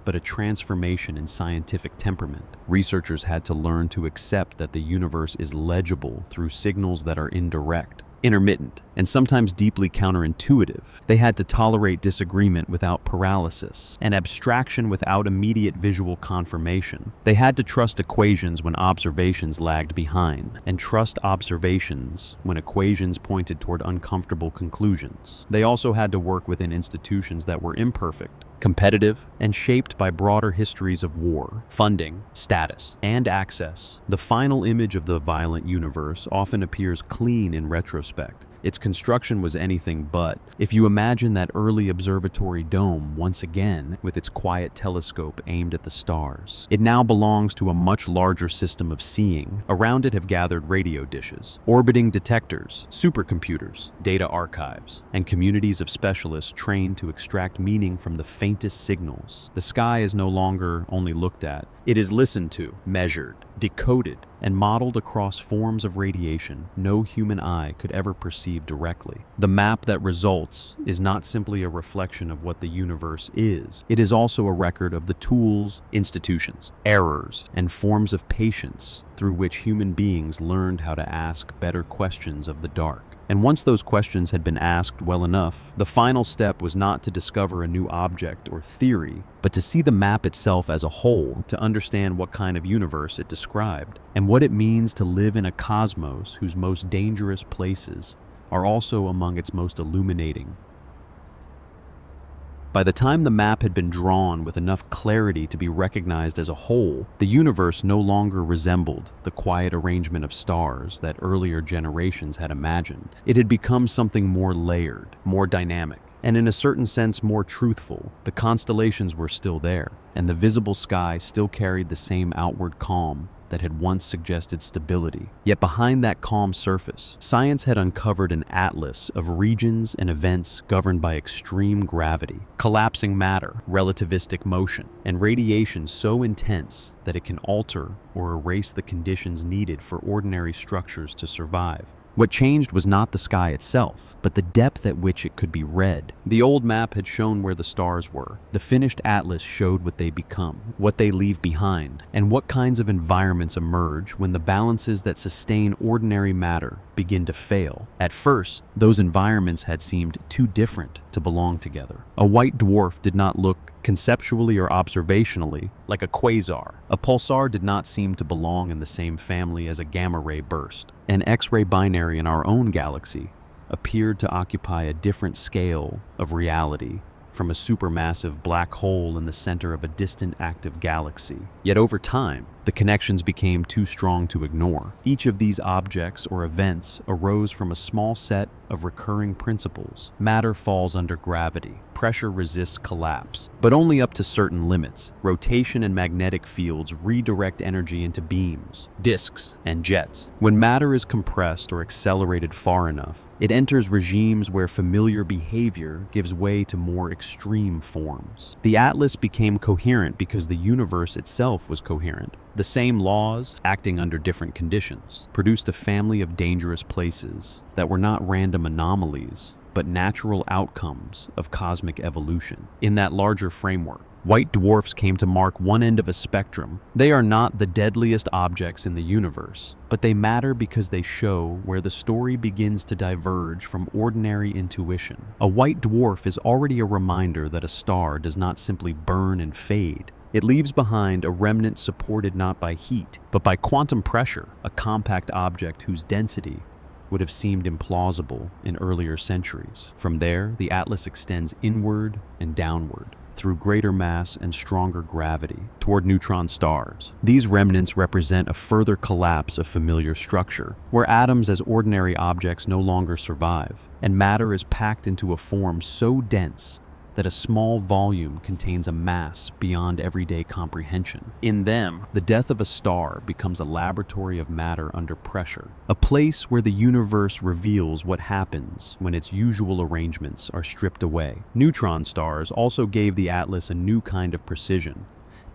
but a transformation in scientific temperament. Researchers had to learn to accept that the universe is legible through signals that are indirect, intermittent, and sometimes deeply counterintuitive. They had to tolerate disagreement without paralysis, and abstraction without immediate visual confirmation. They had to trust equations when observations lagged behind, and trust observations when equations pointed toward uncomfortable conclusions. They also had to work within institutions that were imperfect, competitive, and shaped by broader histories of war, funding, status, and access. The final image of the violent universe often appears clean in retrospect. Its construction was anything but. If you imagine that early observatory dome once again with its quiet telescope aimed at the stars, it now belongs to a much larger system of seeing. Around it have gathered radio dishes, orbiting detectors, supercomputers, data archives, and communities of specialists trained to extract meaning from the faintest signals. The sky is no longer only looked at. It is listened to, measured, decoded, and modeled across forms of radiation no human eye could ever perceive directly. The map that results is not simply a reflection of what the universe is. It is also a record of the tools, institutions, errors, and forms of patience through which human beings learned how to ask better questions of the dark. And once those questions had been asked well enough, the final step was not to discover a new object or theory, but to see the map itself as a whole, to understand what kind of universe it described, and what it means to live in a cosmos whose most dangerous places are also among its most illuminating. By the time the map had been drawn with enough clarity to be recognized as a whole, the universe no longer resembled the quiet arrangement of stars that earlier generations had imagined. It had become something more layered, more dynamic, and in a certain sense more truthful. The constellations were still there, and the visible sky still carried the same outward calm that had once suggested stability. Yet behind that calm surface, science had uncovered an atlas of regions and events governed by extreme gravity, collapsing matter, relativistic motion, and radiation so intense that it can alter or erase the conditions needed for ordinary structures to survive. What changed was not the sky itself, but the depth at which it could be read. The old map had shown where the stars were. The finished atlas showed what they become, what they leave behind, and what kinds of environments emerge when the balances that sustain ordinary matter begin to fail. At first, those environments had seemed too different to belong together. A white dwarf did not look, conceptually or observationally, like a quasar. A pulsar did not seem to belong in the same family as a gamma-ray burst. An X-ray binary in our own galaxy appeared to occupy a different scale of reality from a supermassive black hole in the center of a distant active galaxy. Yet over time, the connections became too strong to ignore. Each of these objects or events arose from a small set of recurring principles. Matter falls under gravity. Pressure resists collapse, but only up to certain limits. Rotation and magnetic fields redirect energy into beams, disks, and jets. When matter is compressed or accelerated far enough, it enters regimes where familiar behavior gives way to more extreme forms. The atlas became coherent because the universe itself was coherent. The same laws, acting under different conditions, produced a family of dangerous places that were not random anomalies, but natural outcomes of cosmic evolution. In that larger framework, white dwarfs came to mark one end of a spectrum. They are not the deadliest objects in the universe, but they matter because they show where the story begins to diverge from ordinary intuition. A white dwarf is already a reminder that a star does not simply burn and fade. It leaves behind a remnant supported not by heat, but by quantum pressure, a compact object whose density would have seemed implausible in earlier centuries. From there, the atlas extends inward and downward, through greater mass and stronger gravity, toward neutron stars. These remnants represent a further collapse of familiar structure, where atoms as ordinary objects no longer survive, and matter is packed into a form so dense that a small volume contains a mass beyond everyday comprehension. In them, the death of a star becomes a laboratory of matter under pressure, a place where the universe reveals what happens when its usual arrangements are stripped away. Neutron stars also gave the atlas a new kind of precision,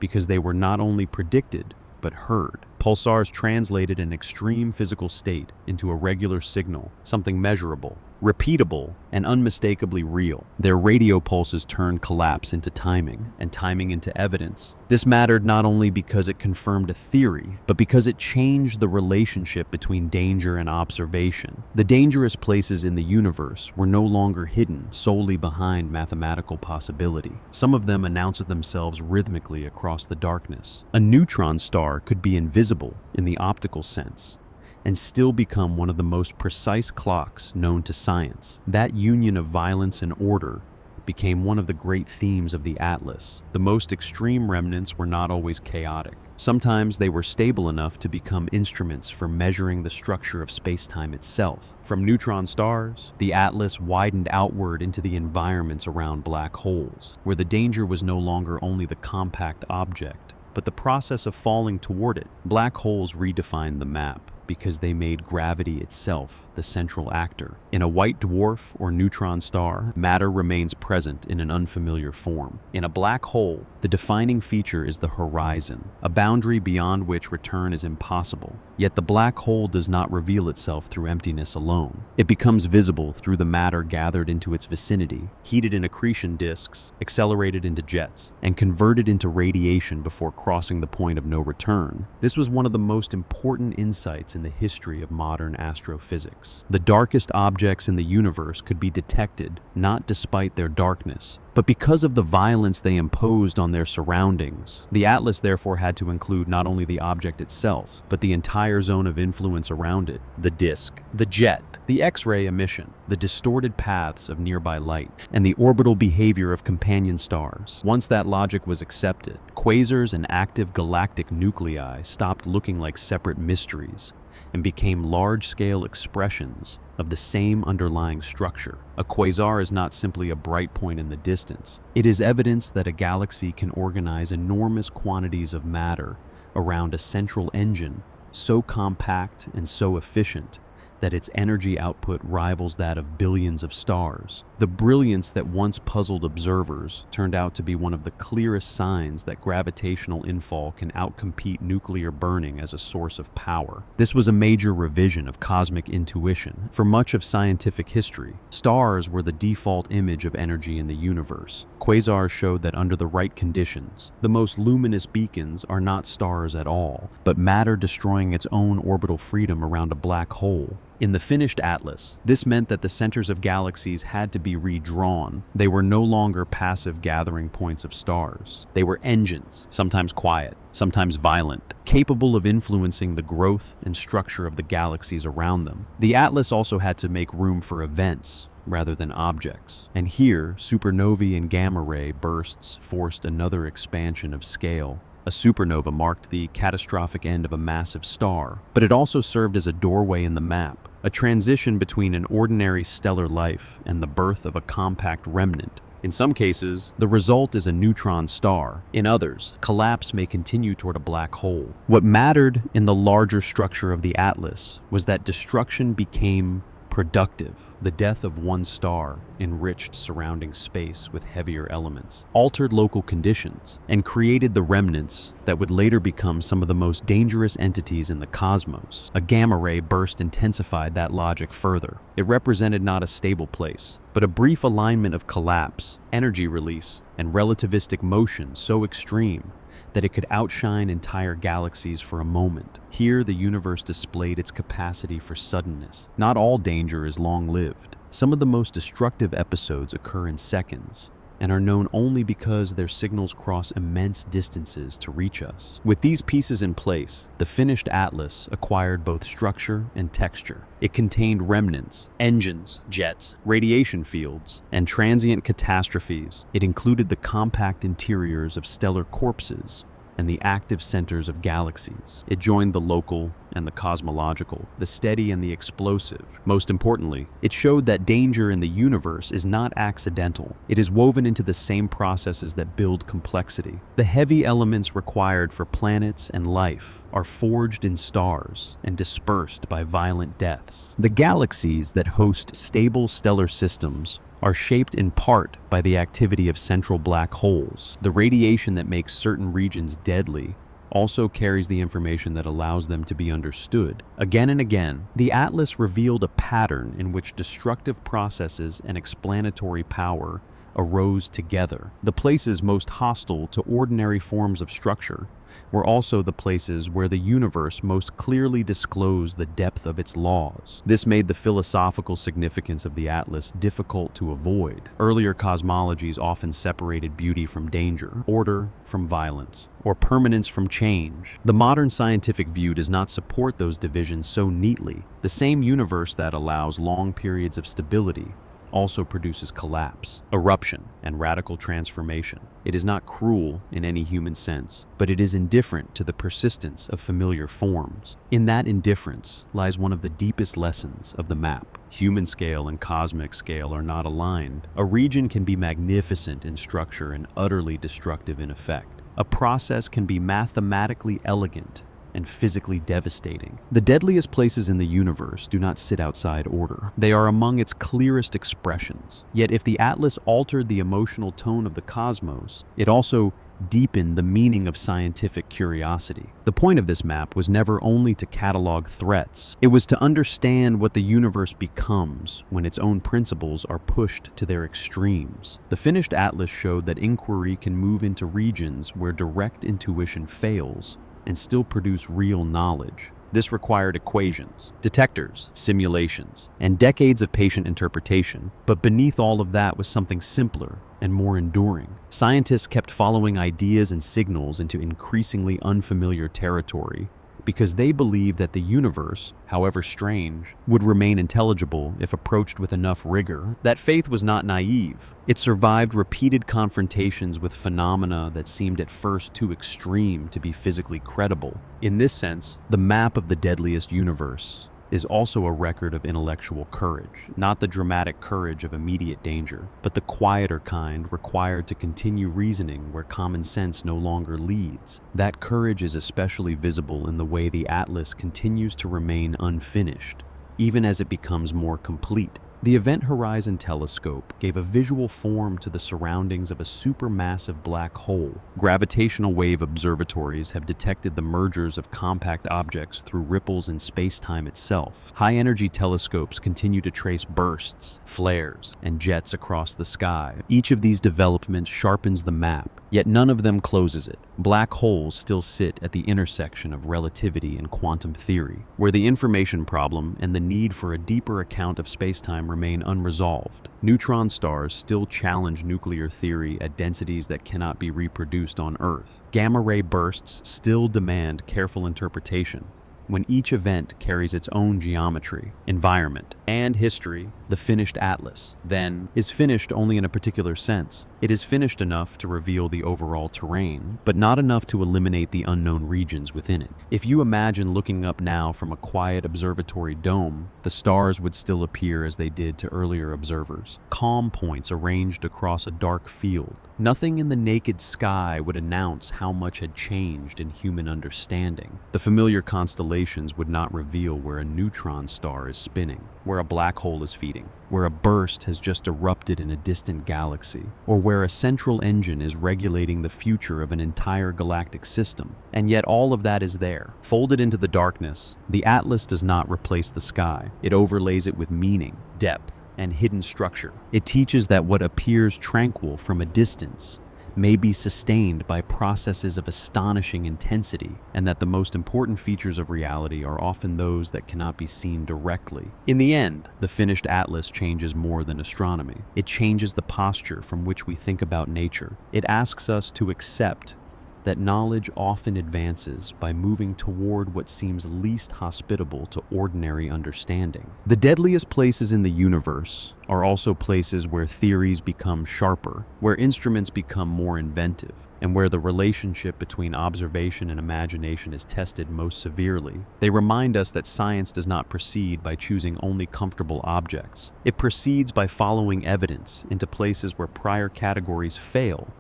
because they were not only predicted, but heard. Pulsars translated an extreme physical state into a regular signal, something measurable, repeatable, and unmistakably real. Their radio pulses turned collapse into timing, and timing into evidence. This mattered not only because it confirmed a theory, but because it changed the relationship between danger and observation. The dangerous places in the universe were no longer hidden solely behind mathematical possibility. Some of them announced themselves rhythmically across the darkness. A neutron star could be invisible in the optical sense, and still become one of the most precise clocks known to science. That union of violence and order became one of the great themes of the atlas. The most extreme remnants were not always chaotic. Sometimes they were stable enough to become instruments for measuring the structure of space-time itself. From neutron stars, the atlas widened outward into the environments around black holes, where the danger was no longer only the compact object, but the process of falling toward it. Black holes redefined the map because they made gravity itself the central actor. In a white dwarf or neutron star, matter remains present in an unfamiliar form. In a black hole, the defining feature is the horizon, a boundary beyond which return is impossible. Yet the black hole does not reveal itself through emptiness alone. It becomes visible through the matter gathered into its vicinity, heated in accretion disks, accelerated into jets, and converted into radiation before crossing the point of no return. This was one of the most important insights in the history of modern astrophysics. The darkest objects in the universe could be detected, not despite their darkness, but because of the violence they imposed on their surroundings. The atlas therefore had to include not only the object itself, but the entire zone of influence around it: the disk, the jet, the X-ray emission, the distorted paths of nearby light, and the orbital behavior of companion stars. Once that logic was accepted, quasars and active galactic nuclei stopped looking like separate mysteries and became large-scale expressions of the same underlying structure. A quasar is not simply a bright point in the distance. It is evidence that a galaxy can organize enormous quantities of matter around a central engine so compact and so efficient that its energy output rivals that of billions of stars. The brilliance that once puzzled observers turned out to be one of the clearest signs that gravitational infall can outcompete nuclear burning as a source of power. This was a major revision of cosmic intuition. For much of scientific history, stars were the default image of energy in the universe. Quasars showed that under the right conditions, the most luminous beacons are not stars at all, but matter destroying its own orbital freedom around a black hole. In the finished atlas, this meant that the centers of galaxies had to be redrawn. They were no longer passive gathering points of stars. They were engines, sometimes quiet, sometimes violent, capable of influencing the growth and structure of the galaxies around them. The atlas also had to make room for events rather than objects. And here, supernovae and gamma ray bursts forced another expansion of scale. A supernova marked the catastrophic end of a massive star, but it also served as a doorway in the map, a transition between an ordinary stellar life and the birth of a compact remnant. In some cases, the result is a neutron star. In others, collapse may continue toward a black hole. What mattered in the larger structure of the atlas was that destruction became productive. The death of one star enriched surrounding space with heavier elements, altered local conditions, and created the remnants that would later become some of the most dangerous entities in the cosmos. A gamma ray burst intensified that logic further. It represented not a stable place, but a brief alignment of collapse, energy release, and relativistic motion so extreme that it could outshine entire galaxies for a moment. Here, the universe displayed its capacity for suddenness. Not all danger is long-lived. Some of the most destructive episodes occur in seconds, and are known only because their signals cross immense distances to reach us. With these pieces in place, the finished atlas acquired both structure and texture. It contained remnants, engines, jets, radiation fields, and transient catastrophes. It included the compact interiors of stellar corpses and the active centers of galaxies. It joined the local and the cosmological, the steady and the explosive. Most importantly, it showed that danger in the universe is not accidental. It is woven into the same processes that build complexity. The heavy elements required for planets and life are forged in stars and dispersed by violent deaths. The galaxies that host stable stellar systems are shaped in part by the activity of central black holes. The radiation that makes certain regions deadly also carries the information that allows them to be understood. Again and again, the atlas revealed a pattern in which destructive processes and explanatory power arose together. The places most hostile to ordinary forms of structure were also the places where the universe most clearly disclosed the depth of its laws. This made the philosophical significance of the atlas difficult to avoid. Earlier cosmologies often separated beauty from danger, order from violence, or permanence from change. The modern scientific view does not support those divisions so neatly. The same universe that allows long periods of stability also produces collapse, eruption, and radical transformation. It is not cruel in any human sense, but it is indifferent to the persistence of familiar forms. In that indifference lies one of the deepest lessons of the map. Human scale and cosmic scale are not aligned. A region can be magnificent in structure and utterly destructive in effect. A process can be mathematically elegant and physically devastating. The deadliest places in the universe do not sit outside order. They are among its clearest expressions. Yet if the atlas altered the emotional tone of the cosmos, it also deepened the meaning of scientific curiosity. The point of this map was never only to catalog threats. It was to understand what the universe becomes when its own principles are pushed to their extremes. The finished atlas showed that inquiry can move into regions where direct intuition fails and still produce real knowledge. This required equations, detectors, simulations, and decades of patient interpretation. But beneath all of that was something simpler and more enduring. Scientists kept following ideas and signals into increasingly unfamiliar territory because they believed that the universe, however strange, would remain intelligible if approached with enough rigor. That faith was not naive. It survived repeated confrontations with phenomena that seemed at first too extreme to be physically credible. In this sense, the map of the deadliest universe is also a record of intellectual courage, not the dramatic courage of immediate danger, but the quieter kind required to continue reasoning where common sense no longer leads. That courage is especially visible in the way the atlas continues to remain unfinished, even as it becomes more complete. The Event Horizon Telescope gave a visual form to the surroundings of a supermassive black hole. Gravitational wave observatories have detected the mergers of compact objects through ripples in space-time itself. High-energy telescopes continue to trace bursts, flares, and jets across the sky. Each of these developments sharpens the map, yet none of them closes it. Black holes still sit at the intersection of relativity and quantum theory, where the information problem and the need for a deeper account of space-time remain unresolved. Neutron stars still challenge nuclear theory at densities that cannot be reproduced on Earth. Gamma-ray bursts still demand careful interpretation, when each event carries its own geometry, environment, and history. The finished atlas, then, is finished only in a particular sense. It is finished enough to reveal the overall terrain, but not enough to eliminate the unknown regions within it. If you imagine looking up now from a quiet observatory dome, the stars would still appear as they did to earlier observers, calm points arranged across a dark field. Nothing in the naked sky would announce how much had changed in human understanding. The familiar constellations would not reveal where a neutron star is spinning, where a black hole is feeding, where a burst has just erupted in a distant galaxy, or where a central engine is regulating the future of an entire galactic system. And yet all of that is there. Folded into the darkness, the atlas does not replace the sky. It overlays it with meaning, depth, and hidden structure. It teaches that what appears tranquil from a distance may be sustained by processes of astonishing intensity, and that the most important features of reality are often those that cannot be seen directly. In the end, the finished atlas changes more than astronomy. It changes the posture from which we think about nature. It asks us to accept that knowledge often advances by moving toward what seems least hospitable to ordinary understanding. The deadliest places in the universe are also places where theories become sharper, where instruments become more inventive, and where the relationship between observation and imagination is tested most severely. They remind us that science does not proceed by choosing only comfortable objects. It proceeds by following evidence into places where prior categories fail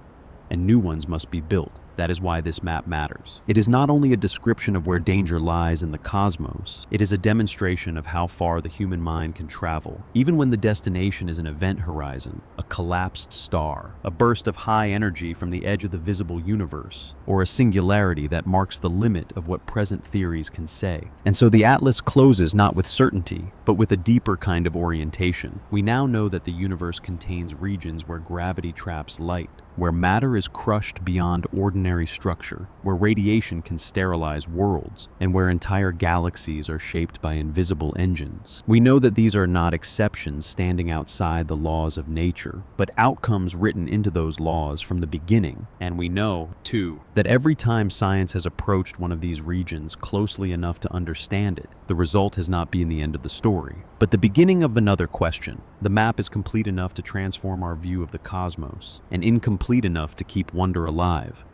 and new ones must be built. That is why this map matters. It is not only a description of where danger lies in the cosmos, it is a demonstration of how far the human mind can travel, even when the destination is an event horizon, a collapsed star, a burst of high energy from the edge of the visible universe, or a singularity that marks the limit of what present theories can say. And so the atlas closes not with certainty, but with a deeper kind of orientation. We now know that the universe contains regions where gravity traps light, where matter is crushed beyond ordinary structure, where radiation can sterilize worlds, and where entire galaxies are shaped by invisible engines. We know that these are not exceptions standing outside the laws of nature, but outcomes written into those laws from the beginning. And we know, too, that every time science has approached one of these regions closely enough to understand it, the result has not been the end of the story, but the beginning of another question. The map is complete enough to transform our view of the cosmos, and incomplete enough to keep wonder alive.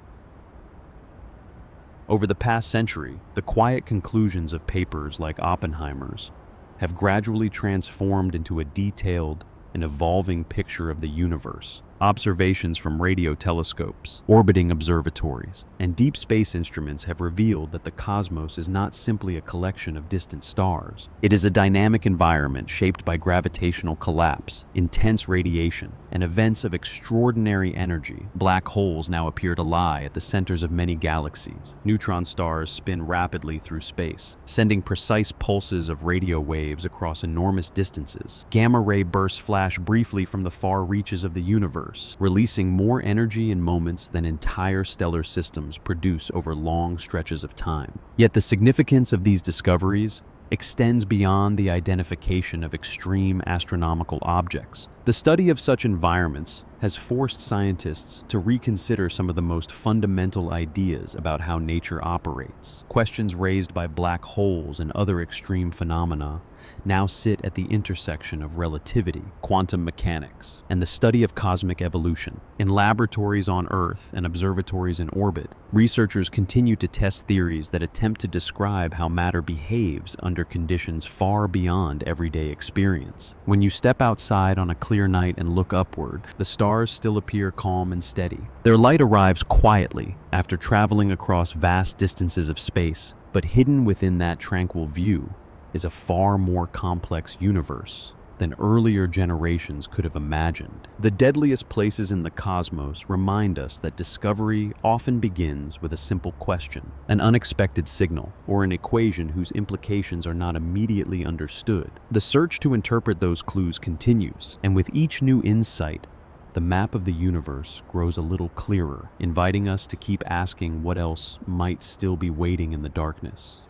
Over the past century, the quiet conclusions of papers like Oppenheimer's have gradually transformed into a detailed and evolving picture of the universe. Observations from radio telescopes, orbiting observatories, and deep space instruments have revealed that the cosmos is not simply a collection of distant stars. It is a dynamic environment shaped by gravitational collapse, intense radiation, and events of extraordinary energy. Black holes now appear to lie at the centers of many galaxies. Neutron stars spin rapidly through space, sending precise pulses of radio waves across enormous distances. Gamma-ray bursts flash briefly from the far reaches of the universe, releasing more energy in moments than entire stellar systems produce over long stretches of time. Yet the significance of these discoveries extends beyond the identification of extreme astronomical objects. The study of such environments has forced scientists to reconsider some of the most fundamental ideas about how nature operates. Questions raised by black holes and other extreme phenomena now sit at the intersection of relativity, quantum mechanics, and the study of cosmic evolution. In laboratories on Earth and observatories in orbit, researchers continue to test theories that attempt to describe how matter behaves under conditions far beyond everyday experience. When you step outside on a clear night and look upward, the stars still appear calm and steady. Their light arrives quietly after traveling across vast distances of space, but hidden within that tranquil view is a far more complex universe than earlier generations could have imagined. The deadliest places in the cosmos remind us that discovery often begins with a simple question, an unexpected signal, or an equation whose implications are not immediately understood. The search to interpret those clues continues, and with each new insight, the map of the universe grows a little clearer, inviting us to keep asking what else might still be waiting in the darkness.